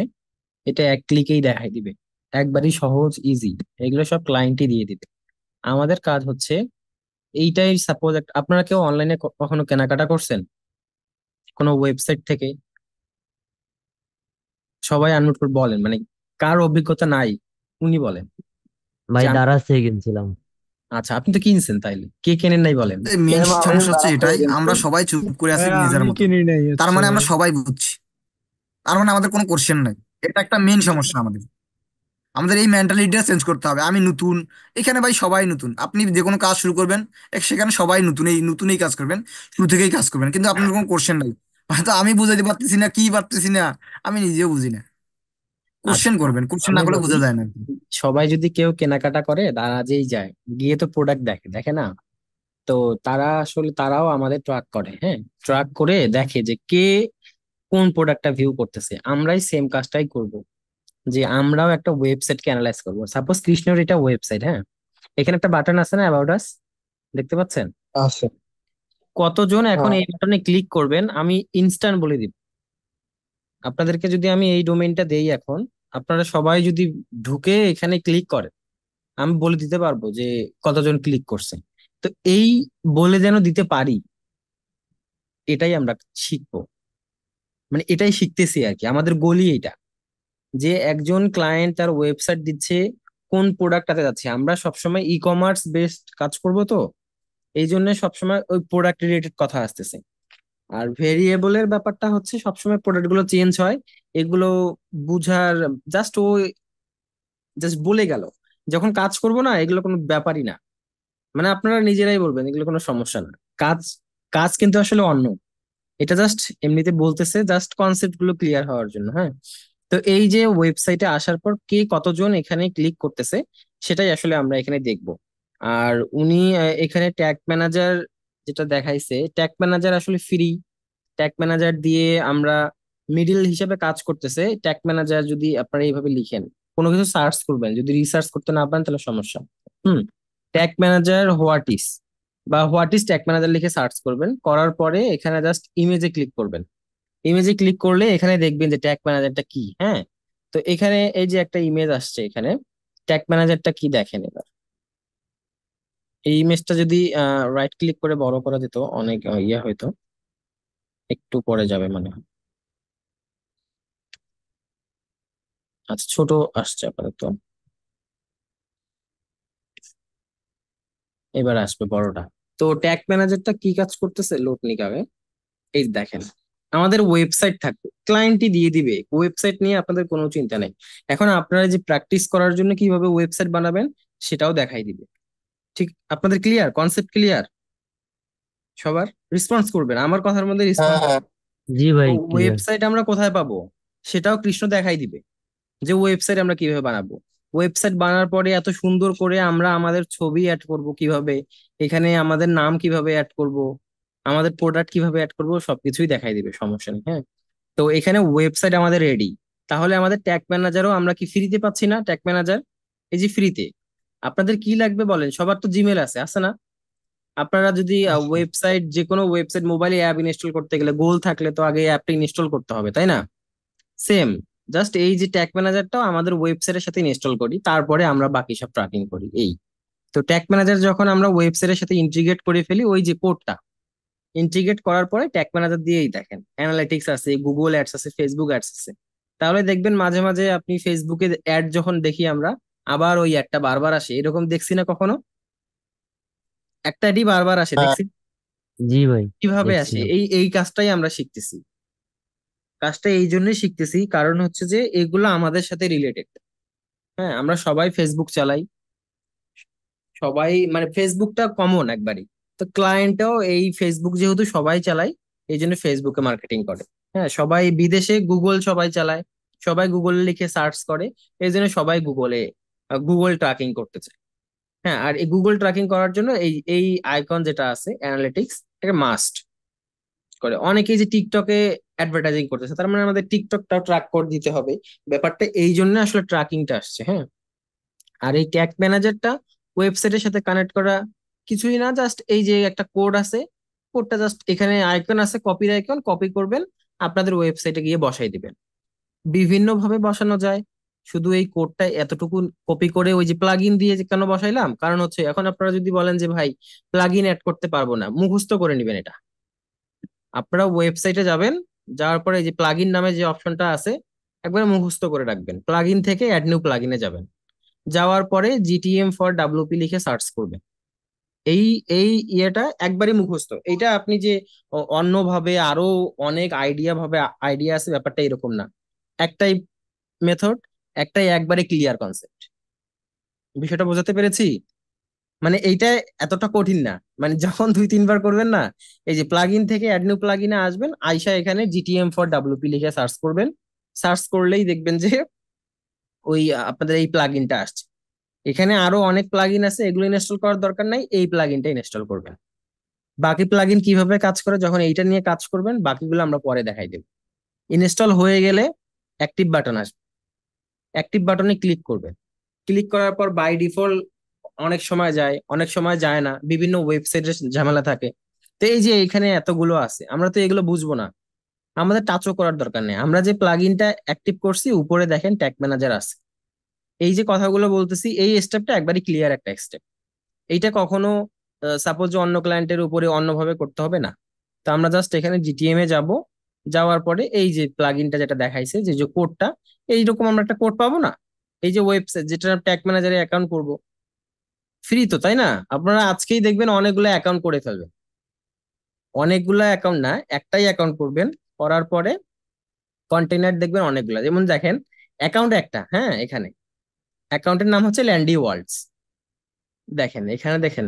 এটা এক ক্লিকেই দেখাই দিবে, একবারই সহজ, ইজি। এগুলো সব ক্লায়েন্টই দিয়ে দিবে। আমাদের কাজ হচ্ছে এইটাই। সাপোজ আপনারা কেউ অনলাইনে কখনো কেনাকাটা করছেন কোনো ওয়েবসাইট থেকে? সবাই আনমিউট করে বলেন, মানে কার অভিজ্ঞতা নাই উনি বলেন যে
ভাই
আমি।
দারাজ থেকে কিনছিলাম।
আচ্ছা, আপনি তো কিনছেন, তাইলে কে কেনেন নাই বলেন।
মেন
আমি
সমস্যা হচ্ছে
দাঁড়াতে
এটাই, আমরা
কিন্তু
সবাই চুপ করে আছি
হ্যাঁ
নিজের
আমি
মতো।
কিনি নাই
তার
হচ্ছে
মানে আমরা
ভাই।
সবাই বুঝছি, তার মানে আমাদের কোনো কোশ্চেন নাই। এটা একটা মেন সমস্যা আমাদের। আমাদের এই মেন্টালিটিটা চেঞ্জ করতে হবে। আমি নতুন, এখানে ভাই সবাই নতুন। আপনি যে কোনো কাজ শুরু করবেন, সেখানে সবাই নতুন, এই নতুনই কাজ করবেন, শুরু থেকেই কাজ করবেন, কিন্তু আপনার কোনো কোশ্চেন নাই। হয়তো আমি বুঝাইতে পারতেছি না, কি পারতেছি না আমি নিজেও বুঝি না।
আচ্ছা,
কোশ্চেন করবেন, কোশ্চেন
আমি
না করলে
বলি,
বোঝা যায় না।
সবাই যদি কেউ কেনাকাটা করে দারাজেই যায়, গিয়ে তো প্রোডাক্ট দেখে দেখে না? তো তারা আসলে তারাও আমাদের ট্র্যাক করে, হ্যাঁ। ট্র্যাক করে দেখে যে কে কোন প্রোডাক্টটা ভিউ করতেছে। আমরাই সেম কাজটাই করব, যে আমরাও একটা ওয়েবসাইটকে অ্যানালাইজ করবো। সাপোজ কৃষ্ণর এটা ওয়েবসাইট, হ্যাঁ। এখানে একটা বাটন আছে না, অ্যাবাউট আস, দেখতে পাচ্ছেন?
আচ্ছা।
কতজন এখন
হ্যাঁ।
এই বাটনে ক্লিক করবেন আমি ইনস্ট্যান্ট বলে দিব। আপনাদেরকে যদি আমি এই ডোমেইনটা দেই এখন, আপনারা সবাই যদি ঢুকে এখানে ক্লিক করেন, আমি বলে দিতে পারবো যে কতজন ক্লিক করছে। তো এই বলে যেন দিতে পারি, এটাই আমরা শিখবো, মানে এটাই শিখতেছি আর কি। আমাদের গোলই এটা, যে একজন ক্লায়েন্ট তার ওয়েবসাইট দিচ্ছে, কোন প্রোডাক্টটাতে যাচ্ছে। আমরা সবসময় ই কমার্স বেসড কাজ করব, তো এই জন্য সবসময় ওই প্রোডাক্ট রিলেটেড কথা আসতেছে। আর ভেরিয়েবলের ব্যাপারটা হচ্ছে সবসময় প্রোডাক্ট গুলো চেঞ্জ হয়, এগুলো বুঝার, জাস্ট ও জাস্ট বলে গেল। যখন কাজ করব না, এগুলো কোনো ব্যাপারই না, মানে আপনারা নিজেরাই বলবেন এগুলো কোনো সমস্যা না। কাজ কাজ কিন্তু আসলে অন্য, এটা জাস্ট এমনিতে বলতেছে, জাস্ট কনসেপ্ট গুলো ক্লিয়ার হওয়ার জন্য, হ্যাঁ। তো এই যে ওয়েবসাইটে আসার পর কে কতজন এখানে ক্লিক করতেছে, সেটাই আসলে আমরা এখানে দেখব। আর উনি এখানে ট্যাগ ম্যানেজার যেটা দেখাইছে ট্যাগ ম্যানেজার আসলে ফ্রি। ট্যাগ ম্যানেজার দিয়ে আমরা মিডিল হিসেবে কাজ করতেছে। ট্যাগ ম্যানেজার যদি আপনারা এইভাবে লিখেন, কোনো কিছু সার্চ করবেন, যদি রিসার্চ করতে না পারেন তাহলে সমস্যা। হুম। ট্যাগ ম্যানেজার হোয়াট ইজ বা হোয়াট ইজ ট্যাগ ম্যানেজার লিখে সার্চ করবেন, করার পরে এখানে জাস্ট ইমেজে ক্লিক করবেন। ইমেজে ক্লিক করলে এখানে দেখবেন যে ট্যাগ ম্যানেজারটা কি। হ্যাঁ, তো এখানে এই যে একটা ইমেজ আসছে, এখানে ট্যাগ ম্যানেজারটা কি দেখেন এবার। এই ইমেজটা যদি রাইট ক্লিক করে বড় করা যেত অনেক ইয়ে হয়তো, একটু পরে যাবে মানে হয়। আচ্ছা, ছোট আসছে আপাতত, এবার আসবে বড়টা। তো ট্যাগ ম্যানেজারটা কি কাজ করতেছে, লোড নিক আগে। এই দেখেন, আমাদের ওয়েবসাইট থাকবে, ক্লায়েন্টই দিয়ে দিবে, ওয়েবসাইট নিয়ে আপনাদের কোনো চিন্তা নেই। এখন আপনারা যে প্র্যাকটিস করার জন্য কিভাবে ওয়েবসাইট বানাবেন সেটাও দেখাই দিবে। ঠিক, আপনাদের ক্লিয়ার, কনসেপ্ট ক্লিয়ার? সবার রেসপন্স করবেন, আমার কথার মধ্যে
হ্যাঁ
রেসপন্স।
হ্যাঁ।
জি ভাই ক্লিয়ার।
ওয়েবসাইট আমরা কোথায় পাবো সেটাও কৃষ্ণ দেখাই দিবে, যে ওয়েবসাইট আমরা কিভাবে বানাবো। ওয়েবসাইট বানানোর পরে এত সুন্দর করে আমরা আমাদের ছবি অ্যাড করব কিভাবে, এখানে আমাদের নাম কিভাবে অ্যাড করব, আমাদের প্রোডাক্ট কিভাবে অ্যাড করব, সবকিছুই দেখাই দিবে, সমস্যা নেই। হ্যাঁ, তো এখানে ওয়েবসাইট আমাদের রেডি। তাহলে আমাদের ট্যাগ ম্যানেজারও আমরা কি ফ্রিতে পাচ্ছি না? ট্যাগ ম্যানেজার এই যে ফ্রিতে। আপনাদের কি লাগবে বলেন, সবার তো জিমেল আছে, আছে না? আপনারা যদি
আচ্ছা।
ওয়েবসাইট, যে কোনো ওয়েবসাইট মোবাইলে অ্যাপ ইনস্টল করতে গেলে গুগল থাকলে তো আগে অ্যাপটা ইনস্টল করতে হবে, তাই না? সেম, জাস্ট এই যে ট্যাগ ম্যানেজারটাও আমাদের ওয়েবসাইটের সাথে ইনস্টল করি, তারপরে আমরা বাকি সব ট্র্যাকিং করি। এই তো ট্যাগ ম্যানেজার যখন আমরা ওয়েবসাইটের সাথে ইন্টিগ্রেট করে ফেলি, ওই যে কোডটা ইন্টিগ্রেট করার পরে ট্যাগ ম্যানেজার দিয়েই দেখেন অ্যানালিটিক্স আছে, গুগল অ্যাডস আছে, ফেসবুক অ্যাডস আছে। তাহলে দেখবেন মাঝে মাঝে আপনি ফেসবুকে অ্যাড যখন দেখি আমরা, আবার ওই অ্যাডটা বারবার আসে, এরকম দেখছি না কখনো? একটা অ্যাডই বারবার আসে,
হ্যাঁ
দেখছি
জি ভাই
কিভাবে আসে।
দেখছিলাম।
এই কাজটাই আমরা শিখতেছি। কাজটা এই জন্যই শিখতেছি কারণ হচ্ছে যে এগুলো আমাদের সাথে রিলেটেড। হ্যাঁ, আমরা সবাই ফেসবুক চালাই, সবাই মানে ফেসবুকটা কমন একবারই। তো ক্লায়েন্টও এই ফেসবুক যেহেতু সবাই চালায়, এই জন্য ফেসবুকে মার্কেটিং করে। হ্যাঁ, সবাই বিদেশে গুগল সবাই চালায়, সবাই গুগল লিখে সার্চ করে, এই জন্য সবাই গুগল ট্র্যাকিং করতে চায়। হ্যাঁ, আর এই গুগল ট্র্যাকিং করার জন্য এই এই আইকন যেটা আছে অ্যানালিটিক্স, এটা মাস্ট করে। অনেকেই যে টিকটকে অ্যাডভার্টাইজিং করতেছে, তার মানে আমাদের টিকটকটাও ট্র্যাক করে দিতে হবে। ব্যাপারটা এই জন্য আসলে ট্র্যাকিংটা আসছে। হ্যাঁ, আর এই ট্যাগ ম্যানেজারটা ওয়েবসাইটের সাথে কানেক্ট করা কিছুই না, জাস্ট এই যে একটা কোড আছে, কোডটা জাস্ট এখানে আইকন আছে, কপির আইকন, কপি করবেন, আপনাদের ওয়েবসাইটে গিয়ে বসাই দিবেন। বিভিন্ন ভাবে বসানো যায়, শুধু এই কোডটা এতটুকু কপি করে ওই যে প্লাগ ইন দিয়ে যে কেন বসাইলাম, কারণ হচ্ছে এখন আপনারা যদি বলেন যে ভাই প্লাগ ইন অ্যাড করতে পারবো না, মুখস্থ করে নেবেন এটা। আপনারা ওয়েবসাইটে যাবেন, যাওয়ার পরে এই যে প্লাগ ইন নামে যে অপশনটা আছে, একবারে মুখস্থ করে রাখবেন, প্লাগ ইন থেকে অ্যাড নিউ প্লাগ ইনে যাবেন। যাওয়ার পরে জিটিএম ফর ডাব্লিউপি লিখে সার্চ করবেন। এই এই ইয়েটা একবারই মুখস্থ। এইটা আপনি যে অন্যভাবে আরো অনেক আইডিয়া আছে, ব্যাপারটা এরকম না। একটাই মেথড, একটাই একবারে ক্লিয়ার কনসেপ্ট। বিষয়টা বোঝাতে পেরেছি? মানে এইটা এতটা কঠিন না, মানে যখন 2-3 বার করবেন না, এই যে প্লাগ ইন থেকে অ্যাড নিউ প্লাগ ইনে আসবেন, আইসা এখানে জিটিএম ফর ডাব্লিউপি লিখে সার্চ করবেন। সার্চ করলেই দেখবেন যে ওই আপনাদের এই প্লাগ ইনটা আসছে। এখানে আরো অনেক প্লাগইন আছে, এগুলো ইনস্টল করার দরকার নাই, এই প্লাগইনটা ইনস্টল করবেন। বাকি প্লাগইন কিভাবে কাজ করে যখন এইটা নিয়ে কাজ করবেন, বাকিগুলো আমরা পরে দেখাই দেব। ইনস্টল হয়ে গেলে অ্যাক্টিভ বাটন আসবে, অ্যাক্টিভ বাটনে ক্লিক করবেন। ক্লিক করার পর বাই ডিফল্ট অনেক সময় যায়, অনেক সময় যায় না, বিভিন্ন ওয়েবসাইটের ঝামেলা থাকে। তো এই যে এখানে এতগুলো আছে, আমরা তো এগুলো বুঝবো না, আমাদের টাচও করার দরকার নেই। আমরা যে প্লাগইনটা অ্যাক্টিভ করছি, উপরে দেখেন ট্যাগ ম্যানেজার আছে। এই যে কথাগুলো বলতেছি, এই স্টেপটা একবারই ক্লিয়ার একটা স্টেপ। এইটা কখনো সাপোজ যে অন্য ক্লায়েন্টের উপরে অন্যভাবে করতে হবে না। তো আমরা জাস্ট এখানে জিটিএম এ যাব, যাওয়ার পরে এই যে প্লাগইনটা যেটা দেখাইছে, যে যে কোডটা, এইরকম আমরা একটা কোড পাবো না। এই যে ওয়েবসাইট যেটা ট্যাগ ম্যানেজারে অ্যাকাউন্ট করব, ফ্রি তো, তাই না? আপনারা আজকেই দেখবেন অনেকগুলো অ্যাকাউন্ট করে ফেলবেন। অনেকগুলো অ্যাকাউন্ট না, একটাই অ্যাকাউন্ট করবেন, করার পরে কন্টেনার দেখবেন অনেকগুলো। যেমন দেখেন অ্যাকাউন্ট একটা, হ্যাঁ, এখানে অ্যাকাউন্টের নাম হচ্ছে ল্যান্ডি ওয়ার্ল্ডস। দেখেন এখানে দেখেন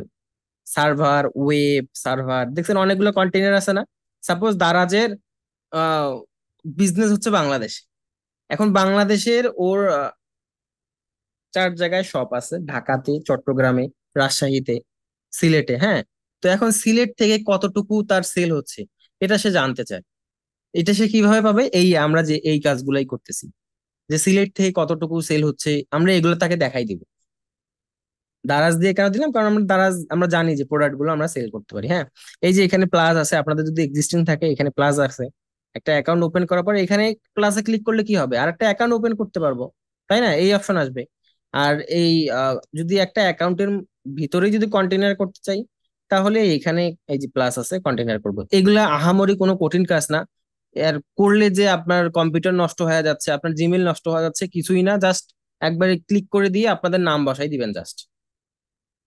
সার্ভার, ওয়েব সার্ভার, দেখছেন অনেকগুলো কন্টেইনার আছে না? সাপোজ দারাজের বিজনেস হচ্ছে বাংলাদেশে। এখন বাংলাদেশের ওর 4 জায়গায় শপ আছে, ঢাকাতে, চট্টগ্রামে, রাজশাহীতে, সিলেটে। হ্যাঁ, তো এখন সিলেট থেকে কতটুকু তার সেল হচ্ছে এটা সে জানতে চায়। এটা সে কিভাবে পাবে? এই আমরা যে এই কাজগুলাই করতেছি, যে সিলেট থেকে কতটুকু সেল হচ্ছে আমরা এগুলো তাকে দেখাই দিব। দারাজ দিয়ে কেন দিলাম? কারণ আমরা দারাজ আমরা জানি যে প্রোডাক্ট গুলো আমরা সেল করতে পারি। হ্যাঁ, এই যে এখানে প্লাস আছে, আপনাদের যদি এক্সিস্টিং থাকে এখানে প্লাস আছে, একটা অ্যাকাউন্ট ওপেন করার পরে এখানে প্লাসে ক্লিক করলে কি হবে? আর একটা অ্যাকাউন্ট ওপেন করতে পারবো, তাই না? এই অপশন আসবে। আর এই যদি একটা অ্যাকাউন্টের ভিতরে যদি কন্টেনার করতে চাই তাহলে এখানে এই যে প্লাস আছে, কন্টেনার করব। এগুলা আহামরি কোনো কঠিন কাজ না। এর করলে যে আপনার কম্পিউটার নষ্ট হয়ে যাচ্ছে, আপনার জিমেল নষ্ট হয়ে যাচ্ছে কিছুই না। জাস্ট একবারে ক্লিক করে দিয়ে আপনাদের নাম বসাই দিবেন জাস্ট।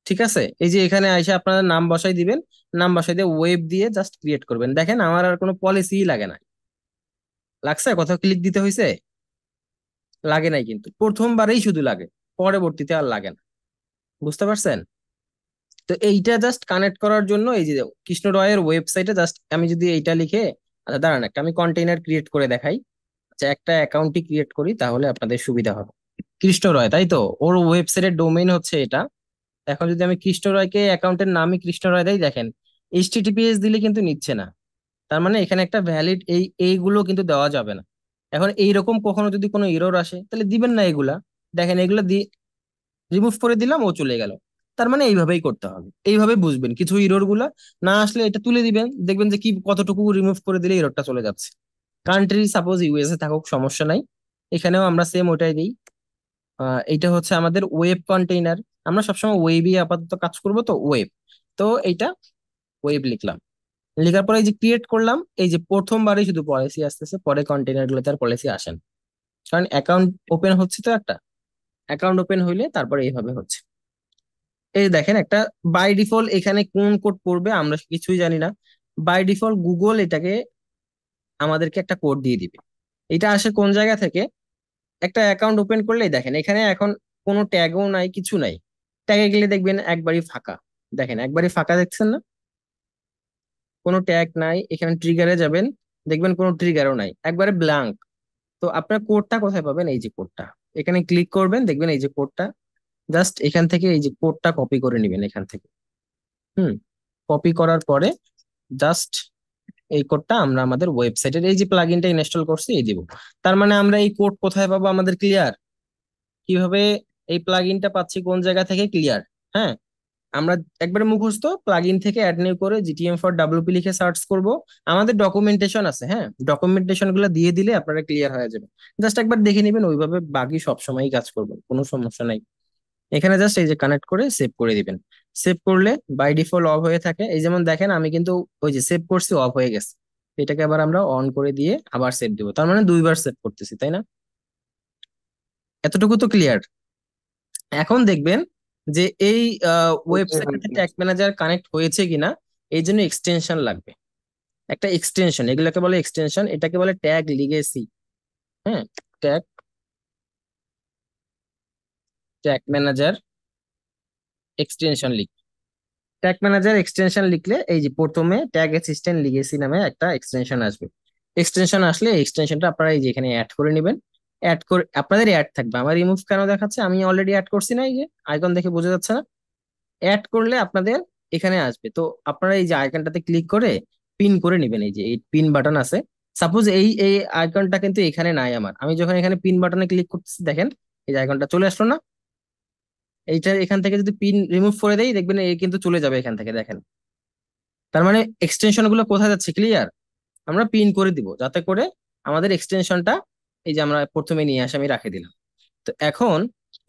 ঠিক আছে, এই যে এখানে এসে আপনারা নাম বসাই দিবেন, নাম বসাই দিয়ে ওয়েব দিয়ে জাস্ট ক্রিয়েট করবেন। দেখেন আমার আর কোনো পলিসি লাগে না। লাগছে? কোথাও ক্লিক দিতে হয়েছে? লাগে নাই, কিন্তু প্রথমবারেই শুধু লাগে, পরবর্তীতে আর লাগে না। বুঝতে পারছেন? তো এইটা জাস্ট কানেক্ট করার জন্য এই যে কৃষ্ণ রয়ের ওয়েবসাইটে জাস্ট আমি যদি এইটা লিখে, আচ্ছা দাঁড়ান একটা আমি কন্টেইনার ক্রিয়েট করে দেখাই। আচ্ছা একটা অ্যাকাউন্টই ক্রিয়েট করি তাহলে আপনাদের সুবিধা হবে। কৃষ্ণ রয়, তাই তো? ওর ওয়েবসাইটের ডোমেইন হচ্ছে এটা। এখন যদি আমি কৃষ্ণ রয়কে অ্যাকাউন্টের নামই কৃষ্ণ রয় দেই, দেখেন এইচটিটিপিএস দিলে কিন্তু নিচ্ছে না। তার মানে এখানে একটা ভ্যালিড এইগুলো কিন্তু দেওয়া যাবে না। এখন এইরকম কখনো যদি কোনো এরর আসে তাহলে দিবেন না এগুলা। দেখেন এগুলা দিয়ে রিমুভ করে দিলাম, ও চলে গেল। তার মানে এইভাবেই করতে হবে, এইভাবে বুঝবেন। কিছু এরর গুলা না আসলে এটা তুলে দিবেন, দেখবেন যে কি কতটুকু রিমুভ করে দিলে এররটা চলে যাচ্ছে। কান্ট্রি সাপোজ ইউএসএ থাকুক, সমস্যা নাই। এখানেও আমরা সেম ওটাই দিই। এইটা হচ্ছে আমাদের ওয়েব কন্টেইনার। আমরা সবসময় ওয়েবই আপাতত কাজ করব, তো ওয়েব। তো এইটা ওয়েব লিখলাম। লেখার পরে এই যে ক্রিয়েট করলাম, এই যে প্রথমবারই শুধু পলিসি আসতেছে, পরে কন্টেইনার গুলোতে আর পলিসি আসেন। কারণ অ্যাকাউন্ট ওপেন হচ্ছে, তো একটা অ্যাকাউন্ট ওপেন হইলে তারপরে এইভাবে হচ্ছে। এই দেখেন একটা বাই ডিফল্ট এখানে কোন কোড পড়বে আমরা কিছুই জানি না। বাই ডিফল্ট গুগল এটাকে আমাদেরকে একটা কোড দিয়ে দিবে। এটা আসে কোন জায়গা থেকে? একটা অ্যাকাউন্ট ওপেন করলেই দেখেন এখানে এখন কোনো ট্যাগও নাই, কিছু নাই। ট্যাগে গেলে দেখবেন একবারই ফাঁকা। দেখেন একবারই ফাঁকা, দেখছেন না? কোনো ট্যাগ নাই। এখানে ট্রিগারে যাবেন, দেখবেন কোনো ট্রিগারও নাই, একবারে ব্ল্যাঙ্ক। তো আপনার কোডটা কোথায় পাবেন? এই যে কোডটা, এখানে ক্লিক করবেন, দেখবেন এই যে কোডটা। জাস্ট এখান থেকে এই যে কোডটা কপি করে নেবেন এখান থেকে। হুম, কপি করার পরে জাস্ট এই কোডটা আমরা আমাদের ওয়েবসাইটের এই যে প্লাগইনটা ইনস্টল করছি এই দিব। তার মানে আমরা এই কোড কোথায় পাবো? আমাদের ক্লিয়ার। কিভাবে এই প্লাগইনটা পাচ্ছি, কোন জায়গা থেকে? ক্লিয়ার। হ্যাঁ, আমরা একবারে মুখস্থ প্লাগইন থেকে অ্যাড নিউ করে জিটিএম ফর ডাব্লিউপি লিখে সার্চ করব। আমাদের ডকুমেন্টেশন আছে, হ্যাঁ, ডকুমেন্টেশন গুলো দিয়ে দিলে আপনারা ক্লিয়ার হয়ে যাবে। জাস্ট একবার দেখে নেবেন, ওইভাবে বাকি সব সময়ই কাজ করবেন, কোনো সমস্যা নাই। এখানে জাস্ট এই যে কানেক্ট করে সেভ করে দিবেন। সেভ করলে বাই ডিফল্ট অফ হয়ে থাকে। এই যেমন দেখেন আমি কিন্তু ওই যে সেভ করছি, অফ হয়ে গেছে। এটাকে আবার আমরা অন করে দিয়ে আবার সেভ দিব, তার মানে দুইবার সেভ করতেছি, তাই না? এতটুকু তো ক্লিয়ার। এখন দেখবেন যে এই
ওইটাই
ওয়েবসাইটে
হয়েছে।
ট্যাগ ম্যানেজার কানেক্ট হয়েছে কিনা। এই জন্য এক্সটেনশন লাগবে, একটা এক্সটেনশন। এগুলোকে বলে এক্সটেনশন, এটাকে বলে ট্যাগ লিগেসি। হ্যাঁ, ট্যাগ ট্যাগ ম্যানেজার এক্সটেনশন লিখ। ট্যাগ ম্যানেজার এক্সটেনশন লিখলে এই যে প্রথমে ট্যাগ অ্যাসিস্ট্যান্ট লিগেসি নামে একটা এক্সটেনশন আসবে। এক্সটেনশন আসলে এক্সটেনশনটা আপনারা এই যে এখানে অ্যাড করে নেবেন। অ্যাড করে আপনাদের অ্যাড থাকবে। আমার রিমুভ কেন দেখাচ্ছে? আমি অলরেডি অ্যাড করছি না, এই যে আইকন দেখে বোঝা যাচ্ছে না? অ্যাড করলে আপনাদের এখানে আসবে। তো আপনারা এই যে আইকনটাতে ক্লিক করে পিন করে নেবেন। এই যে এই পিন বাটন আছে, সাপোজ এই এই আইকনটা কিন্তু এখানে নাই আমার। আমি যখন এখানে পিন বাটনে ক্লিক করতেছি দেখেন এই যে আইকনটা চলে আসলো না? এইটা এখান থেকে যদি পিন রিমুভ করে দেই দেখবেন এই কিন্তু চলে যাবে এখান থেকে, দেখেন। তার মানে এক্সটেনশন গুলো কোথায় যাচ্ছে? ক্লিয়ার। আমরা পিন করে দিব যাতে করে আমাদের এক্সটেনশনটা এই যে আমরা প্রথমে নিয়ে আসে আমি রাখে দিলাম। তো এখন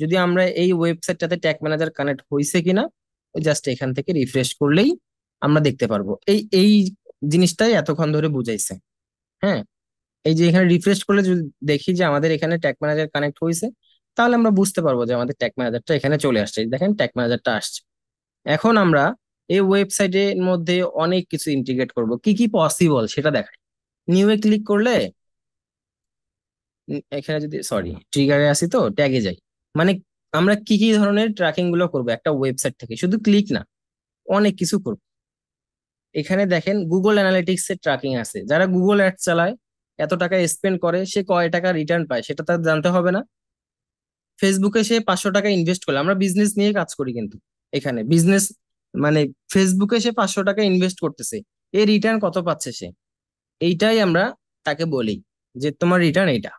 যদি আমরা এই ওয়েবসাইটটাতে ট্যাগ ম্যানেজার কানেক্ট হয়েছে কিনা জাস্ট এখান থেকে রিফ্রেশ করলেই আমরা দেখতে পারবো। এই এই জিনিসটাই এতক্ষণ ধরে বুঝাইছে। হ্যাঁ, এই যে এখানে রিফ্রেশ করলে যদি দেখি যে আমাদের এখানে ট্যাগ ম্যানেজার কানেক্ট হয়েছে তাহলে আমরা বুঝতে পারবো যে আমাদের ট্যাগ ম্যানেজারটা এখানে চলে আসছে। এই দেখেন ট্যাগ ম্যানেজারটা আসছে। এখন আমরা এই ওয়েবসাইটের মধ্যে অনেক কিছু ইন্টিগ্রেট করব, কি কি পসিবল সেটা দেখাই। নিউ এ ক্লিক করলে এখানে যদি সরি ট্রিগারে আসি তো ট্যাগে যাই। মানে আমরা কি কি ধরনের ট্র্যাকিং গুলো করবো একটা ওয়েবসাইট থেকে, শুধু ক্লিক না, অনেক কিছু করবো। এখানে দেখেন গুগল অ্যানালিটিক্স এর ট্র্যাকিং আছে। যারা গুগল অ্যাড চালায়, এত টাকা স্পেন্ড করে, সে কয় টাকা রিটার্ন পায় সেটা তার জানতে হবে না? ফেসবুকে সে 500 টাকা ইনভেস্ট করলে, আমরা বিজনেস নিয়ে কাজ করি কিন্তু এখানে বিজনেস মানে ফেসবুকে সে 500 টাকা ইনভেস্ট করতেছে, এই রিটার্ন কত পাচ্ছে সে, এইটাই আমরা তাকে বলি যে তোমার রিটার্ন এইটা।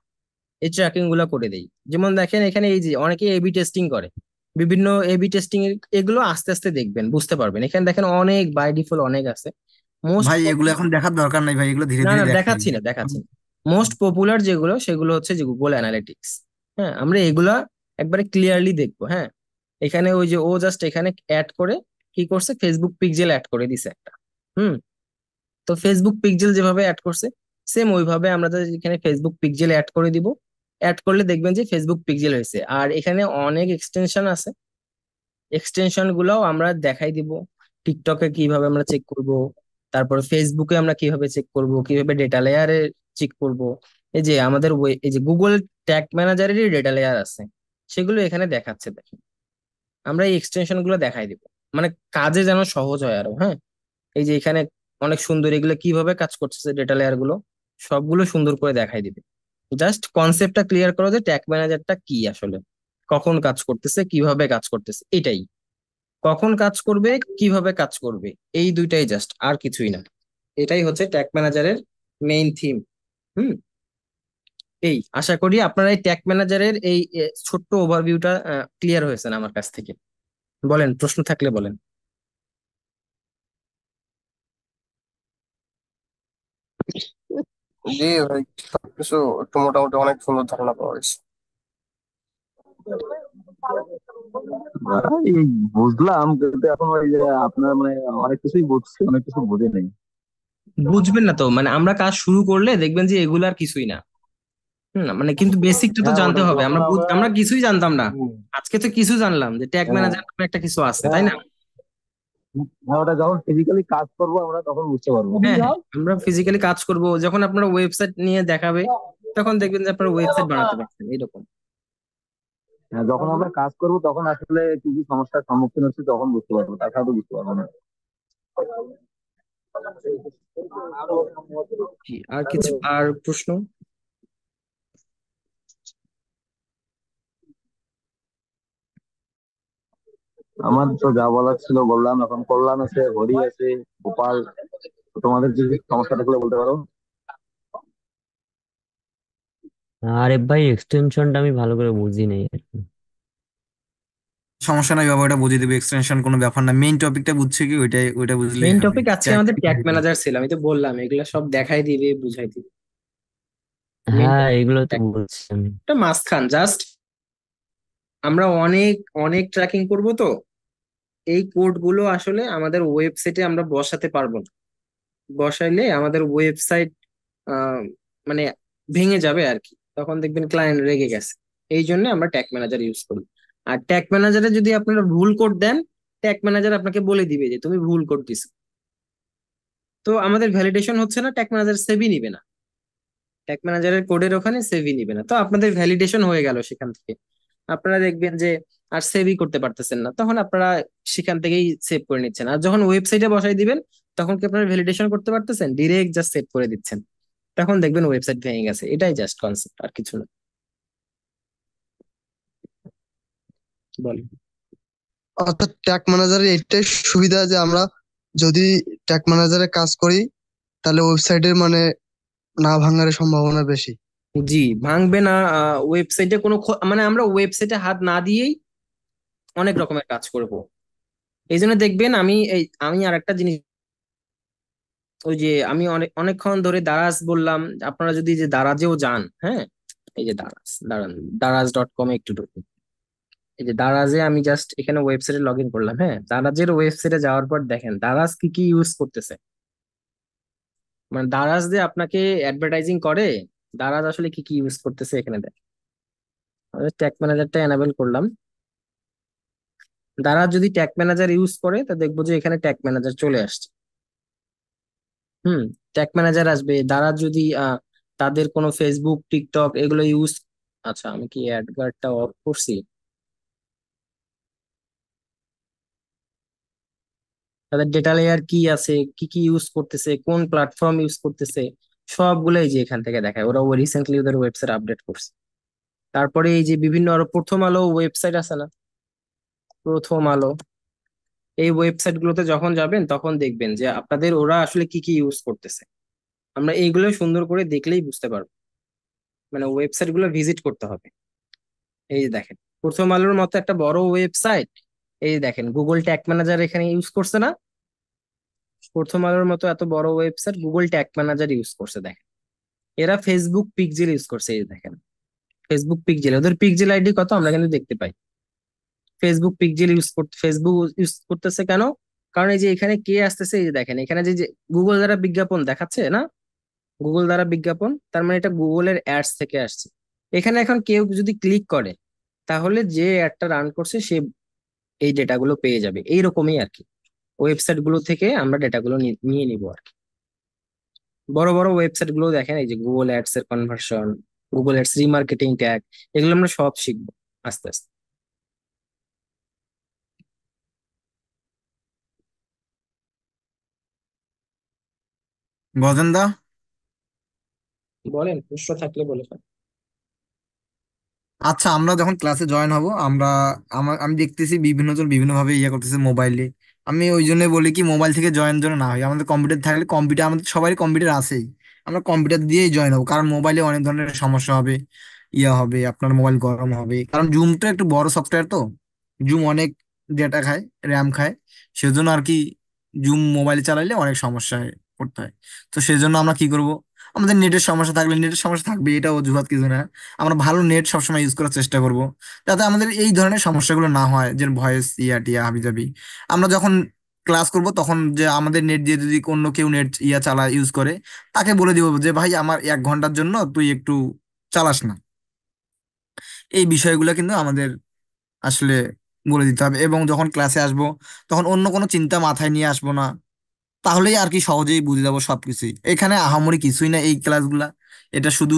এই ট্র্যাকিং গুলো করে দেই। যেমন দেখেন এখানে এই যে অনেকে এবি টেস্টিং করে, বিভিন্ন এবি টেস্টিং এগুলো আস্তে আস্তে দেখবেন, বুঝতে পারবেন। এখানে দেখেন অনেক বাই ডিফল্ট অনেক আছে। মোস্ট
ভাই এগুলো এখন দেখার দরকার নাই ভাই, এগুলো ধীরে
না
ধীরে
না
দেখাই।
দেখাচ্ছি না, দেখাচ্ছি না। মোস্ট পপুলার যেগুলো সেগুলো হচ্ছে যে গুগল অ্যানালিটিক্স। হ্যাঁ, আমরা এগুলা একবারে ক্লিয়ারলি দেখবো। হ্যাঁ, এখানে ওই যে ও জাস্ট এখানে অ্যাড করে কি করছে, ফেসবুক পিক্সেল অ্যাড করে দিছে একটা। হুম। তো ফেসবুক পিক্সেল যেভাবে অ্যাড করছে, সেম ওইভাবে আমরা যদি এখানে ফেসবুক পিক্সেল অ্যাড করে দিব, অ্যাড করলে দেখবেন যে ফেসবুক পিক্সেল হয়েছে। আর এখানে অনেক এক্সটেনশন আছে, এক্সটেনশন গুলাও আমরা দেখাই দিব। টিকটকে কিভাবে আমরা চেক করব, তারপর ফেসবুকে আমরা কিভাবে চেক করব, কিভাবে ডেটা লেয়ারে চেক করব। এই যে আমাদের এই যে গুগল ট্যাগ ম্যানেজারেরই ডেটা লেয়ার আছে, সেগুলো এখানে দেখাচ্ছে। দেখেন আমরা এই এক্সটেনশন গুলো দেখাই দিব, মানে কাজে যেন সহজ হয় আরো। হ্যাঁ, এই যে এখানে অনেক সুন্দর এগুলো কিভাবে কাজ করতেছে, ডেটা লেয়ার গুলো সবগুলো সুন্দর করে দেখাই দিবে। জাস্ট কনসেপ্টটা ক্লিয়ার করো যে ট্যাগ ম্যানেজারটা কি আসলে, কখন কাজ করতেছে, কিভাবে কাজ করতেছে, এটাই। কখন কাজ করবে, কিভাবে কাজ করবে, এই দুইটাই জাস্ট, আর কিছুই না। এটাই হচ্ছে ট্যাগ ম্যানেজারের মেইন থিম। হুম। এই আশা করি আপনারা এই ট্যাগ ম্যানেজারের এই ছোট্ট ওভারভিউটা ক্লিয়ার হয়েছে না আমার কাছ থেকে। বলেন, প্রশ্ন থাকলে বলেন।
জি ভাই, সবকিছু একটু মোটামুটি অনেক সুন্দর ধারণা পাওয়া গেছে।
এই বুঝলাম, কিন্তু এখন ওই যে আপনার মানে অনেক কিছুই বুঝছি, অনেক কিছু বুঝে নেই।
বুঝবেন না তো, মানে আমরা কাজ শুরু করলে দেখবেন যে এগুলো আর কিছুই না। মানে কিন্তু বেসিকটা তো
হ্যাঁ,
জানতে
ওটা
হবে।
যখন আমরা
আমরা কিছুই জানতাম না,
হুম,
আজকে তো কিছু জানলাম যে ট্যাগ
হ্যাঁ,
ম্যানেজার নামে একটা কিছু আছে, তাই
হ্যাঁ,
না?
হ্যাঁ, ওটা যখন ফিজিক্যালি কাজ করবো আমরা তখন বুঝতে পারবো।
হ্যাঁ হ্যাঁ, আমরা ফিজিক্যালি কাজ করব, যখন আপনারা ওয়েবসাইট নিয়ে দেখাবে তখন দেখবেন যে আপনারা ওয়েবসাইট বানাতে পারছেন এরকম।
হ্যাঁ, যখন আমরা কাজ করবো তখন আসলে কি কি সমস্যার সম্মুখীন হচ্ছে তখন বুঝতে পারবো, তাছাড়া তো বুঝতে পারবো না।
জি, আর কিছু, আর প্রশ্ন?
আমার তো যা বলার ছিল বললাম, এখন কল্যাণ আছে, হরি আছে, গোপাল। তো তোমাদের যদি সমস্যা থাকলে বলতে পারো।
আরে ভাই এক্সটেনশনটা আমি ভালো করে বুঝি নাই আর কি।
সমস্যা নাই বাবা, ওটা বুঝিয়ে দেবে, এক্সটেনশন কোনো ব্যাপার না, মেইন টপিকটা বুঝছে কি ওইটাই, ওইটা বুঝলেই
মেইন
হবে।
টপিক আজকে
ট্যাগ
আমাদের ট্যাগ ম্যানেজার ছিল, আমি তো বললাম এগুলা সব দেখাই দিবে, বুঝাই দিবে। মেইন
হ্যাঁ
টপিক
এগুলো তো বুঝছি আমি।
এটা মাঝখান জাস্ট। আমরা অনেক অনেক ট্র্যাকিং করব তো, এই কোড গুলো আসলে আমাদের ওয়েবসাইটে আমরা বসাতে পারবো না। বসাইলে আমাদের ওয়েবসাইট মানে ভেঙে যাবে আর কি, তখন দেখবেন ক্লায়েন্ট রেগে গেছে। এই জন্য আমরা ট্যাগ ম্যানেজার ইউজ করি। আর ট্যাগ ম্যানেজারে যদি আপনারা ভুল কোড দেন, ট্যাগ ম্যানেজার আপনাকে বলে দিবে যে তুমি ভুল কোড দিছো। তো আমাদের ভ্যালিডেশন হচ্ছে না, ট্যাগ ম্যানেজার সেভই নিবে না, ট্যাগ ম্যানেজারের কোডের ওখানে সেভই নিবে না। তো আপনাদের ভ্যালিডেশন হয়ে গেল সেখান থেকে। আপনারা দেখবেন যে আর সেভই করতে পারতেছেন না, তখন আপনারা সেখান থেকেই সেভ করে নিচ্ছেন। আর যখন ওয়েবসাইটে বসাই দিবেন তখন কি আপনারা ভ্যালিডেশন করতে পারতেছেন, ডিরেক্ট জাস্ট সেভ করে দিচ্ছেন, তখন দেখবেন ওয়েবসাইট ভেঙে গেছে। এটাই জাস্ট কনসেপ্ট, আর কিছু না। বলেন।
অর্থাৎ ট্যাগ ম্যানেজারের এইটাই সুবিধা যে আমরা যদি ট্যাগ ম্যানেজারে কাজ করি তাহলে ওয়েবসাইটের মানে না ভাঙার সম্ভাবনা বেশি।
জি, ভাঙবে না। ওয়েবসাইটে কোনো মানে আমরা ওয়েবসাইটে হাত না দিয়েই অনেক রকমের কাজ করব। এই জন্য দেখবেন আমি আর একটা জিনিস, ওই যে আমি অনেকক্ষণ ধরে দারাজ বললাম, আপনারা যদি যে দারাজেও যান, হ্যাঁ, এই যে দাঁড়ান, daraz.com একটু ঢুকুন। এই যে দারাজে আমি জাস্ট এখানে ওয়েবসাইটে লগ ইন করলাম। হ্যাঁ, দারাজের ওয়েবসাইটে যাওয়ার পর দেখেন দারাজ কি কি ইউজ করতেছে। মানে দারাজ দিয়ে আপনাকে অ্যাডভার্টাইজিং করে, দারাজ আসলে কি কি ইউজ করতেছে এখানে দেখ। ট্যাগ ম্যানেজারটা এনাবেল করলাম। দারাজ যদি ট্যাগ ম্যানেজার ইউজ করে তা দেখবো যে এখানে ট্যাগ ম্যানেজার চলে আসছে। হুম, ট্যাগ ম্যানেজার আসবে। দারাজ যদি তাদের কোনো ফেসবুক, টিকটক এগুলো ইউজ, আচ্ছা আমি কি অ্যাড গার্ডটা অফ করছি? তাদের ডেটা লেয়ার কি আছে, কি কি ইউজ করতেছে, কোন প্ল্যাটফর্ম ইউজ করতেছে, সবগুলো এই যে এখান থেকে দেখায়। ওরা রিসেন্টলি ওদের ওয়েবসাইট আপডেট করছে। তারপরে এই যে বিভিন্ন আরো প্রথম আলো ওয়েবসাইট আছে না, প্রথম আলো, এই ওয়েবসাইট গুলোতে যখন যাবেন তখন দেখবেন যে আপনাদের ওরা আসলে কি কি ইউজ করতেছে। আমরা এইগুলো সুন্দর করে দেখলেই বুঝতে পারবো, মানে ওয়েবসাইট গুলো ভিজিট করতে হবে। এই যে দেখেন, প্রথম আলোর মতো একটা বড় ওয়েবসাইট, এই যে দেখেন গুগল ট্যাগ ম্যানেজার এখানে ইউজ করছে না? প্রথম আলোর মতো এত বড় website Google tag manager use করছে, দেখেন। এরা ফেসবুক পিক্সেল ইউজ করছে, এই যে দেখেন ফেসবুক পিক্সেল, ওদের পিক্সেল আইডি কত আমরা কিন্তু দেখতে পাই। ফেসবুক পিক্সেল ফেসবুক ইউজ করতেছে কেন? কারণ এই যে এখানে কে আসতেছে, এই যে দেখেন এখানে যে যে গুগল দ্বারা বিজ্ঞাপন দেখাচ্ছে না, গুগল দ্বারা বিজ্ঞাপন, তার মানে এটা গুগলের অ্যাডস থেকে আসছে। এখানে এখন কেউ যদি ক্লিক করে তাহলে যে অ্যাডটা রান করছে সে এই ডেটাগুলো পেয়ে যাবে, এইরকমই আর কি। ওয়েবসাইট গুলো থেকে আমরা ডেটাগুলো নিয়ে নিব আর কি। বড় বড় ওয়েবসাইট গুলো দেখেন, এই যে গুগল অ্যাডস এর conversion, Google ads remarketing tag, এগুলো আমরা সব শিখবো আস্তে আস্তে।
গজেন্দা,
বলেন, প্রশ্ন থাকলে বলে ফেলেন।
আচ্ছা আমরা যখন ক্লাসে জয়েন হব, আমি দেখতেছি বিভিন্ন জন বিভিন্ন ভাবে ইয়ে করতেছে মোবাইলে। আমি ওই জন্য বলি কি, মোবাইল থেকে জয়েন যেন না হয়। আমাদের কম্পিউটার থাকলে, কম্পিউটার আমাদের সবারই কম্পিউটার আছেই, আমরা কম্পিউটার দিয়েই জয়েন হবো। কারণ মোবাইলে অনেক ধরনের সমস্যা হবে, ইয়ে হবে, আপনার মোবাইল গরম হবে। কারণ জুমটা একটু বড় সফটওয়্যার তো, জুম অনেক ডেটা খায়, র্যাম খায়। সেজন্য আর কি জুম মোবাইলে চালাইলে অনেক সমস্যায় পড়তে হয়। তো সেজন্য আমরা কি করব, আমাদের নেটের সমস্যা থাকলে, নেটের সমস্যা থাকবে, এটা অজুহাত কিছু না। আমরা ভালো নেট সবসময় ইউজ করার চেষ্টা করব, যাতে আমাদের এই ধরনের সমস্যাগুলো না হয়, যে ভয়েস ইয়া টিয়া হাবিজাবি। আমরা যখন ক্লাস করব তখন যে আমাদের নেট দিয়ে যদি অন্য কেউ নেট ইয়া চালা ইউজ করে, তাকে বলে দিব যে ভাই আমার 1 ঘন্টার জন্য তুই একটু চালাস না। এই বিষয়গুলো কিন্তু আমাদের আসলে বলে দিতে হবে। এবং যখন ক্লাসে আসবো তখন অন্য কোনো চিন্তা মাথায় নিয়ে আসবো না। তাহলেই আর কি সহজেই বুঝে যাবো সবকিছুই। এখানে আহামরি কিছুই না এই ক্লাসগুলা। এটা শুধু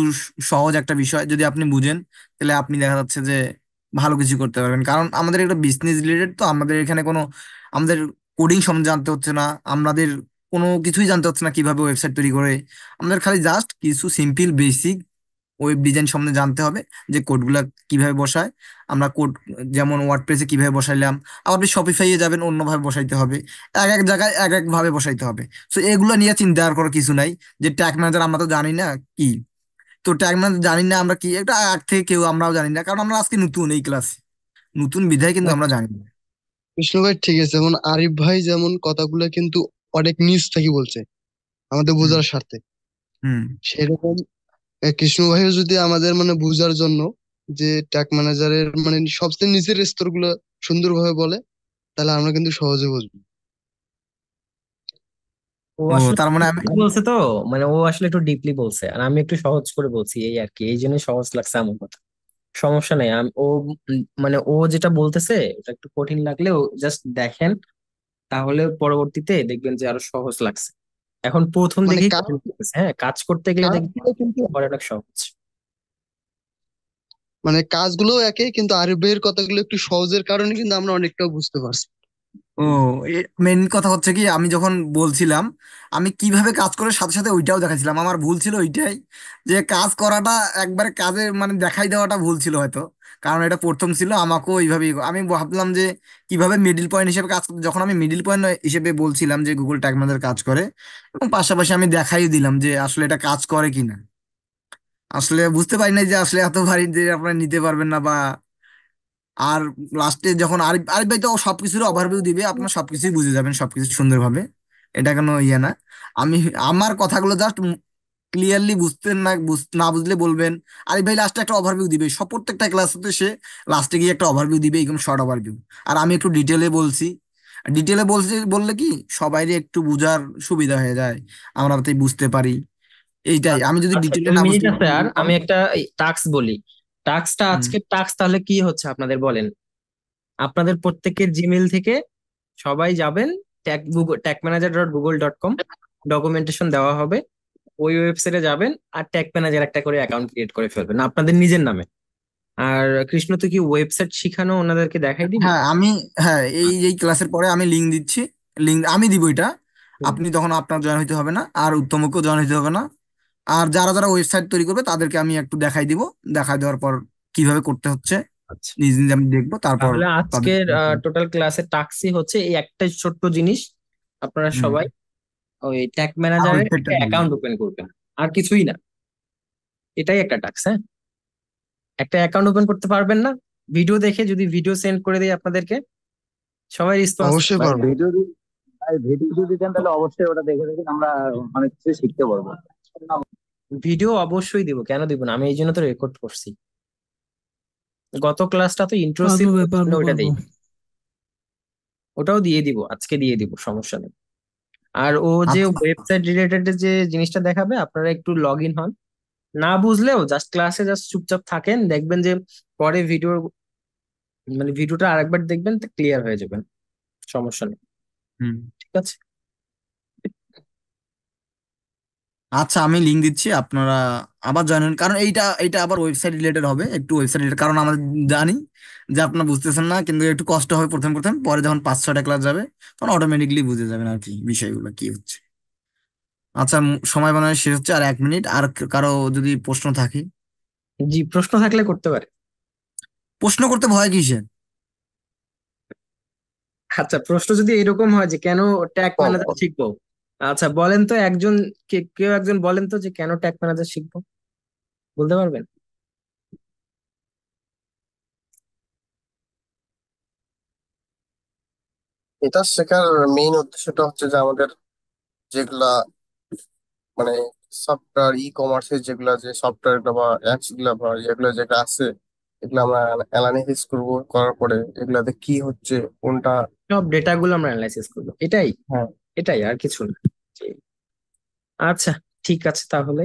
সহজ একটা বিষয়, যদি আপনি বুঝেন তাহলে আপনি দেখা যাচ্ছে যে ভালো কিছু করতে পারবেন। কারণ আমাদের একটা বিজনেস রিলেটেড, তো আমাদের এখানে কোনো, আমাদের কোডিং সম্বন্ধে জানতে হচ্ছে না, আমাদের কোনো কিছুই জানতে হচ্ছে না কিভাবে ওয়েবসাইট তৈরি করে। আমাদের খালি জাস্ট কিছু সিম্পল বেসিক ওয়েব ডিজাইন সম্বন্ধে জানতে হবে, যে কোডগুলা কিভাবে বসায়। আমরা কোড যেমন ওয়ার্ডপ্রেসে কিভাবে বসাইলাম, আবার আপনি শপিফাইয়ে যাবেন অন্যভাবে বসাইতে হবে, এক এক জায়গায় এক এক ভাবে বসাইতে হবে। তো এগুলো নিয়ে চিন্তা আর করার কিছু নাই। যে ট্যাগ ম্যানেজার আমরা তো জানি না কি, তো ট্যাগ ম্যানেজার জানি না আমরা কি, এটা আগ থেকে কেউ আমরাও জানি না, কারণ আমরা আজকে নতুন এই ক্লাসে, নতুন বিধায় কিন্তু আমরা জানি না।
কৃষ্ণ ভাই ঠিক আছে, যেমন আরিফ ভাই যেমন কথাগুলো কিন্তু অনেক নিজ থেকে বলছে আমাদের
হুম।
বোঝার স্বার্থে,
হুম।
সেরকম কৃষ্ণ ভাইও যদি আমাদের মানে বোঝার জন্য যে ট্যাগ ম্যানেজারের মানে সবচেয়ে নিচের স্তরগুলো সুন্দরভাবে বলে, তাহলে আমরা কিন্তু সহজে বুঝবো।
ও
ও
আসলে
তার মানে আমি,
deeply বলছে তো, মানে ও আসলে একটু ডিপলি বলছে আর আমি একটু সহজ করে বলছি, এই আর কি, এই জন্যই সহজ লাগছে আমার কথা। সমস্যা নেই, ও মানে ও যেটা বলতেছে ওটা একটু কঠিন লাগলেও জাস্ট দেখেন, তাহলে পরবর্তীতে দেখবেন যে আরো সহজ লাগছে। এখন প্রথম
মানে
দেখেই
কাজ
কঠিন লাগতেছে, হ্যাঁ, কাজ করতে গেলে দেখবেন
কাজগুলো কিন্তু
পরে অনেক সহজ।
মানে কাজগুলো একই, কিন্তু আরিফ ভাইয়ের কথাগুলো একটু সহজের কারণে কিন্তু আমরা অনেকটা বুঝতে পারছি।
ও মেন কথা হচ্ছে কি, আমি যখন বলছিলাম আমি কিভাবে কাজ করে সাথে সাথে ওইটাও দেখাইছিলাম। আমার ভুল ছিল ওইটাই, যে কাজ করাটা একবারে কাজে মানে দেখাই দেওয়াটা ভুল ছিল হয়তো। কারণ এটা প্রথম ছিল, আমাকেও ওইভাবেই আমি ভাবলাম যে কিভাবে মিডিল পয়েন্ট হিসেবে কাজ করতে। যখন আমি মিডিল পয়েন্ট হিসেবে বলছিলাম যে গুগল ট্যাগ ম্যানেজার কাজ করে, এবং পাশাপাশি আমি দেখাই দিলাম যে আসলে এটা কাজ করে কিনা। আসলে বুঝতে পারি নাই যে আসলে এত ভারী যে আপনারা নিতে পারবেন না, বা আর লাস্টে যখন আরিফ আরিফ ভাই তো সবকিছুর ওভারভিউ দিবে, আপনার সবকিছুই বুঝে যাবেন সবকিছু সুন্দরভাবে। এটা কোনো ইয়ে না। আমি আমার কথাগুলো জাস্ট ক্লিয়ারলি বুঝতেন না, না বুঝলে বলবেন। আরিফ ভাই লাস্টে একটা ওভারভিউ দিবে, সব প্রত্যেকটা ক্লাসে সে লাস্টে গিয়ে একটা ওভারভিউ দিবে, এরকম শর্ট ওভারভিউ। আর আমি একটু ডিটেলে বলছি, ডিটেলে বলছি বললে কি সবাইরই একটু বোঝার সুবিধা হয়ে যায়, আমরা তাই বুঝতে পারি। এইটাই, আমি যদি
আচ্ছা,
ডিটেলে
2
না
মিনিট
বুঝতে
আছে আর
পারি।
আমি একটা টাস্ক বলি। টাস্কটা,
হুম।
আজকের টাস্ক তাহলে কি হচ্ছে আপনাদের বলেন। আপনাদের প্রত্যেকের জিমেইল থেকে সবাই যাবেন tagmanager.google.com, ডকুমেন্টেশন দেওয়া হবে, ওই ওয়েবসাইটে যাবেন আর ট্যাগ ম্যানেজার একটা করে অ্যাকাউন্ট ক্রিয়েট করে ফেলবেন আপনাদের নিজের নামে। আর কৃষ্ণ, তো কি ওয়েবসাইট শিখানো ওনাদেরকে দেখাই দিবি?
হ্যাঁ আমি, হ্যাঁ এই এই ক্লাসের পরে আমি লিঙ্ক দিচ্ছি, লিঙ্ক আমি দিব এটা।
হুম।
আপনি তখন আপনার জয়েন হইতে হবে না, আর উত্তমকেও জয়েন হইতে হবে না। আর যারা যারা ওয়েবসাইট তৈরি করবে তাদেরকে আমি একটু দেখাই দিব, দেখাই দেওয়ার পর কিভাবে করতে হচ্ছে
আচ্ছা,
নিজ নিজ আমি দেখবো, তারপর
তাহলে
তাদের
আজকের টোটাল ক্লাসের টাস্কই হচ্ছে এই একটা ছোট্ট জিনিস, আপনারা
হুম
সবাই ওই ট্যাগ
আর
ম্যানেজারের
ওয়েবসাইটটা
একটা
দিবেন।
অ্যাকাউন্ট ওপেন করবেন, আর কিছুই না। এটাই একটা টাস্ক, হ্যাঁ। একটা অ্যাকাউন্ট ওপেন করতে পারবেন না? ভিডিও দেখে যদি ভিডিও সেন্ড করে দেই আপনাদেরকে, সবাই রেসপন্স
অবশ্যই
ভাই
পারবো।
ভিডিও ভাই ভিডিও যদি দেন তাহলে অবশ্যই ওটা দেখে দেখে আমরা অনেক কিছু শিখতে পারবো।
ভিডিও অবশ্যই দিব, কেন দিব না? আমি এই জন্য তো রেকর্ড করছি। গত ক্লাসটা তো ইন্ট্রো ছিল,
পারবো ভাই,
ওই জন্য
পারবো
ওইটা
পারবো।
দেই। ওটাও দিয়ে দিব, আজকে দিয়ে দিব, সমস্যা নেই। আর ও যে
আচ্ছা
ওয়েবসাইট রিলেটেড যে জিনিসটা দেখাবে, আপনারা একটু লগ ইন হন। না বুঝলেও জাস্ট ক্লাসে জাস্ট চুপচাপ থাকেন, দেখবেন যে পরে ভিডিওটা আরেকবার দেখবেন, তো ক্লিয়ার হয়ে যাবেন, সমস্যা নেই।
হুম
ঠিক আছে।
আচ্ছা, আমি লিঙ্ক দিচ্ছি, আপনারা আবার জয়েন হন, কারণ এইটা এইটা আবার ওয়েবসাইট রিলেটেড হবে, একটু ওয়েবসাইট রিলেটেড, কারণ আমরা জানি যে আপনারা বুঝতেছেন না, কিন্তু একটু কষ্ট হবে প্রথম প্রথম, পরে যখন 5-6টা ক্লাস যাবে তখন অটোমেটিকলি বুঝে যাবেন আর কি বিষয়গুলো কি হচ্ছে। আচ্ছা, সময় বানানো শেষ হচ্ছে, আর 1 মিনিট, আর কারো যদি প্রশ্ন থাকে।
জি, প্রশ্ন থাকলে করতে পারে।
প্রশ্ন করতে ভয় কিসের?
আচ্ছা, প্রশ্ন যদি এরকম হয় যে কেন ট্যাগ
কম
ম্যানেজার
কম।
শিখবো, আচ্ছা বলেন তো একজন, কেউ একজন বলেন তো যে কেন ট্যাগ ম্যানেজার শিখবো, বলতে পারবেন?
এটা শেখার মেইন উদ্দেশ্যটা হচ্ছে যে আমাদের যেগুলা মানে সফটওয়্যার ই কমার্সের যেগুলা যে সফটওয়্যার গুলো বা অ্যাপস গুলা বা যেগুলো যেটা আছে, এগুলো আমরা অ্যানালাইসিস করবো, করার পরে এগুলাতে কি হচ্ছে কোনটা।
সব ডেটা গুলো আমরা অ্যানালাইসিস করবো, এটাই।
হ্যাঁ।
এটাই, আর কিছু না। জি। আচ্ছা, ঠিক আছে তাহলে।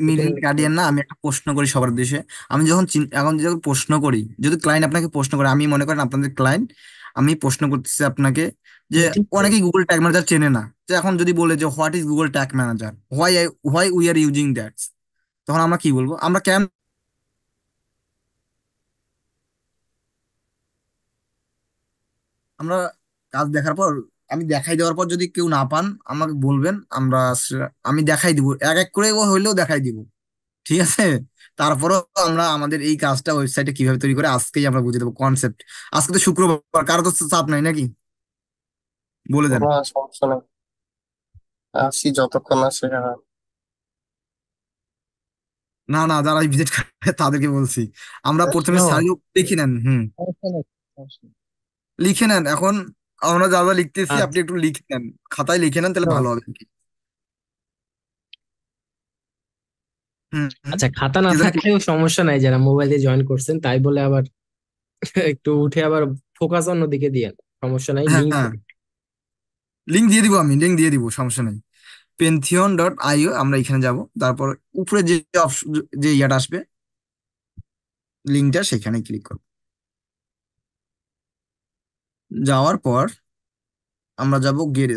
মিলিয়ন গার্ডিয়ান না, আমি একটা প্রশ্ন করি সবার উদ্দেশ্যে। আমি যখন এখন যখন প্রশ্ন করি, যদি ক্লায়েন্ট আপনাকে প্রশ্ন করে, আমি মনে করেন আপনাদের ক্লায়েন্ট, আমি প্রশ্ন করতেছি আপনাকে যে
ঠিক তো।
অনেকেই গুগল ট্যাগ ম্যানেজার চেনে না, যে এখন যদি বলে যে what is Google tag manager, why we are using that, তখন আমরা কি বলবো? আমরা কেন, আমরা কাজ দেখার পর, আমি দেখাই দেওয়ার পর যদি কেউ না পান আমাকে বলবেন, আমি দেখাই দিব, এক এক করে ও হইলেও দেখাই দিব, ঠিক আছে? তারপরও আমরা আমাদের এই কাজটা ওয়েবসাইটে কিভাবে তৈরি করে আজকেই আমরা বুঝে দেবো কনসেপ্ট। আজকে তো শুক্রবার, কারো তো চাপ নাই নাকি, বলে দেন।
না, সমস্যা নেই, আসি যতক্ষণ না শেখা হয়।
না না, যারা ভিজিট করে তাদেরকে বলছি, আমরা প্রথমে
ও,
সারিও লিখে নেন।
সমস্যা নেই, সমস্যা নেই।
লিখে নেন এখন, আমরা যা যা লিখতেছি আপনি
আচ্ছা,
একটু লিখে নেন, খাতায় লিখে নেন, তাহলে
ও,
ভালো হবে আর কি। হুম হুম।
আচ্ছা, খাতা না
কি জানি
থাকলেও সমস্যা নাই, যারা মোবাইলে জয়েন করছেন তাই বলে আবার একটু উঠে আবার ফোকাস অন্যদিকে দিয়ে, সমস্যা নাই,
হ্যাঁ
লিঙ্ক।
হ্যাঁ, লিঙ্ক দিয়ে দিব, আমি লিঙ্ক দিয়ে দিব, সমস্যা নেই। Pantheon.io, আমরা এখানে যাব, তারপর উপরে যে যে ইয়াটা আসবে, লিঙ্কটা, সেখানে ক্লিক করব। যাওয়ার পর আমরা যাব গেট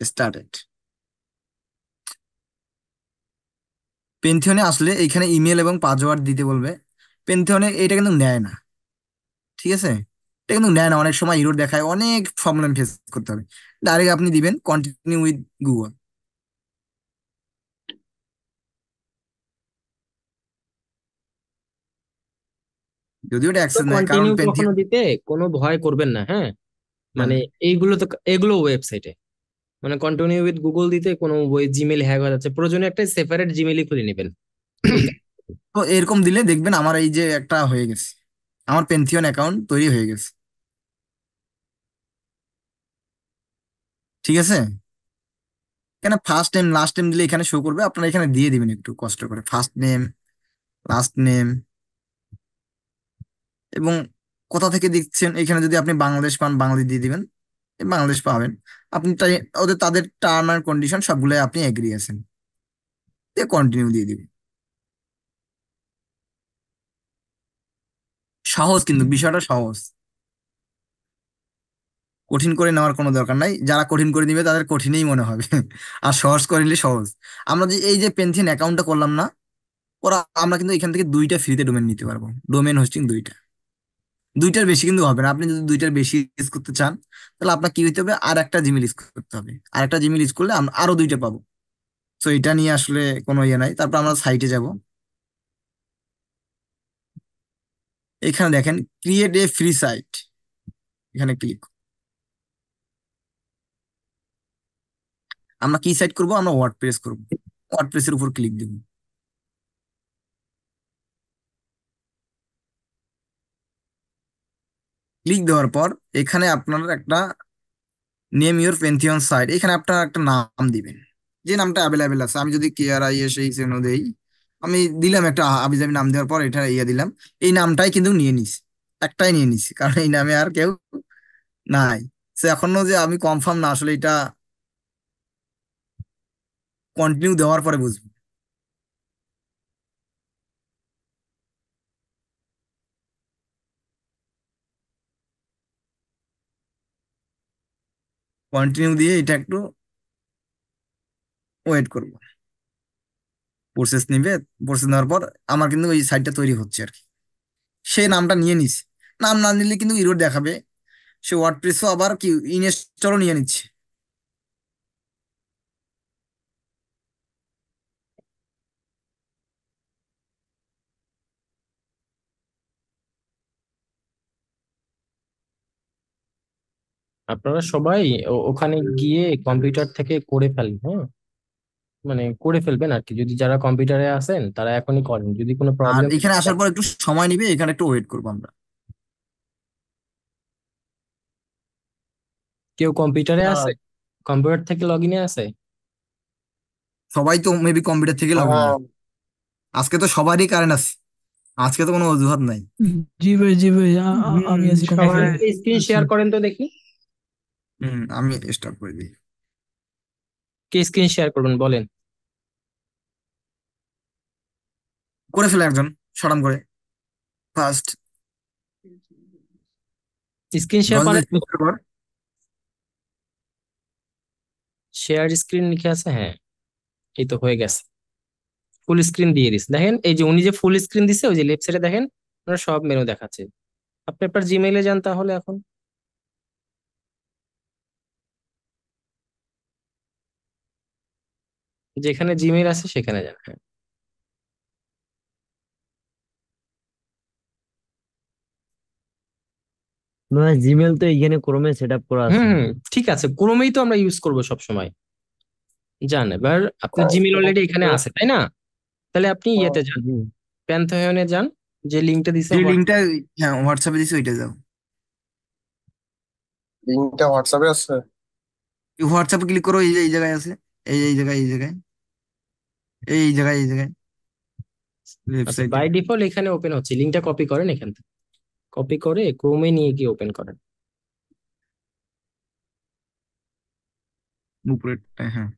স্টার্টেড। পেন্থিয়নে আসলে এখানে ইমেল এবং পাসওয়ার্ড দিতে বলবে। পেন্থিয়নে এটা কিন্তু নেয় না, ঠিক আছে? এটা কিন্তু নেয় না, অনেক সময় এরর দেখায়, অনেক প্রবলেম ফেস করতে হবে। ডাইরেক্ট আপনি দিবেন কন্টিনিউ উইথ গুগল। যদিও এটা
তো
অ্যাক্সেস নেয়, কারণ
কন্টিনিউ কখনো
পেন্থিয়ন,
দিতে কোনো ভয় করবেন না, হ্যাঁ।
হ্যাঁ।
মানে এইগুলো তো, এগুলো ওয়েবসাইটে, মানে কন্টিনিউ উইথ গুগল দিতে কোনো ওই জিমেল হ্যাক হয়ে যাচ্ছে, প্রয়োজনে একটা সেপারেট জিমেলই খুলে নেবেন, এই কাজ।
তো এরকম দিলে দেখবেন আমার এই যে একটা হয়ে গেছে, আমার পেন্থিয়ন অ্যাকাউন্ট তৈরি হয়ে গেছে, ঠিক আছে? এখানে ফার্স্ট নেম লাস্ট নেম দিলে এখানে শো করবে, আপনারা এখানে দিয়ে দিবেন একটু কষ্ট করে, ফার্স্ট নেম, লাস্ট নেম, এবং কোথা থেকে দিচ্ছেন, এখানে যদি আপনি বাংলাদেশ পান বাংলাদেশ দিয়ে দিবেন, এই বাংলাদেশ পাবেন। আপনি ওদের তাদের টার্ম অ্যান্ড কন্ডিশন সবগুলো আপনি এগ্রি আছেন, দিয়ে কন্টিনিউ দিয়ে দিবেন। সহজ, কিন্তু বিষয়টা সহজ, কঠিন করে নেওয়ার কোনো দরকার নাই, যারা কঠিন করে দিবে তাদের কঠিনই মনে হবে আর সহজ করে নিলে সহজ। আমরা যে এই যে পেনথিন অ্যাকাউন্টটা করলাম না, ওরা আমরা কিন্তু এখান থেকে 2টা ফ্রিতে ডোমেন নিতে পারবো, ডোমেন হোস্টিং 2টা, 2টার বেশি কিন্তু হবে না। আপনি যদি 2টার বেশি ইউজ করতে চান, তাহলে আপনার কি হইতে হবে, আর একটা জিমেল ইউজ করতে হবে, আর একটা জিমেল ইউজ করলে আমরা আরো 2টা পাবো। তো এটা নিয়ে আসলে কোনো ইয়ে নাই। তারপর আমরা সাইটে যাব, এখানে দেখেন ক্রিয়েট এ ফ্রি সাইট, এখানে ক্লিক। আমরা কি সাইট করব? আমরা ওয়ার্ডপ্রেস করব। ওয়ার্ডপ্রেসের উপর ক্লিক দেব। ক্লিক দেওয়ার পর এখানে আপনার একটা নেম ইউর পেন্থিয়ন সাইট, এখানে আপনার একটা নাম দিবেন, যে নামটা অ্যাভেলেবেল আছে। আমি যদি KRISHN দেই, আমি দিলাম একটা আবিজাবি নাম দেওয়ার পর এটা ইয়ে দিলাম। এই নামটাই কিন্তু নিয়ে নিছি, একটাই নিয়ে নিছি, কারণ এই নামে আর কেউ নাই। সে এখনো যে আমি কনফার্ম না, আসলে এটা কন্টিনিউ দেওয়ার পরে বুঝবো। কন্টিনিউ দিয়ে এটা একটু ওয়েট করবো, প্রসেস নিবে। প্রসেস নেওয়ার পর আমার কিন্তু ওই সাইটটা তৈরি হচ্ছে আর কি। সেই নামটা নিয়ে নিস, নাম না নিলে কিন্তু ইরোর দেখাবে। সে ওয়ার্ডপ্রেসও আবার কি ইনস্টলও নিয়ে নিচ্ছে।
আপনারা সবাই ওখানে গিয়ে কম্পিউটার থেকে করে ফেলেন, হ্যাঁ, মানে করে ফেলবেন আর কি। যদি যারা কম্পিউটারে আছেন তারা এখনই করেন, যদি কোনো
আর
প্রবলেম।
এখানে আসার পর একটু সময় নিবে, এখানে একটু ওয়েট করবো আমরা।
কেউ কম্পিউটারে আছে, কম্পিউটার থেকে লগ ইনে আছে?
সবাই তো মেবি কম্পিউটার থেকে লগ ইন।
হ্যাঁ,
আজকে তো সবারই কারেন্ট আছে, আজকে তো কোনো অজুহাত নাই।
জি ভাই আমি আছি
সবাই।
কম্পিউটারে
স্ক্রিন
আছি।
শেয়ার করেন তো দেখি।
আমি স্টপ করে দিই।
কে স্ক্রিন শেয়ার করবেন বলেন?
করে ফেলে একজন, সরাম করে ফার্স্ট
স্ক্রিন শেয়ার করেন।
কর।
শেয়ার স্ক্রিন লিখে আছে, হ্যাঁ, এই তো হয়ে গেছে। ফুল স্ক্রিন দিয়ে দিস, দেখেন এই যে উনি যে ফুল স্ক্রিন দিছে, ওই যে লেফট সাইডে দেখেন ওনার সব মেনু দেখাচ্ছে। আপনি আপনার জিমেইলে যান তাহলে এখন, যেখানে জিমেইল আছে সেখানে যান। হ্যাঁ,
ভাই জিমেল তো এইখানে ক্রোমে সেট আপ করা আছে।
ঠিক আছে, ক্রোমেই তো আমরা ইউজ করবো সব সময়। যান, এবার আপনার জিমেইল অলরেডি এখানে আছে তাই না? তাহলে আপনি ইয়েতে যান,
জি।
প্যান্থয়নে যান, যে লিঙ্কটা দিছে
যে লিঙ্কটা, হ্যাঁ, হোয়াটসঅ্যাপে দিছি ওইটা যাও।
লিঙ্কটা হোয়াটসঅ্যাপে আছে।
হোয়াটসঅ্যাপে ক্লিক করো, এই যে এই জায়গায় আছে, এই জায়গায়, এই জায়গায়, এই জায়গায়, এই জায়গায়,
আচ্ছা,
ওয়েবসাইটে
বাই ডিফল্ট এখানে ওপেন হচ্ছে, লিঙ্কটা কপি করেন এখান থেকে, কপি করে ক্রোমে নিয়ে গিয়ে ওপেন করেন।
উপরেরটা, হ্যাঁ।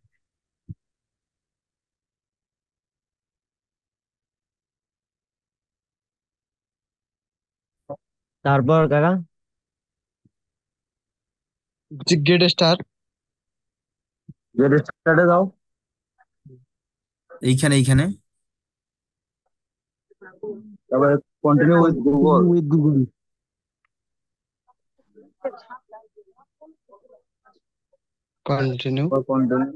তারপর কাকা
গেট স্টার।
গেট স্টার্টে যাও।
এইখানে, এইখানে
তারপরে continue with Google.
With Google. Continue.
Continue.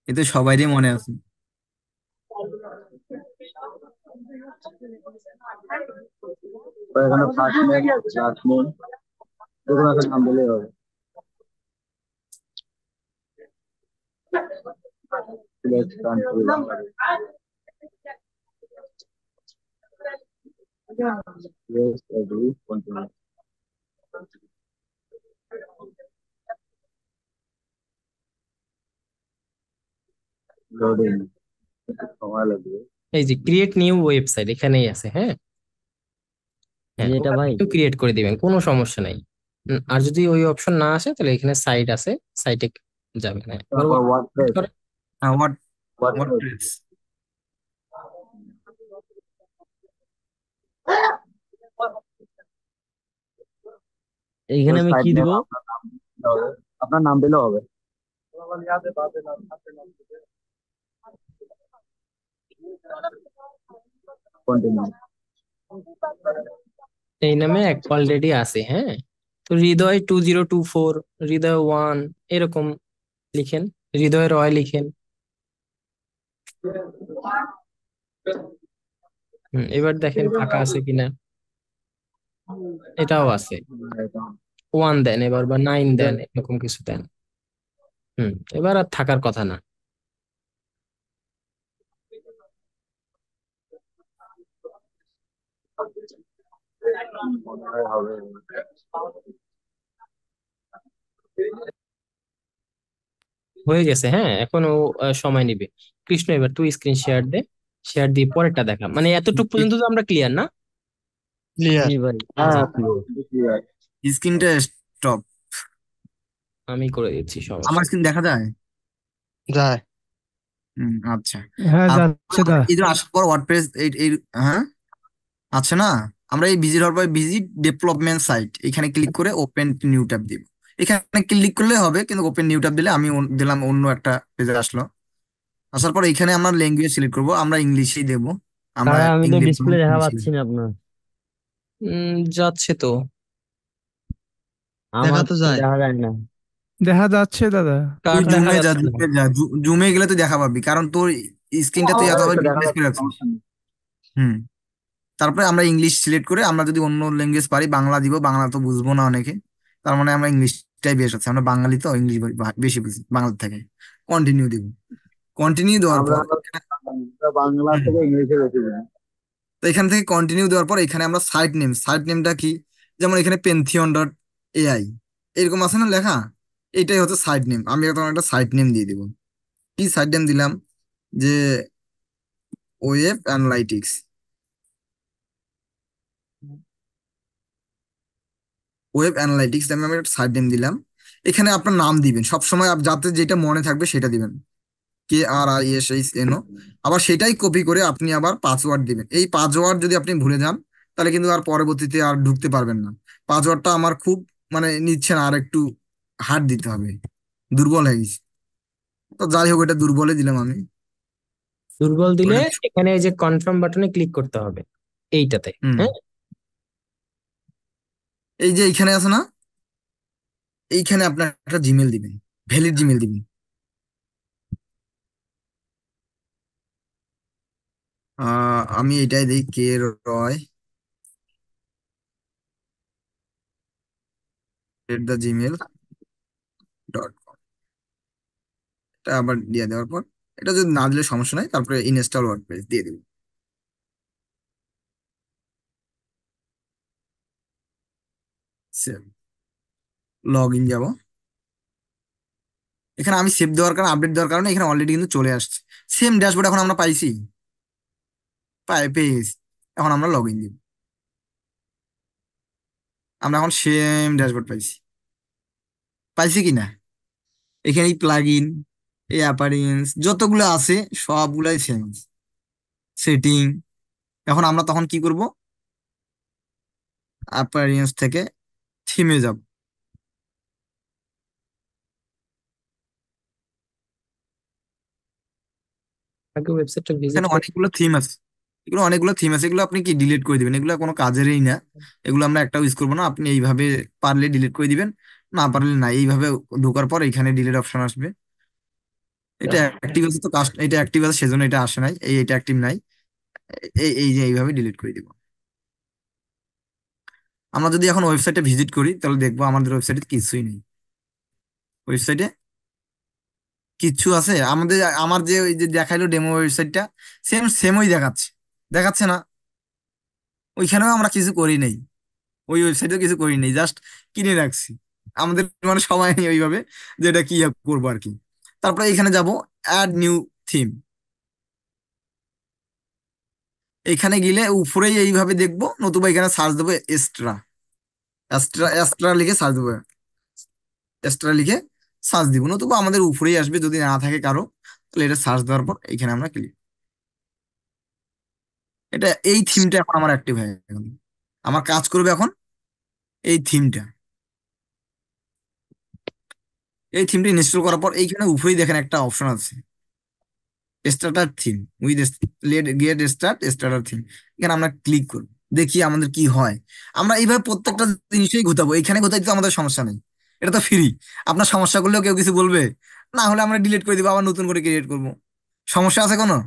এ তো সবারই মনে আছে।
এখানে ফার্স্ট নেম, লাস্ট নেম, যে কোনো একটা নাম দিলেই হবে। Select country Bangladesh. Yes, agree, continue. Loading, সময় লাগবে।
এই যে ক্রিয়েট নিউ ওয়েবসাইট এখানেই আছে, হ্যাঁ, হ্যাঁ,
যেটা
ওটা
ভাই
ক্রিয়েট করে দিবেন, কোনো সমস্যা নাই। আর যদি ওই অপশন না আসে তাহলে এখানে সাইট আছে, সাইটে যাবেন। হ্যাঁ, এবার
তারপর ওয়ার্ডপ্রেস।
হ্যাঁ,
ওয়ার্ডপ্রেস।
ওয়ার্ডপ্রেস।
এইখানে আমি
সাইট
কি
নেম
দিব?
আপনার নাম দিলেও হবে। কন্টিনিউ।
এই নামে এক অলরেডি আছে, হ্যাঁ। তো হৃদয় 2024, হৃদয় 1 এরকম লিখেন, হৃদয় রয় লিখেন। এবার দেখেন ফাঁকা আছে কিনা। এটাও আছে। 1 দেন এবার, বা 9 দেন, এরকম কিছু দেন। এবার আর থাকার কথা না।
মনে হয় হবে।
হয়ে গেছে, হ্যাঁ, এখনো সময় নিবে। কৃষ্ণ এবার তুই স্ক্রিন শেয়ার দে। শেয়ার দিয়ে পরেরটা দেখা, মানে এতটুকু পর্যন্ত তো আমরা ক্লিয়ার না?
ক্লিয়ার।
জি ভাই।
হ্যাঁ
আচ্ছা,
clear।
স্ক্রিনটা স্টপ।
আমি করে দিচ্ছি, সমস্যা
আমার
নেই।
স্ক্রিন দেখা যায়?
যায়।
আচ্ছা।
হ্যাঁ
আর
যাচ্ছে দা।
এই যে আসার পর ওয়ার্ডপ্রেস এই হ্যাঁ আছে না, আমরা এই ভিজিট হওয়ার পর ভিজিট ডেভেলপমেন্ট সাইট এখানে ক্লিক করে ওপেন নিউ ট্যাব দিব। এখানে ক্লিক করলে হবে, কিন্তু ওপেন নিউ ট্যাব দিলে আমি দিলাম অন্য একটা পেজে আসলো। আসার পর এখানে আমরা ল্যাঙ্গুয়েজ সিলেক্ট করব, আমরা ইংলিশেই দেব। আমরা
কাকা আমি তো
ইংলিশ
ডিসপ্লে দেখা পাচ্ছি না আপনার।
যাচ্ছে তো।
দেখা
আমার
তো
তো
যায়।
দেখা যায় না।
দেখা যাচ্ছে দাদা।
তুই
কার দেখা
জুমে যা,
যাচ্ছে না?
জুমে যা, জুমে গেলে তুই দেখা পাবি, কারণ তোর স্ক্রিনটা তুই এতভাবে
এটা দেখা
ডিসপ্লেস
যাচ্ছে,
করে রাখছিস।
সমস্যা নেই।
হুম। তারপরে আমরা ইংলিশ সিলেক্ট করে, আমরা যদি অন্য ল্যাঙ্গুয়েজ পারি বাংলা দিব, বাংলা তো বুঝবো না অনেকে, তার মানে আমরা ইংলিশটাই বেশ আছে, আমরা বাঙালি তো ইংলিশ বেশি বুঝি বাংলা থেকে। কন্টিনিউ দিব। কন্টিনিউ দেওয়ার
আমরা
পর
আমরা বাংলা
হুম,
থেকে ইংলিশে বেশি জানি।
তো এখান থেকে কন্টিনিউ দেওয়ার পর এখানে আমরা সাইট নেমটা কি, যেমন এখানে Pantheon.ai এরকম আছে না লেখা, এটাই হচ্ছে সাইট নেম। আমি এখন একটা সাইট নেম দিয়ে দিব। কি সাইট নেম দিলাম? যে ওয়েব অ্যানালাইটিক্স। ওয়েব অ্যানালাইটিক্স আমি একটা সাইট নেম দিলাম। এখানে আপনার নাম দিবেন সব সময়, যাতে যেটা মনে থাকবে সেটা দিবেন, KRISHNO। আবার সেটাই কপি করে আপনি আবার পাসওয়ার্ড দিবেন। এই পাসওয়ার্ড যদি আপনি ভুলে যান, তাহলে কিন্তু আর পরবর্তীতে আর ঢুকতে পারবেন না। পাসওয়ার্ডটা আমার খুব মানে নিচ্ছে না, আর একটু হার্ড দিতে হবে, দুর্বল হয়ে গেছে। তো যাই হোক, এটা দুর্বলই দিলাম আমি।
দুর্বল দিলে
ওটা
এখানে এই যে কনফার্ম বাটনে ক্লিক করতে হবে, এইটাতে।
হুম,
হ্যাঁ,
এই যে এইখানে আছে না, এইখানে আপনার একটা জিমেল দিবেন, ভ্যালিড জিমেল দিবেন। আমি এটাই দিই, KRoy@gmail.com। এটা আবার দিয়ে দেওয়ার পর, এটা যদি না দিলে সমস্যা নাই, তারপরে ইনস্টল ওয়ার্ডপ্রেস দিয়ে দেবো। লগ ইন যাব। এখানে আমি সেভ দেওয়ার কারণে, আপডেট দেওয়ার কারণে এখানে অলরেডি কিন্তু চলে আসছে। সেম ড্যাশবোর্ড এখন আমরা পাইছি, পেয়ে গেছি। এখন আমরা লগ ইন দিব। আমরা এখন সেম ড্যাশবোর্ড পাইছি, পাইছি কিনা। এখানে এই প্লাগ ইন, এই অ্যাপারিয়েন্স যতগুলো আছে সবগুলাই সেম সেটিং। এখন আমরা তখন কি করব, অ্যাপারিয়েন্স থেকে থিমে যাব।
আগে ওয়েবসাইটটা ভিজিট
এখানে
করে।
অনেকগুলো থিম আছে, এগুলো অনেকগুলো থিম আছে, এগুলো আপনি কি ডিলিট করে দিবেন, এগুলো কোনো কাজেরই না। এগুলো আমরা একটাও ইউজ করবো না, আপনি এইভাবে পারলে ডিলিট করে দিবেন, না পারলে না। এইভাবে ঢোকার পর এখানে ডিলিট অপশন আসবে। এটা অ্যাক্টিভ আছে তো, কাস্ট এটা অ্যাক্টিভ আছে সেজন্য এটা আসে নাই, এটা অ্যাক্টিভ নাই। এই যে এইভাবে ডিলিট করে দিব। আমরা যদি এখন ওয়েবসাইটে ভিজিট করি, তাহলে দেখবো আমাদের ওয়েবসাইটে কিছুই নেই। ওয়েবসাইটে কিচ্ছু আছে আমাদের, আমার যে ওই যে দেখাইলো ডেমো ওয়েবসাইটটা, সেমই দেখাচ্ছে, দেখাচ্ছে না। ওইখানেও আমরা কিছু করি নাই, ওই ওয়েবসাইটেও কিছু করি নাই, জাস্ট কিনে রাখছি। আমাদের মানে সময় নেই ওইভাবে যে এটা কি করবো আর কি। তারপরে এখানে যাব, অ্যাড নিউ থিম। এখানে গেলে উপরেই এইভাবে দেখবো, নতুবা এখানে সার্চ দেবো এক্সট্রা। এক্সট্রা লিখে সার্চ দেবো, এক্সট্রা লিখে সার্চ দিব, নতুবা আমাদের উপরেই আসবে যদি না থাকে কারো। তাহলে এটা সার্চ দেওয়ার পর এখানে আমরা ক্লিক, এটা এই থিমটা এখন আমার অ্যাক্টিভ হয়ে গেল। আমার কাজ করবে এখন এই থিমটা। এই থিমটা ইনস্টল করার পর এইখানে উপরেই দেখেন একটা অপশন আছে, starter theme with get starter theme. এখানে আমরা ক্লিক করব, দেখি আমাদের কি হয়। আমরা এইভাবে প্রত্যেকটা জিনিসই ঘুতাবো, এখানে ঘুতাইতে তো আমাদের সমস্যা নেই, এটা তো ফ্রি। আপনার সমস্যা করলেও কেউ কিছু বলবে না, হলে আমরা ডিলিট করে দিবো, আবার নতুন করে ক্রিয়েট করব। সমস্যা আছে কোনো?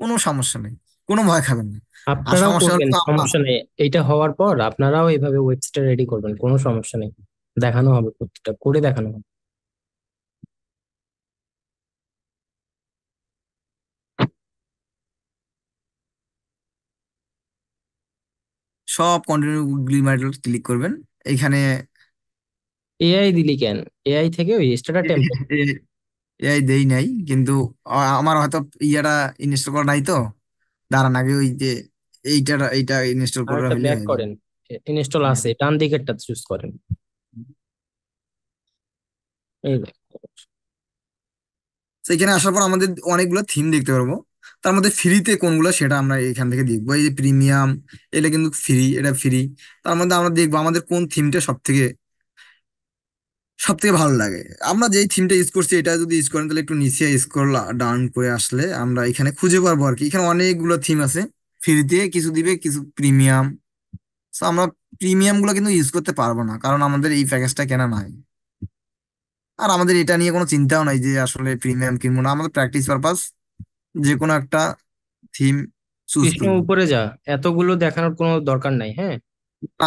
কোনো সমস্যা নেই, কোনো ভয় খাবেন না। আর
আপনারাও
সমস্যা হলো
করবেন,
তো
সমস্যা নেই। এইটা হওয়ার পর আপনারাও এইভাবে ওয়েবসাইট রেডি করবেন, কোনো সমস্যা নেই। দেখানো হবে, প্রত্যেকটা করে দেখানো হবে।
সব কন্টিনিউ গ্লিমার ক্লিক করবেন এইখানে।
এআই দিলি কেন? এআই থেকে ওই স্ট্যাটাস টেমপ্লেট।
এই দেই নাই কিন্তু আমার হয়তো ইয়াটা ইনস্টল করা নাই তো। দাঁড়ান আগে ওই যে এইটা ইনস্টল
আর
করা
একটা
হইলে
ব্যাক
হয়ে যাবে।
করেন, ইনস্টল আছে, ডান দিকেরটা চুজ করেন। এই দেখ।
সেখানে আসার পর আমাদের অনেকগুলো থিম দেখতে পারবো। তার মধ্যে ফ্রিতে কোনগুলো সেটা আমরা এখান থেকে দেখবো। এই যে প্রিমিয়াম, এটা কিন্তু ফ্রি, এটা ফ্রি। তার মধ্যে আমরা দেখবো আমাদের কোন থিমটা সব থেকে ভালো লাগে। আমরা যেই থিমটা ইউজ করছি এটা যদি ইউজ করেন তাহলে একটু নিচে স্ক্রল ডাউন করে আসলে আমরা এখানে খুঁজে পারবো আর কি। এখানে অনেকগুলো থিম আছে, ফ্রিতে কিছু দিবে, কিছু প্রিমিয়াম। তো আমরা প্রিমিয়াম গুলো কিন্তু ইউজ করতে পারবো না, কারণ আমাদের এই প্যাকেজটা কেনা নাই। আর আমাদের এটা নিয়ে কোনো চিন্তাও নাই যে আসলে প্রিমিয়াম কিনবো না, আমাদের প্র্যাকটিস পারপাস যে কোনো একটা থিম চুজ
কৃষ্ণ
করবো।
উপরে যা, এতগুলো দেখানোর কোনো দরকার নাই, হ্যাঁ।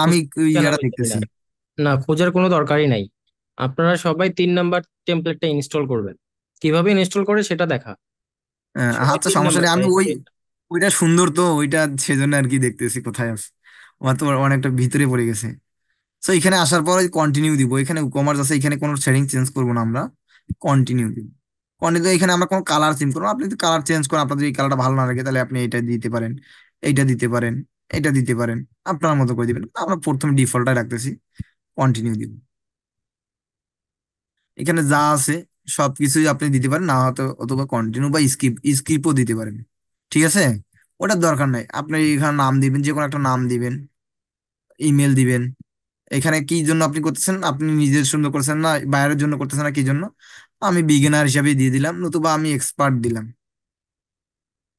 আমি
কেন
ইয়াটা
আমি জানি না।
দেখতেছি।
না, খোঁজার কোনো দরকারই নাই। আপনারা সবাই 3 নাম্বার টেমপ্লেটটা ইনস্টল করবেন। কিভাবে ইনস্টল করে সেটা দেখা। সবাই
আচ্ছা,
তিন
সমস্যা নেই,
নাম্বারটা
আমি ওইটা সুন্দর তো ওইটা, সেজন্য আর কি দেখতেছি কোথায় আছে। ও তো অনেকটা ভিতরে পড়ে গেছে। তো এখানে আসার পর কন্টিনিউ দিব। এখানে কমার্স আছে, এখানে কোনো সেটিং চেঞ্জ করবো না আমরা, কন্টিনিউ দিব। কন্টিনিউ, এখানে আমরা কোনো কালার চেঞ্জ করবো না। আপনি যদি কালার চেঞ্জ করেন, আপনার যদি এই কালারটা ভালো না লাগে তাহলে আপনি এটা দিতে পারেন, এইটা দিতে পারেন, এটা দিতে পারেন, আপনার মতো করে দিবেন। আমরা প্রথমে ডিফল্টটা রাখতেছি, কন্টিনিউ দিব। এখানে যা আছে সবকিছুই আপনি দিতে পারেন, না হয়তো অথবা কন্টিনিউ বা স্কিপও দিতে পারেন। ঠিক আছে, ওটার দরকার নাই। আপনি এখানে নাম দিবেন, যে কোনো একটা নাম দিবেন, ইমেল দিবেন। এখানে কি জন্য আপনি করতেছেন, আপনি নিজের জন্য করছেন না বাইরের জন্য করতেছেন না কি জন্য? আমি বিগিনার হিসাবে দিয়ে দিলাম, নতুবা আমি এক্সপার্ট দিলাম।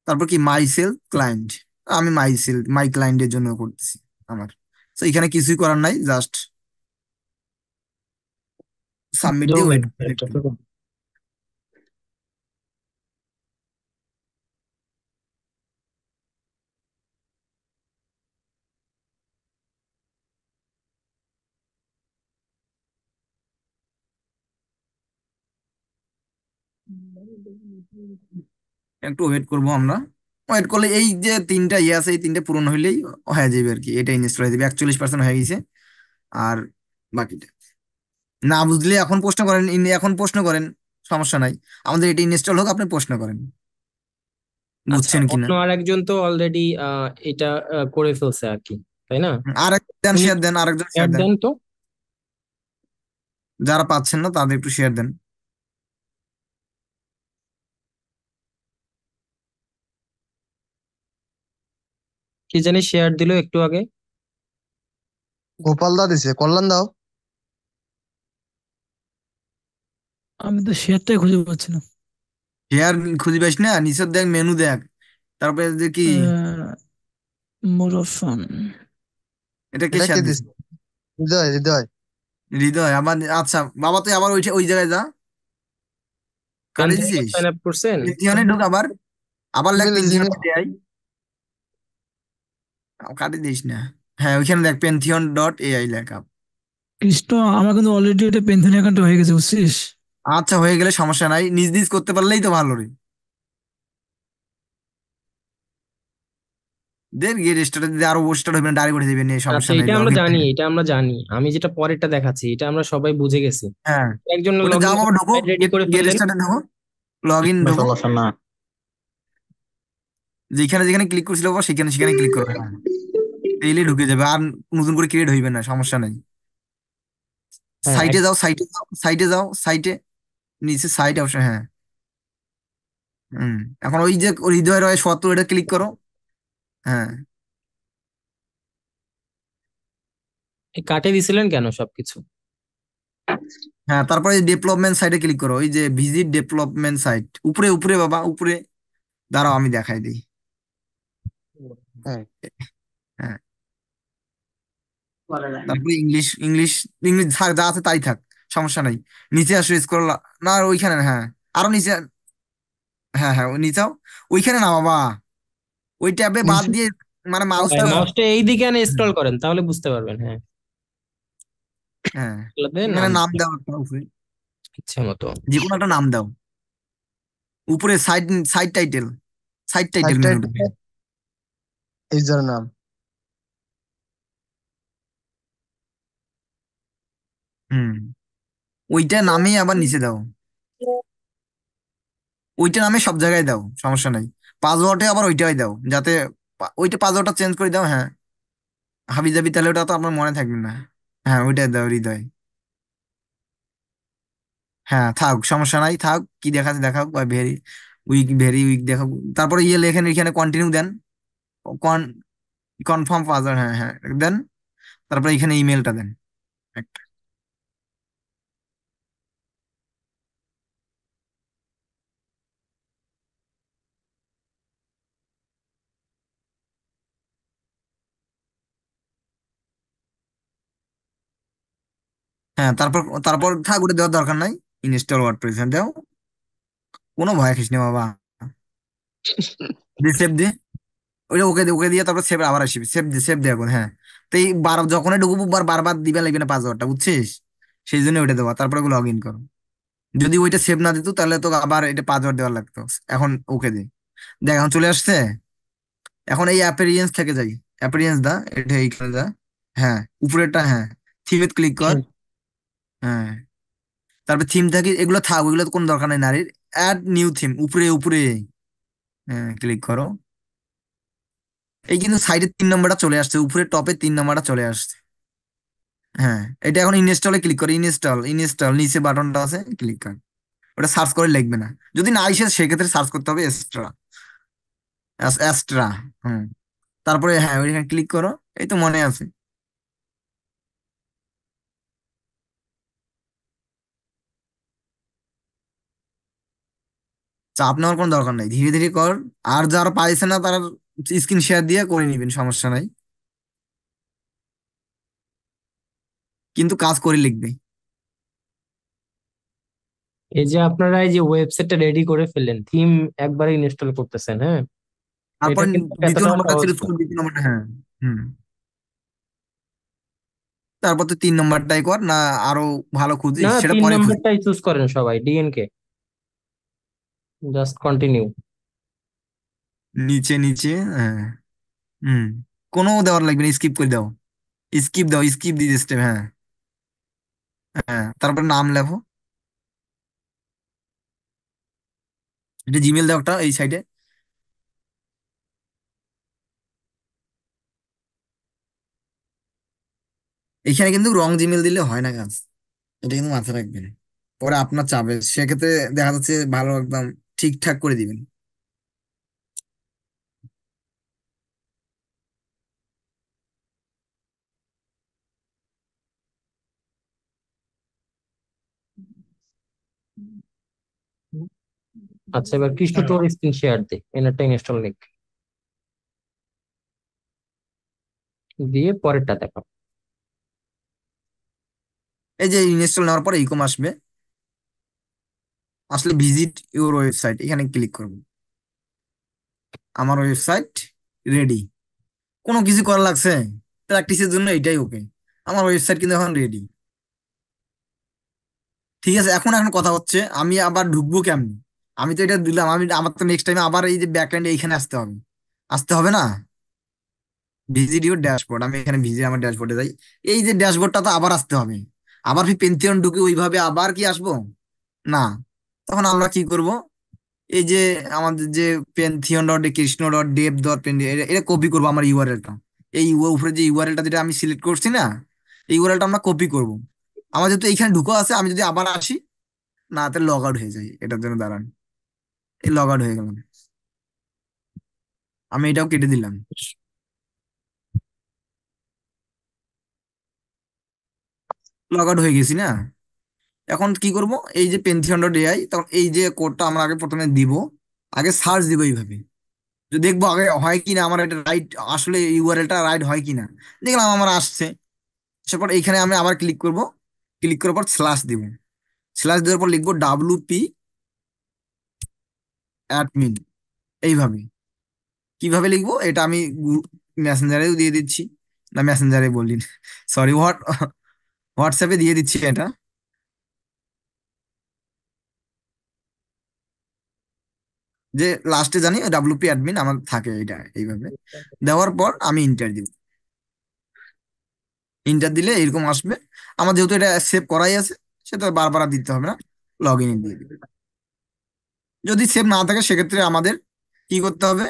তারপর কি মাই সেলফ ক্লায়েন্ট, আমি মাই ক্লায়েন্টের জন্য করতেছি আমার। তো এখানে কিছুই করার নাই, জাস্ট সাবমিট দিয়ে ওয়েট করে দেখতে হবে। একটু ওয়েট করবো আমরা। ওয়েট করলে এই যে তিনটা ইয়ে আছে, এই তিনটা পূরণ হইলেই হয়ে যাবে আর কি। এটা ইনস্টল হয়ে যাবে, 41% হয়ে গেছে। আর বাকিটা না বুঝলে এখন প্রশ্ন করেন, এখন প্রশ্ন করেন, সমস্যা নাই। আমাদের এটা ইনস্টল হোক, আপনি প্রশ্ন করেন
আচ্ছা,
বুঝছেন কিনা।
অন্য আরেকজন তো অলরেডি এটা করে ফেলছে আর কি, তাই না?
দেন,
উনি
শেয়ার দেন, আরেকজন শেয়ার
অ্যাড
দেন।
দেন তো।
যারা পাচ্ছেন না তাদের একটু শেয়ার দেন।
কি জানি শেয়ার দিল একটু আগে।
গোপাল দা দিছে, কল্যাণ দাও।
আমি তো শেয়ারটাই খুঁজে পাচ্ছি না।
শেয়ার খুঁজে পাইস না, নিচের দেখ, মেনু দেখ, তারপরে দেখি
মোরফান।
এটা কে
এটা কে
শেয়ার দিছে?
দিছে? হৃদয়, হৃদয়।
হৃদয়। আবার আচ্ছা বাবা, তুই আবার ওই জায়গায় যা, কাটে
পেনথিয়নে
দিছিস।
সাইন আপ করছেন?
পেন্থিয়নে ঢুক আবার, আবার লেখ
জিমেলে,
পেন্থিয়ন
জিমেলে।
Dot AI. কাটে দিস না। হ্যাঁ, ওইখানে দেখ Pantheon.ai লেখা।
কৃষ্ণ, আমার কিন্তু অলরেডি এটা পেনশন অ্যাকাউন্ট হয়ে গেছে, বুঝছিস?
আচ্ছা, হয়ে গেলে সমস্যা নাই, নিজ নিজ করতে পারলেই তো ভালো রে। দেখ গিয়ে রেস্টার্ট দিতে, আরো স্টার্ট হবে না, ডাইরেক্ট উঠে যাবে, নিয়ে
আচ্ছা,
সমস্যা নাই,
এটা
লগ
আমরা
ইন।
জানি, এটা আমরা জানি। আমি যেটা পরেরটা দেখাচ্ছি এটা আমরা সবাই বুঝে গেছি।
হ্যাঁ,
একজন
ওটা
লগ ইন
যাও বাবা, ঢোকো,
রেডি করে
গেট
ফেললেন।
স্টার্টে ঢোকো, লগ ইন ঢোকো।
সমস্যা না।
যেখানে যেখানে ক্লিক করছিল বাবা, সেখানে সেখানে ক্লিক করো। হ্যাঁ, এইলে ঢুকে যাবে, আর নতুন করে ক্রিয়েট হইবে না, সমস্যা নাই।
হ্যাঁ,
সাইটে যাও, সাইটে যাও, সাইটে, নিচে সাইট অপশন, হ্যাঁ। হুম, এখন ওই যে হৃদয় রয় 70, এটা ক্লিক করো। হ্যাঁ,
কাটে দিছিলেন কেন সবকিছু?
হ্যাঁ, তারপরে ডেভেলপমেন্ট সাইটে ক্লিক করো, ওই যে ভিজিট ডেভেলপমেন্ট সাইট, উপরে উপরে বাবা, উপরে। দাঁড়াও আমি দেখাই দিই।
হ্যাঁ।
হ্যাঁ, তারপরে ইংলিশ, ইংলিশ, ইংলিশ থাক, যা আছে তাই থাক, সমস্যা নাই। নিচে আসো, স্ক্রল না, আর ওইখানে, হ্যাঁ, আরো নিচে। হ্যাঁ হ্যাঁ, ওই নিচাও, ওইখানে না বাবা, ওই ট্যাবে বাদ
নিচে
দিয়ে মানে মাউসটা,
মাউসটা এই দিকে এনে স্ক্রল করেন তাহলে বুঝতে পারবেন। হ্যাঁ,
হ্যাঁ
তাহলে
এখানে
নাম
নাম
দিবেন
দাও একটা উপরে,
ইচ্ছে মতো।
যে কোনো একটা নাম দাও উপরে, side side title, side title
সাইডটা
মেনুটা।
ইউজার নাম।
হুম, ওইটা নামে আবার নিচে দাও, ওইটা নামে সব জায়গায় দাও, সমস্যা নাই। পাসওয়ার্ডে আবার ওইটাই দাও, যাতে ওইটা পাসওয়ার্ডটা চেঞ্জ করে দাও। হ্যাঁ, হাবি জাবি, তাহলে ওটা তো আপনার মনে থাকবে না। হ্যাঁ ওইটাই দাও, হৃদয়। হ্যাঁ থাক, সমস্যা নাই, থাক। কি দেখাচ্ছে দেখাও, বা ভেরি উইক, ভেরি উইক দেখাও। তারপরে ইয়ে লেখেন এখানে, কন্টিনিউ দেন, কন কনফার্ম পাসওয়ার্ড, হ্যাঁ হ্যাঁ দেন। তারপরে এখানে ইমেলটা দেন একটা। হ্যাঁ, তারপর তারপর থাক, ওটা দেওয়ার দরকার নাই। ইনস্টল ওয়ার্ডপ্রেস দাও, কোনো ভয় খিস নি বাবা। দিয়ে সেভ দে, ওইটা ওকে দে, ওকে দিয়ে তারপর সেভ আবার আসবে, সেভ দে, সেভ দে এখন। হ্যাঁ, তো এই যখনই ঢুকবো বারবার দিবে লাগবে না পাসওয়ার্ডটা, বুঝছিস? সেই জন্য ওইটা দেওয়া, তারপরে লগ ইন করো। যদি ওইটা সেভ না দিত তাহলে তো আবার এটা পাসওয়ার্ড দেওয়ার লাগতো। এখন ওকে দে, দেখ এখন চলে আসছে। এখন এই অ্যাপিরিয়েন্স থেকে যাই, অ্যাপিরিয়েন্স দা, এটা এইখানে যা। হ্যাঁ উপরেরটা, হ্যাঁ থিমে ক্লিক কর। হ্যাঁ, তারপর থিম থাকে, এগুলো থাক, ওইগুলো তো কোনো দরকার নেই নারীর। অ্যাড নিউ থিম, উপরে উপরে, হ্যাঁ ক্লিক করো। এই কিন্তু সাইডে 3 নম্বরটা চলে আসছে, উপরে টপে 3 নম্বরটা চলে আসছে। হ্যাঁ, এটা এখন ইনস্টলে ক্লিক করে, ইনস্টল ইনস্টল নিচে বাটনটা আছে, ক্লিক কর। ওটা সার্চ করে লিখবে না, যদি না আসে সেক্ষেত্রে সার্চ করতে হবে এক্সট্রা, এক্সট্রা। হুম, তারপরে হ্যাঁ ওইখানে ক্লিক করো। এই তো মনে আছে। চাপ নেওয়ার কোনো দরকার নাই, ধীরে ধীরে কর। আর যারা পাইছে না তারা স্ক্রিন শেয়ার দিয়ে করে নিবেন, সমস্যা নাই, কিন্তু কাজ করে লিখবে।
এই যে আপনারা এই যে ওয়েবসাইটটা রেডি করে ফেললেন, থিম একবারে ইনস্টল করতেছেন, হ্যাঁ,
তারপর
এটা কিন্তু
দ্বিতীয়
এতটা
নম্বরটা
সহজ
সিলেক্ট
না।
করো, দ্বিতীয় নম্বরটা, হ্যাঁ। হুম, তারপর তো 3 নম্বরটাই কর না, আরো ভালো খুঁজিস
না,
সেটা
তিন
পরে খুঁজি।
নাম্বারটাই চুজ করেন সবাই, ডিএনকে, জাস্ট কন্টিনিউ।
নিচে নিচে, হ্যাঁ। হুম, কোনো দেওয়ার লাগবে না, স্কিপ করে দাও, স্কিপ দাও, স্কিপ দিতে স্টেপ, হ্যাঁ। হ্যাঁ, তারপর নাম লেখো, এটা জিমেল দাও একটা এই সাইডে। এখানে কিন্তু রং জিমেল দিলে হয় না কাজ, এটা কিন্তু মাথায় রাখবেন। পরে আপনার চাপে সেক্ষেত্রে দেখা যাচ্ছে ভালো একদম ঠিকঠাক করে দিবেন।
আচ্ছা, এবার কৃষ্ণ তোর স্ক্রিন শেয়ার দে, এনারটা ইনস্টল লিঙ্ক দিয়ে পরেরটা দেখো।
এই যে ইনস্টল নেওয়ার পরে ইকম আসবে, আসলে ভিজিট ইউর ওয়েবসাইট, এখানে ক্লিক করব। আমার ওয়েবসাইট রেডি, কোনো কিছু করা লাগছে? প্র্যাকটিসের জন্য এটাই ওকে। আমার ওয়েবসাইট কিন্তু এখন রেডি। ঠিক আছে, এখন এখন কথা হচ্ছে আমি আবার ঢুকবো কেমনি? আমি তো এটা দিলাম, আমি আমার তো নেক্সট টাইমে আবার এই যে ব্যাকএন্ড এইখানে আসতে হবে, আসতে হবে না? ভিজিট ইউর ড্যাশবোর্ড, আমি এখানে ভিজিট আমার ড্যাশবোর্ডে যাই। এই যে ড্যাশবোর্ডটা তো আবার আসতে হবে, আবার পেন্থিয়ন ঢুকে ওইভাবে আবার কি আসবো? না, তখন আমরা কি করব? এই যে আমাদের যে Pantheon dot Krishna dot dev dot এটা কপি করবো আমার ইউআরএলটা। এই উপরে যে ইউআরএলটা যেটা আমি সিলেক্ট করছি না, এই ইউআরএলটা আমরা কপি করব। আমার যেহেতু এইখানে ঢুকো আছে, আমি যদি আবার আসি, না তাহলে লগ আউট হয়ে যায়, এটার জন্য দাঁড়ান। এই লগ আউট হয়ে গেলাম, আমি এটাও কেটে দিলাম। লগ আউট হয়ে গেছি না? এখন কি করব? এই যে পেন্থিয়ন ডট এআই, তখন এই যে কোডটা আমরা আগে প্রথমে দিব, আগে সার্চ দিব এইভাবে, যে দেখবো আগে হয় কিনা আমার এটা রাইট, আসলে ইউআরএলটা রাইট হয় কিনা। দেখলাম আমার আসছে, তারপর এইখানে আমি আবার ক্লিক করব, ক্লিক করার পর স্ল্যাশ দিব, স্ল্যাশ দেওয়ার পর লিখবো WP অ্যাডমিন, এইভাবে। কিভাবে লিখবো এটা আমি মেসেঞ্জারেও দিয়ে দিচ্ছি, না মেসেঞ্জারে বললি, সরি, হোয়াটসঅ্যাপে দিয়ে দিচ্ছি এটা। যে লাস্টে জানি ডাব্লিউপি অ্যাডমিন আমার থাকে, এটা এইভাবে দেওয়ার পর আমি ইন্টার দিব। ইন্টার দিলে এরকম আসবে। আমার যেহেতু এটা সেভ করাই আছে, সেটা বারবার আর দিতে হবে না, লগ ইন দিয়ে দিবে। যদি সেভ না থাকে সেক্ষেত্রে আমাদের কি করতে হবে,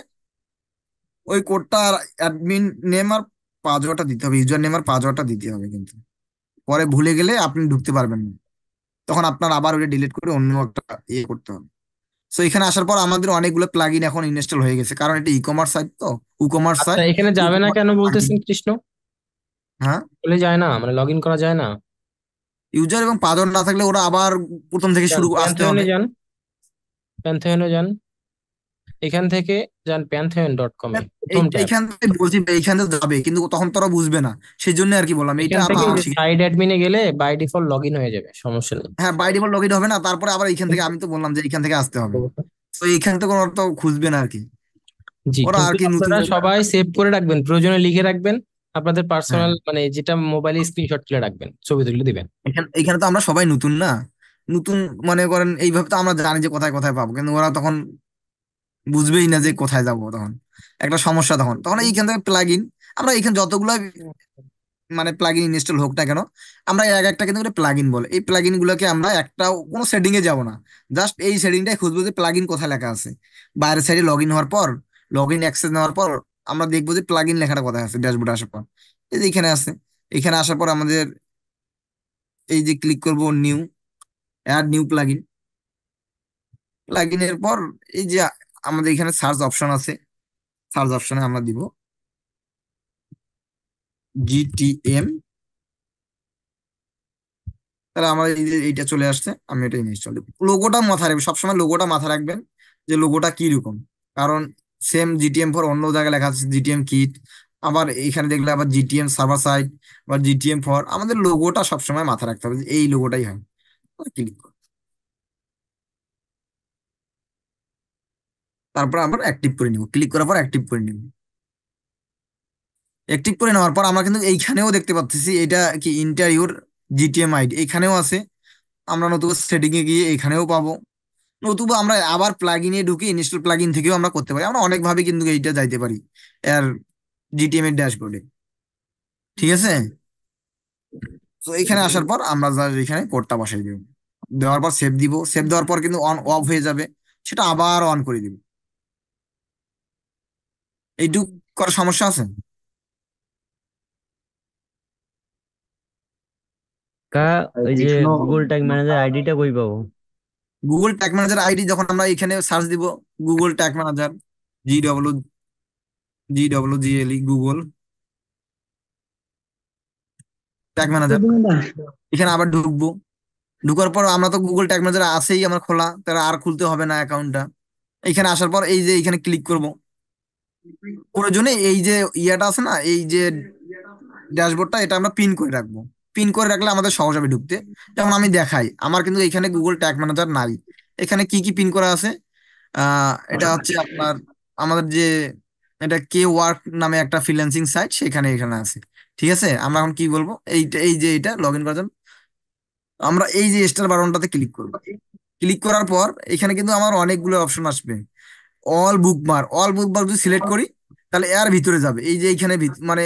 ওই কোডটা আর অ্যাডমিন নেম আর পাসওয়ার্ডটা দিতে হবে, ইউজার নেম আর পাসওয়ার্ডটা দিতে হবে। কিন্তু পরে ভুলে গেলে আপনি ঢুকতে পারবেন না, তখন আপনার আবার ওটা ডিলিট করে অন্য একটা ইয়ে করতে হবে। সো এখানে আসার পর আমাদের অনেকগুলো প্লাগইন এখন ইনস্টল হয়ে গেছে, কারণ এটা ই কমার্স সাইট, তো কমার্স
আচ্ছা,
সাইট।
এখানে যাবে না কেন বলতেছেন কৃষ্ণ?
হ্যাঁ,
বলে যায় না, মানে লগ ইন করা যায় না?
ইউজার এবং পাসওয়ার্ড না থাকলে ওরা আবার প্রথম থেকে
যান
শুরু আসতে
প্যান্থেয়নে
হবে।
যান, প্যান্থেয়নে যান, এখান থেকে যান pantheon.com-এ প্রথম ট্যাব।
এইখান থেকে বলছি, এইখান থেকে যাবে কিন্তু তখন তোরা বুঝবে না, সেই জন্য আর কি বললাম, এইটা
এখান থেকে
আমার
যে সাইড অ্যাডমিনে গেলে বাই ডিফল্ট লগ ইন হয়ে যাবে, সমস্যা নেই।
হ্যাঁ, বাই ডিফল্ট লগ ইন হবে না, তারপরে আবার এইখান থেকে, আমি তো বললাম যে এইখান থেকে আসতে হবে। তো এইখান থেকে ওরা তো খুঁজবে না আর কি,
জি,
ওরা আর
কিন্তু
কি নতুন।
আপনারা সবাই সেভ করে রাখবেন, প্রয়োজনে লিখে রাখবেন আপনাদের
হ্যাঁ,
পার্সোনাল, মানে যেটা মোবাইলে স্ক্রিনশট তুলে রাখবেন, ছবি তুলে দিবেন।
এখানে এখানে তো আমরা সবাই নতুন না, নতুন মনে করেন এইভাবে তো আমরা জানি যে কোথায় কোথায় পাবো, কিন্তু ওরা তখন বুঝবেই না যে কোথায় যাবো, তখন একটা সমস্যা। তখন তখন এইখান থেকে প্লাগ ইন, আমরা এখানে যতগুলো মানে প্লাগ ইন ইনস্টল হোক না কেন, আমরা এক একটা কিন্তু প্লাগ ইন বলে, এই প্লাগ ইন গুলোকে আমরা একটা কোনো সেটিং এ যাব না, জাস্ট এই সেটিংটাই খুঁজবো যে প্লাগ ইন কোথায় লেখা আছে। বাইরের সাইডে লগ ইন হওয়ার পর, লগ ইন অ্যাক্সেস নেওয়ার পর আমরা দেখবো যে প্লাগ ইন লেখাটা কোথায় আছে, ড্যাশবোর্ডে আসার পর এই যে এখানে আছে। এখানে আসার পর আমাদের এই যে ক্লিক করব new, add new plugin. প্লাগ ইনের পর এই যে আমাদের এখানে সার্চ অপশন আছে, সার্চ অপশনে আমরা দিব জিটিএম। তাহলে আমার এই যে এইটা চলে আসছে, আমি এটা ইনস্টল দেবো। লোগোটা মাথায় রাখবেন, সবসময় লোগোটা মাথায় রাখবেন যে লোগোটা কি রকম, কারণ সেম জিটিএম ফর অন্য জায়গায় লেখা আছে জিটিএম কিট, আবার এইখানে দেখলে আবার জিটিএম সার্ভার সাইড বা জিটিএম ফর, আমাদের লোগোটা সবসময় মাথায় রাখতে হবে যে এই লোগোটাই হয়। ক্লিক করুন, তারপর আবার অ্যাক্টিভ করে নিব, ক্লিক করার পর অ্যাক্টিভ করে নিব। অ্যাক্টিভ করে নেওয়ার পর আমরা কিন্তু এইখানেও দেখতে পাচ্ছি এটা কি ইন্টারিওর জিটিএম আইডি এখানেও আছে, আমরা নতুন সেটিং এ গিয়ে এখানেও পাবো, নতুবা আমরা আবার প্লাগইনে ঢুকে ইনস্টল প্লাগইন থেকেও আমরা করতে পারি, আমরা অনেক ভাবে কিন্তু এইটা যাইতে পারি এর জিটিএম এর ড্যাশবোর্ডে। ঠিক আছে, তো এখানে আসার পর আমরা এখানে কোডটা বসাই দেব, দেওয়ার পর সেভ দিব, সেভ দেওয়ার পর কিন্তু অন অফ হয়ে যাবে, সেটা আবার অন করে দিব। এইটুক করার সমস্যা আছে?
কা ওই যে
কৃষ্ণ,
গুগল ট্যাগ ম্যানেজার আইডিটা কই পাবো?
গুগল ট্যাগ ম্যানেজার আইডি যখন আমরা এখানে সার্চ দিব, Google tag manager, GWGLE Google tag manager, এখানে আবার ঢুকবো। ঢুকার পর আমরা তো গুগল ট্যাগ ম্যানেজার আছেই আমার খোলা, তাহলে আর খুলতে হবে না অ্যাকাউন্টটা। এখানে আসার পর এই যে এখানে ক্লিক করব, প্রয়োজনে এই যে ইয়াটা আছে না, এই যে ড্যাশবোর্ডটা, এটা আমরা পিন করে রাখবো। পিন করে রাখলে আমাদের সহজ হবে ঢুকতে। যেমন আমি দেখাই, আমার কিন্তু এখানে গুগল ট্যাগ ম্যানেজার নাই। এখানে কি কি পিন করা আছে, এটা হচ্ছে আপনার আমাদের যে এটা কে ওয়ার্ক নামে একটা ফ্রিল্যান্সিং সাইট, সেখানে এখানে আছে। ঠিক আছে, আমরা এখন কি বলবো, এইটা এই যে এটা লগ ইন করার জন্য আমরা এই যে স্টার বাটনটাতে ক্লিক করব। ক্লিক করার পর এখানে কিন্তু আমার অনেকগুলো অপশন আসবে। অল বুকমার্ক যদি সিলেক্ট করি তাহলে এর ভিতরে যাবে, এই যে এইখানে মানে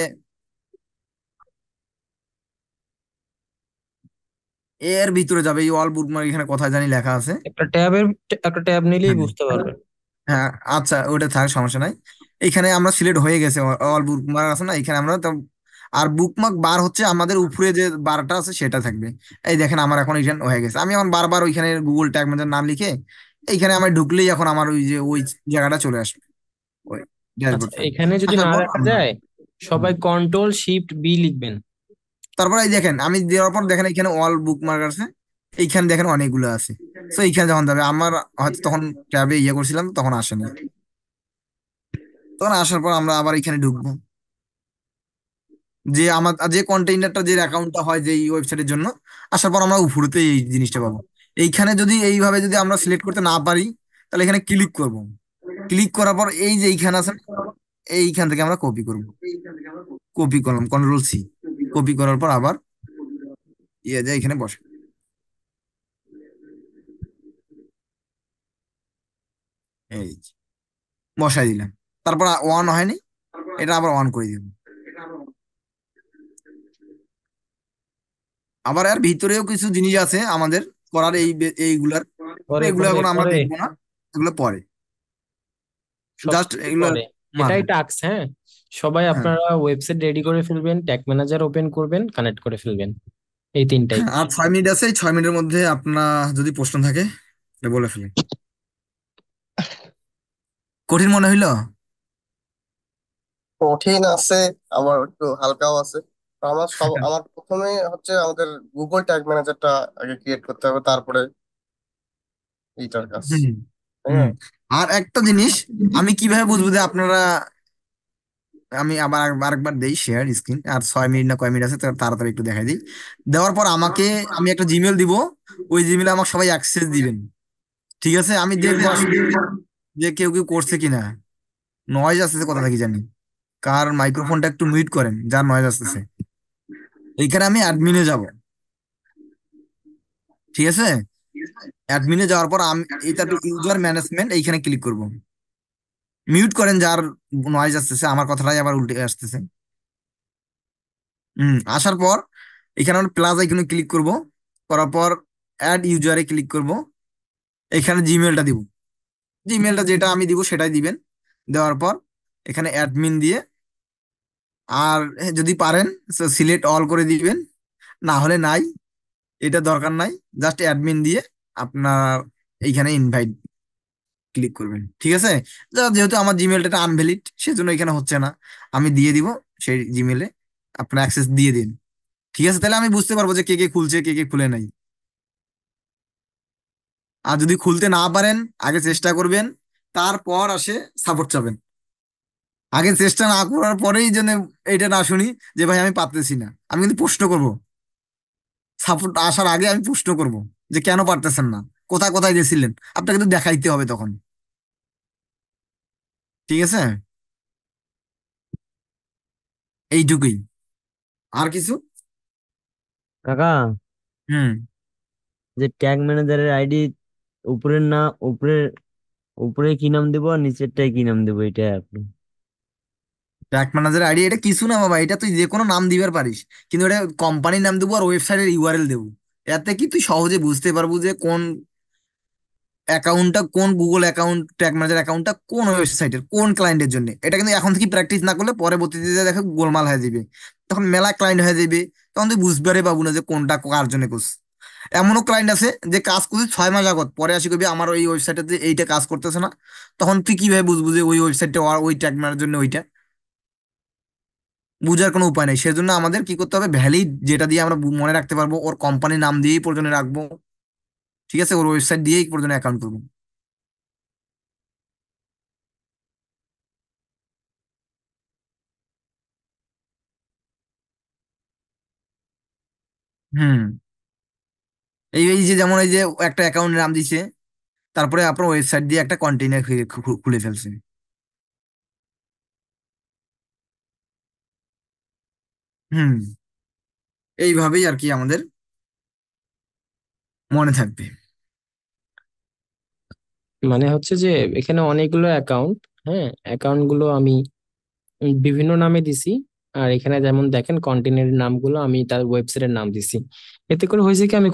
এর ভিতরে যাবে, এই অল বুকমার্ক এখানে কোথায় জানি লেখা আছে।
একটা ট্যাব নিলেই
হ্যাঁ,
বুঝতে পারবেন।
হ্যাঁ, আচ্ছা, ওটা থাক, সমস্যা নাই। এখানে আমরা সিলেক্ট হয়ে গেছে, অল বুকমার্ক আছে না এখানে আমরা আর বুকমার্ক বার হচ্ছে আমাদের উপরে যে বারটা আছে সেটা থাকবে। এই দেখেন আমার এখন এখানে হয়ে গেছে, আমি এখন বারবার ওইখানে গুগল ট্যাগ ম্যানেজার নাম লিখে এইখানে আমার ঢুকলেই এখন আমার ওই যে ওই জায়গাটা চলে আসবে, ওই
আচ্ছা,
ড্যাশবোর্ডটা।
এখানে যদি
আসার
না
পর
রাখা
আমরা
যায় সবাই Ctrl+Shift+B লিখবেন।
তারপর এই দেখেন আমি দেওয়ার পর দেখেন এখানে অল বুকমার্ক আছে, এইখানে দেখেন অনেকগুলো আছে। তো এইখানে যখন যাবে আমার হয়তো তখন ট্যাবে ইয়ে করছিলাম তখন আসেনি, তখন আসার পর আমরা আবার এখানে ঢুকবো, যে আমার যে কন্টেইনারটা যে অ্যাকাউন্টটা হয় যে ওয়েবসাইটের জন্য। আসার পর আমরা উপরেতে এই জিনিসটা পাবো। এইখানে যদি এইভাবে যদি আমরা সিলেক্ট করতে না পারি তাহলে এখানে ক্লিক করব, ক্লিক করার পর এই যে এইখানে আছে না, এইখান থেকে আমরা কপি করব, কপি করলাম কন্ট্রোল C, কপি করার পর আবার ইয়ে যায় এখানে বসে, এই যে বসাই দিলাম। তারপর অন হয়নি, এটা আবার অন করে দিব। আবার এর ভিতরেও কিছু জিনিস আছে আমাদের করার, এইগুলার
পরে
এগুলো
পরে
এখন আমরা
পরে
দেখবো না, এগুলো পরে, জাস্ট
সবকিছু
এগুলো
পরে। এটাই
মাথায়।
টাস্ক, হ্যাঁ। সবাই
হ্যাঁ
আপনারা ওয়েবসাইট রেডি করে ফেলবেন, ট্যাগ ম্যানেজার ওপেন করবেন, কানেক্ট করে ফেলবেন, এই তিনটাই।
হ্যাঁ, আর 6 মিনিট আছে, এই 6 মিনিটের মধ্যে আপনার যদি প্রশ্ন থাকে এটা বলে ফেলেন। কঠিন মনে হইলো?
কঠিন আছে, আবার একটু হালকাও আছে। তো আমার প্রথমে হচ্ছে আমাদের গুগল ট্যাগ ম্যানেজারটা আগে ক্রিয়েট করতে হবে, তারপরে এইটার কাজ,
হুম
তাই না?
হুম। আর একটা জিনিস, আমি কিভাবে বুঝবো যে আপনারা, আমি আবার আরেকবার দেই শেয়ার স্ক্রিন, আর 6 মিনিট না কয় মিনিট আছে, তাড়াতাড়ি একটু দেখাই দিই। দেওয়ার পর আমাকে, আমি একটা জিমেল দিব, ওই জিমেলে আমাকে সবাই অ্যাক্সেস দিবেন। ঠিক আছে, আমি দেখবো আসলে যে কেউ কেউ করছে কিনা। নয়েজ আসতেছে কোথা থেকে জানি, কার মাইক্রোফোনটা একটু মিউট করেন, যার নয়েজ আসতেছে। এইখানে আমি অ্যাডমিনে যাব, ঠিক আছে। অ্যাডমিনে যাওয়ার পর আমি এটা ইউজার ম্যানেজমেন্ট, এইখানে ক্লিক করব। মিউট করেন যার নয়েজ আসতেছে, আমার কথাটাই আবার উল্টে আসতেছে। আসার পর এখানে আমরা প্লাস আইকনে ক্লিক করব, করার পর অ্যাড ইউজারে ক্লিক করব। এখানে জিমেলটা দিব, জিমেলটা যেটা আমি দিব সেটাই দিবেন। দেওয়ার পর এখানে অ্যাডমিন দিয়ে, আর যদি পারেন সিলেক্ট অল করে দিবেন, না হলে নাই, এটা দরকার নাই। জাস্ট অ্যাডমিন দিয়ে আপনার এইখানে ইনভাইট ক্লিক করবেন, ঠিক আছে। যেহেতু আমার জিমেলটা আনভ্যালিড, সেজন্য এখানে হচ্ছে না, আমি দিয়ে দিব সেই জিমেলে, আপনার অ্যাক্সেস দিয়ে দিন। ঠিক আছে, তাহলে আমি বুঝতে পারবো যে কে কে খুলছে কে কে খুলে নাই। আর যদি খুলতে না পারেন, আগে চেষ্টা করবেন, তারপর আসে সাপোর্ট চাবেন। আগে চেষ্টা না করার পরেই যেন এটা না শুনি যে ভাই আমি পারতেছি না, আমি কিন্তু প্রশ্ন করব। সাপোর্ট আসার আগে আমি প্রশ্ন করব যে কেন পারতেছেন না, কোথায় কোথায় গেছিলেন, আপনাকে কিন্তু দেখাইতে হবে তখন। ঠিক আছে, এইটুকুই। আর কিছু?
কাকা,
হুম।
যে ট্যাগ ম্যানেজারের আইডি উপরের না, উপরের উপরে কি নাম দেবো আর নিচেরটায় কি নাম দেবো, এটা আপনি।
ট্যাগ ম্যানেজার আইডি এটা কিছু না বাবা, এটা তুই যে কোনো নাম দিবার পারিস, কিন্তু এটা কোম্পানির নাম দেবো আর ওয়েবসাইটের ইউআরএল দেবো। এতে কি তুই সহজে বুঝতে পারবো যে কোন অ্যাকাউন্টটা, কোন গুগল অ্যাকাউন্ট, ট্যাগ ম্যানেজার অ্যাকাউন্টটা কোন ওয়েবসাইটের কোন ক্লায়েন্টের জন্য। এটা কিন্তু এখন থেকে প্র্যাকটিস না করলে পরবর্তীতে দেখো গোলমাল হয়ে যাবে, তখন মেলা ক্লায়েন্ট হয়ে যাবে, তখন তুই বুঝবারে পাবো না যে কোনটা কার জন্য করছিস। এমনও ক্লায়েন্ট আছে যে কাজ করছিস 6 মাস আগত, পরে আসি কবি আমার ওই ওয়েবসাইটে এইটা কাজ করতেছে না, তখন তুই কিভাবে বুঝবো যে ওই ওয়েবসাইটটা ওই ট্যাগ ম্যানেজার জন্য ওইটা? বুঝার কোনো উপায় নেই। সেজন্য আমাদের কি করতে হবে, ভ্যালিড যেটা দিয়ে আমরা মনে রাখতে পারবো, ওর কোম্পানির নাম দিয়েই প্রয়োজনে রাখবো, ঠিক আছে, ওর ওয়েবসাইট দিয়েই প্রয়োজনে অ্যাকাউন্ট করবো। হুম। এই এই যে যেমন এই যে একটা অ্যাকাউন্টের নাম দিছে, তারপরে আপনার ওয়েবসাইট দিয়ে একটা কন্টেইনার খুলে ফেলছে। হুম। এইভাবেই আর কি আমাদের মনে থাকবে।
মানে হচ্ছে যে এখানে অনেকগুলো অ্যাকাউন্ট, হ্যাঁ, অ্যাকাউন্ট গুলো আমি বিভিন্ন নামে দিছি। আর এখানে যেমন দেখেন কন্টেনারের নামগুলো আমি তার ওয়েবসাইটের নাম দিছি। এতে করে হয়েছে কি আমি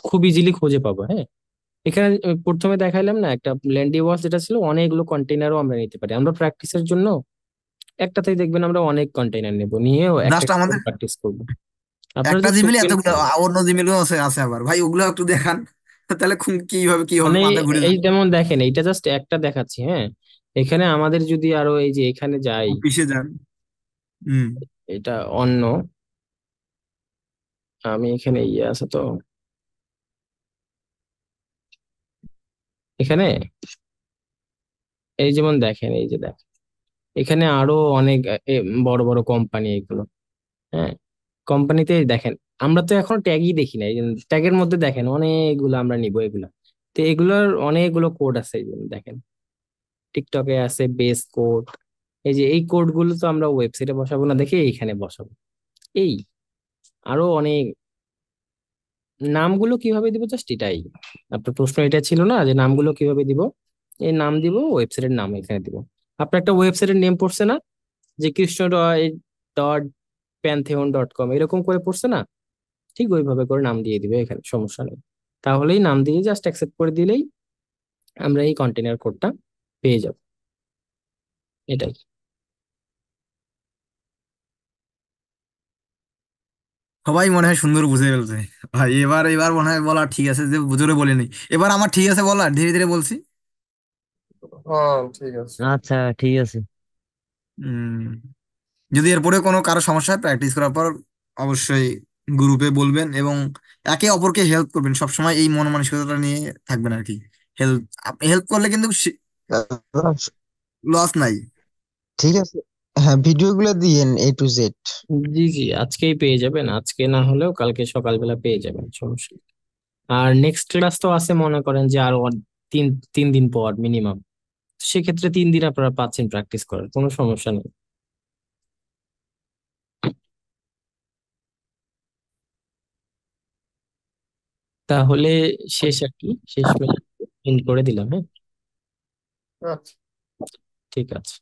খুব ইজিলি খুঁজে পাবো, হ্যাঁ। এখানে প্রথমে দেখাইলাম না একটা ল্যান্ডি ওয়াস, যেটা ছিল অনেকগুলো কন্টেনারও আমরা নিতে পারি। আমরা প্র্যাকটিসের জন্য একটাতেই দেখবেন আমরা অনেক কন্টেনার নেব, নিয়েও একটা
জাস্ট
একটা করে
আমাদের
প্র্যাকটিস করবো। আপনারা
একটা
জাস্ট
জিমেলে
ওপেন
এতগুলো,
করবেন।
অন্য জিমেলও আছে আছে আবার, ভাই ওগুলো একটু দেখান, তাহলে কিভাবে কি হবে
মানে
মাথা ঘুরে
এই
যাবে।
যেমন দেখেন, এইটা জাস্ট একটা দেখাচ্ছি, হ্যাঁ। এখানে আমাদের যদি আরো এই যে এখানে যাই,
অফিসে যান। হুম
এটা অন্য, আমি এখানে ইয়ে আছে তো, এখানে এই যেমন দেখেন, এই যে দেখেন এখানে আরো অনেক বড় বড় কোম্পানি এগুলো, হ্যাঁ। কোম্পানিতে দেখেন, আমরা তো এখন ট্যাগই দেখি না, ট্যাগের মধ্যে দেখেন অনেকগুলো আমরা নিব এগুলা। তো এগুলোর অনেকগুলো কোড আছে, এই যে দেখেন, টিকটকে আছে বেস কোড। এই যে এই কোড গুলো তো আমরা ওয়েবসাইটে বসাবো না, দেখে এইখানে বসাবো। এই আরো অনেক নামগুলো কিভাবে দিব, জাস্ট এটাই আপনার প্রশ্ন। এটা ছিল না যে নামগুলো কিভাবে দিব, এই নাম দিব, ওয়েবসাইটের নাম এখানে দিব। আপনার একটা ওয়েবসাইটের নেম পড়ছে না, যে কৃষ্ণ ডট প্যান্থেয়ন.com এরকম করে পড়ছে না, ঠিক ওইভাবে করে নাম দিয়ে দিবে এখানে, সমস্যা নেই। তাহলেই নাম দিয়ে জাস্ট অ্যাকসেপ্ট করে দিলেই আমরা এই কন্টেনার কোডটা পেয়ে যাব। এটাই।
সবাই মনে হয় সুন্দর বুঝে ফেলছে ভাই। এবার এবার মনে হয় বলা ঠিক আছে, যে জোরে বলিনি। এবার আমার ঠিক আছে বলা, ধীরে ধীরে বলছি।
হ্যাঁ ঠিক আছে।
আচ্ছা ঠিক আছে।
উম যদি এরপরে কোনো কারো সমস্যা হয়, প্র্যাকটিস করার পর অবশ্যই গ্রুপে বলবেন, এবং একে অপরকে হেল্প করবেন সবসময়, এই মন মানসিকতাটা নিয়ে থাকবেন আর কি। হেল্প, আপনি হেল্প করলে কিন্তু
দাদা,
লস নাই।
ঠিক আছে, হ্যাঁ ভিডিও গুলো দিয়েন A to Z।
জি জি, আজকেই পেয়ে যাবেন, আজকে না হলেও কালকে সকালবেলা পেয়ে যাবেন, সমস্যা নেই। আর নেক্সট ক্লাস তো আছে, মনে করেন যে আরো তিন তিন দিন পর মিনিমাম। সেক্ষেত্রে 3 দিন আপনারা পাচ্ছেন প্র্যাকটিস করার, কোনো সমস্যা নেই। তাহলে শেষ আর কি, শেষ এন্ড করে দিলাম, হ্যাঁ।
আচ্ছা।
ঠিক আছে।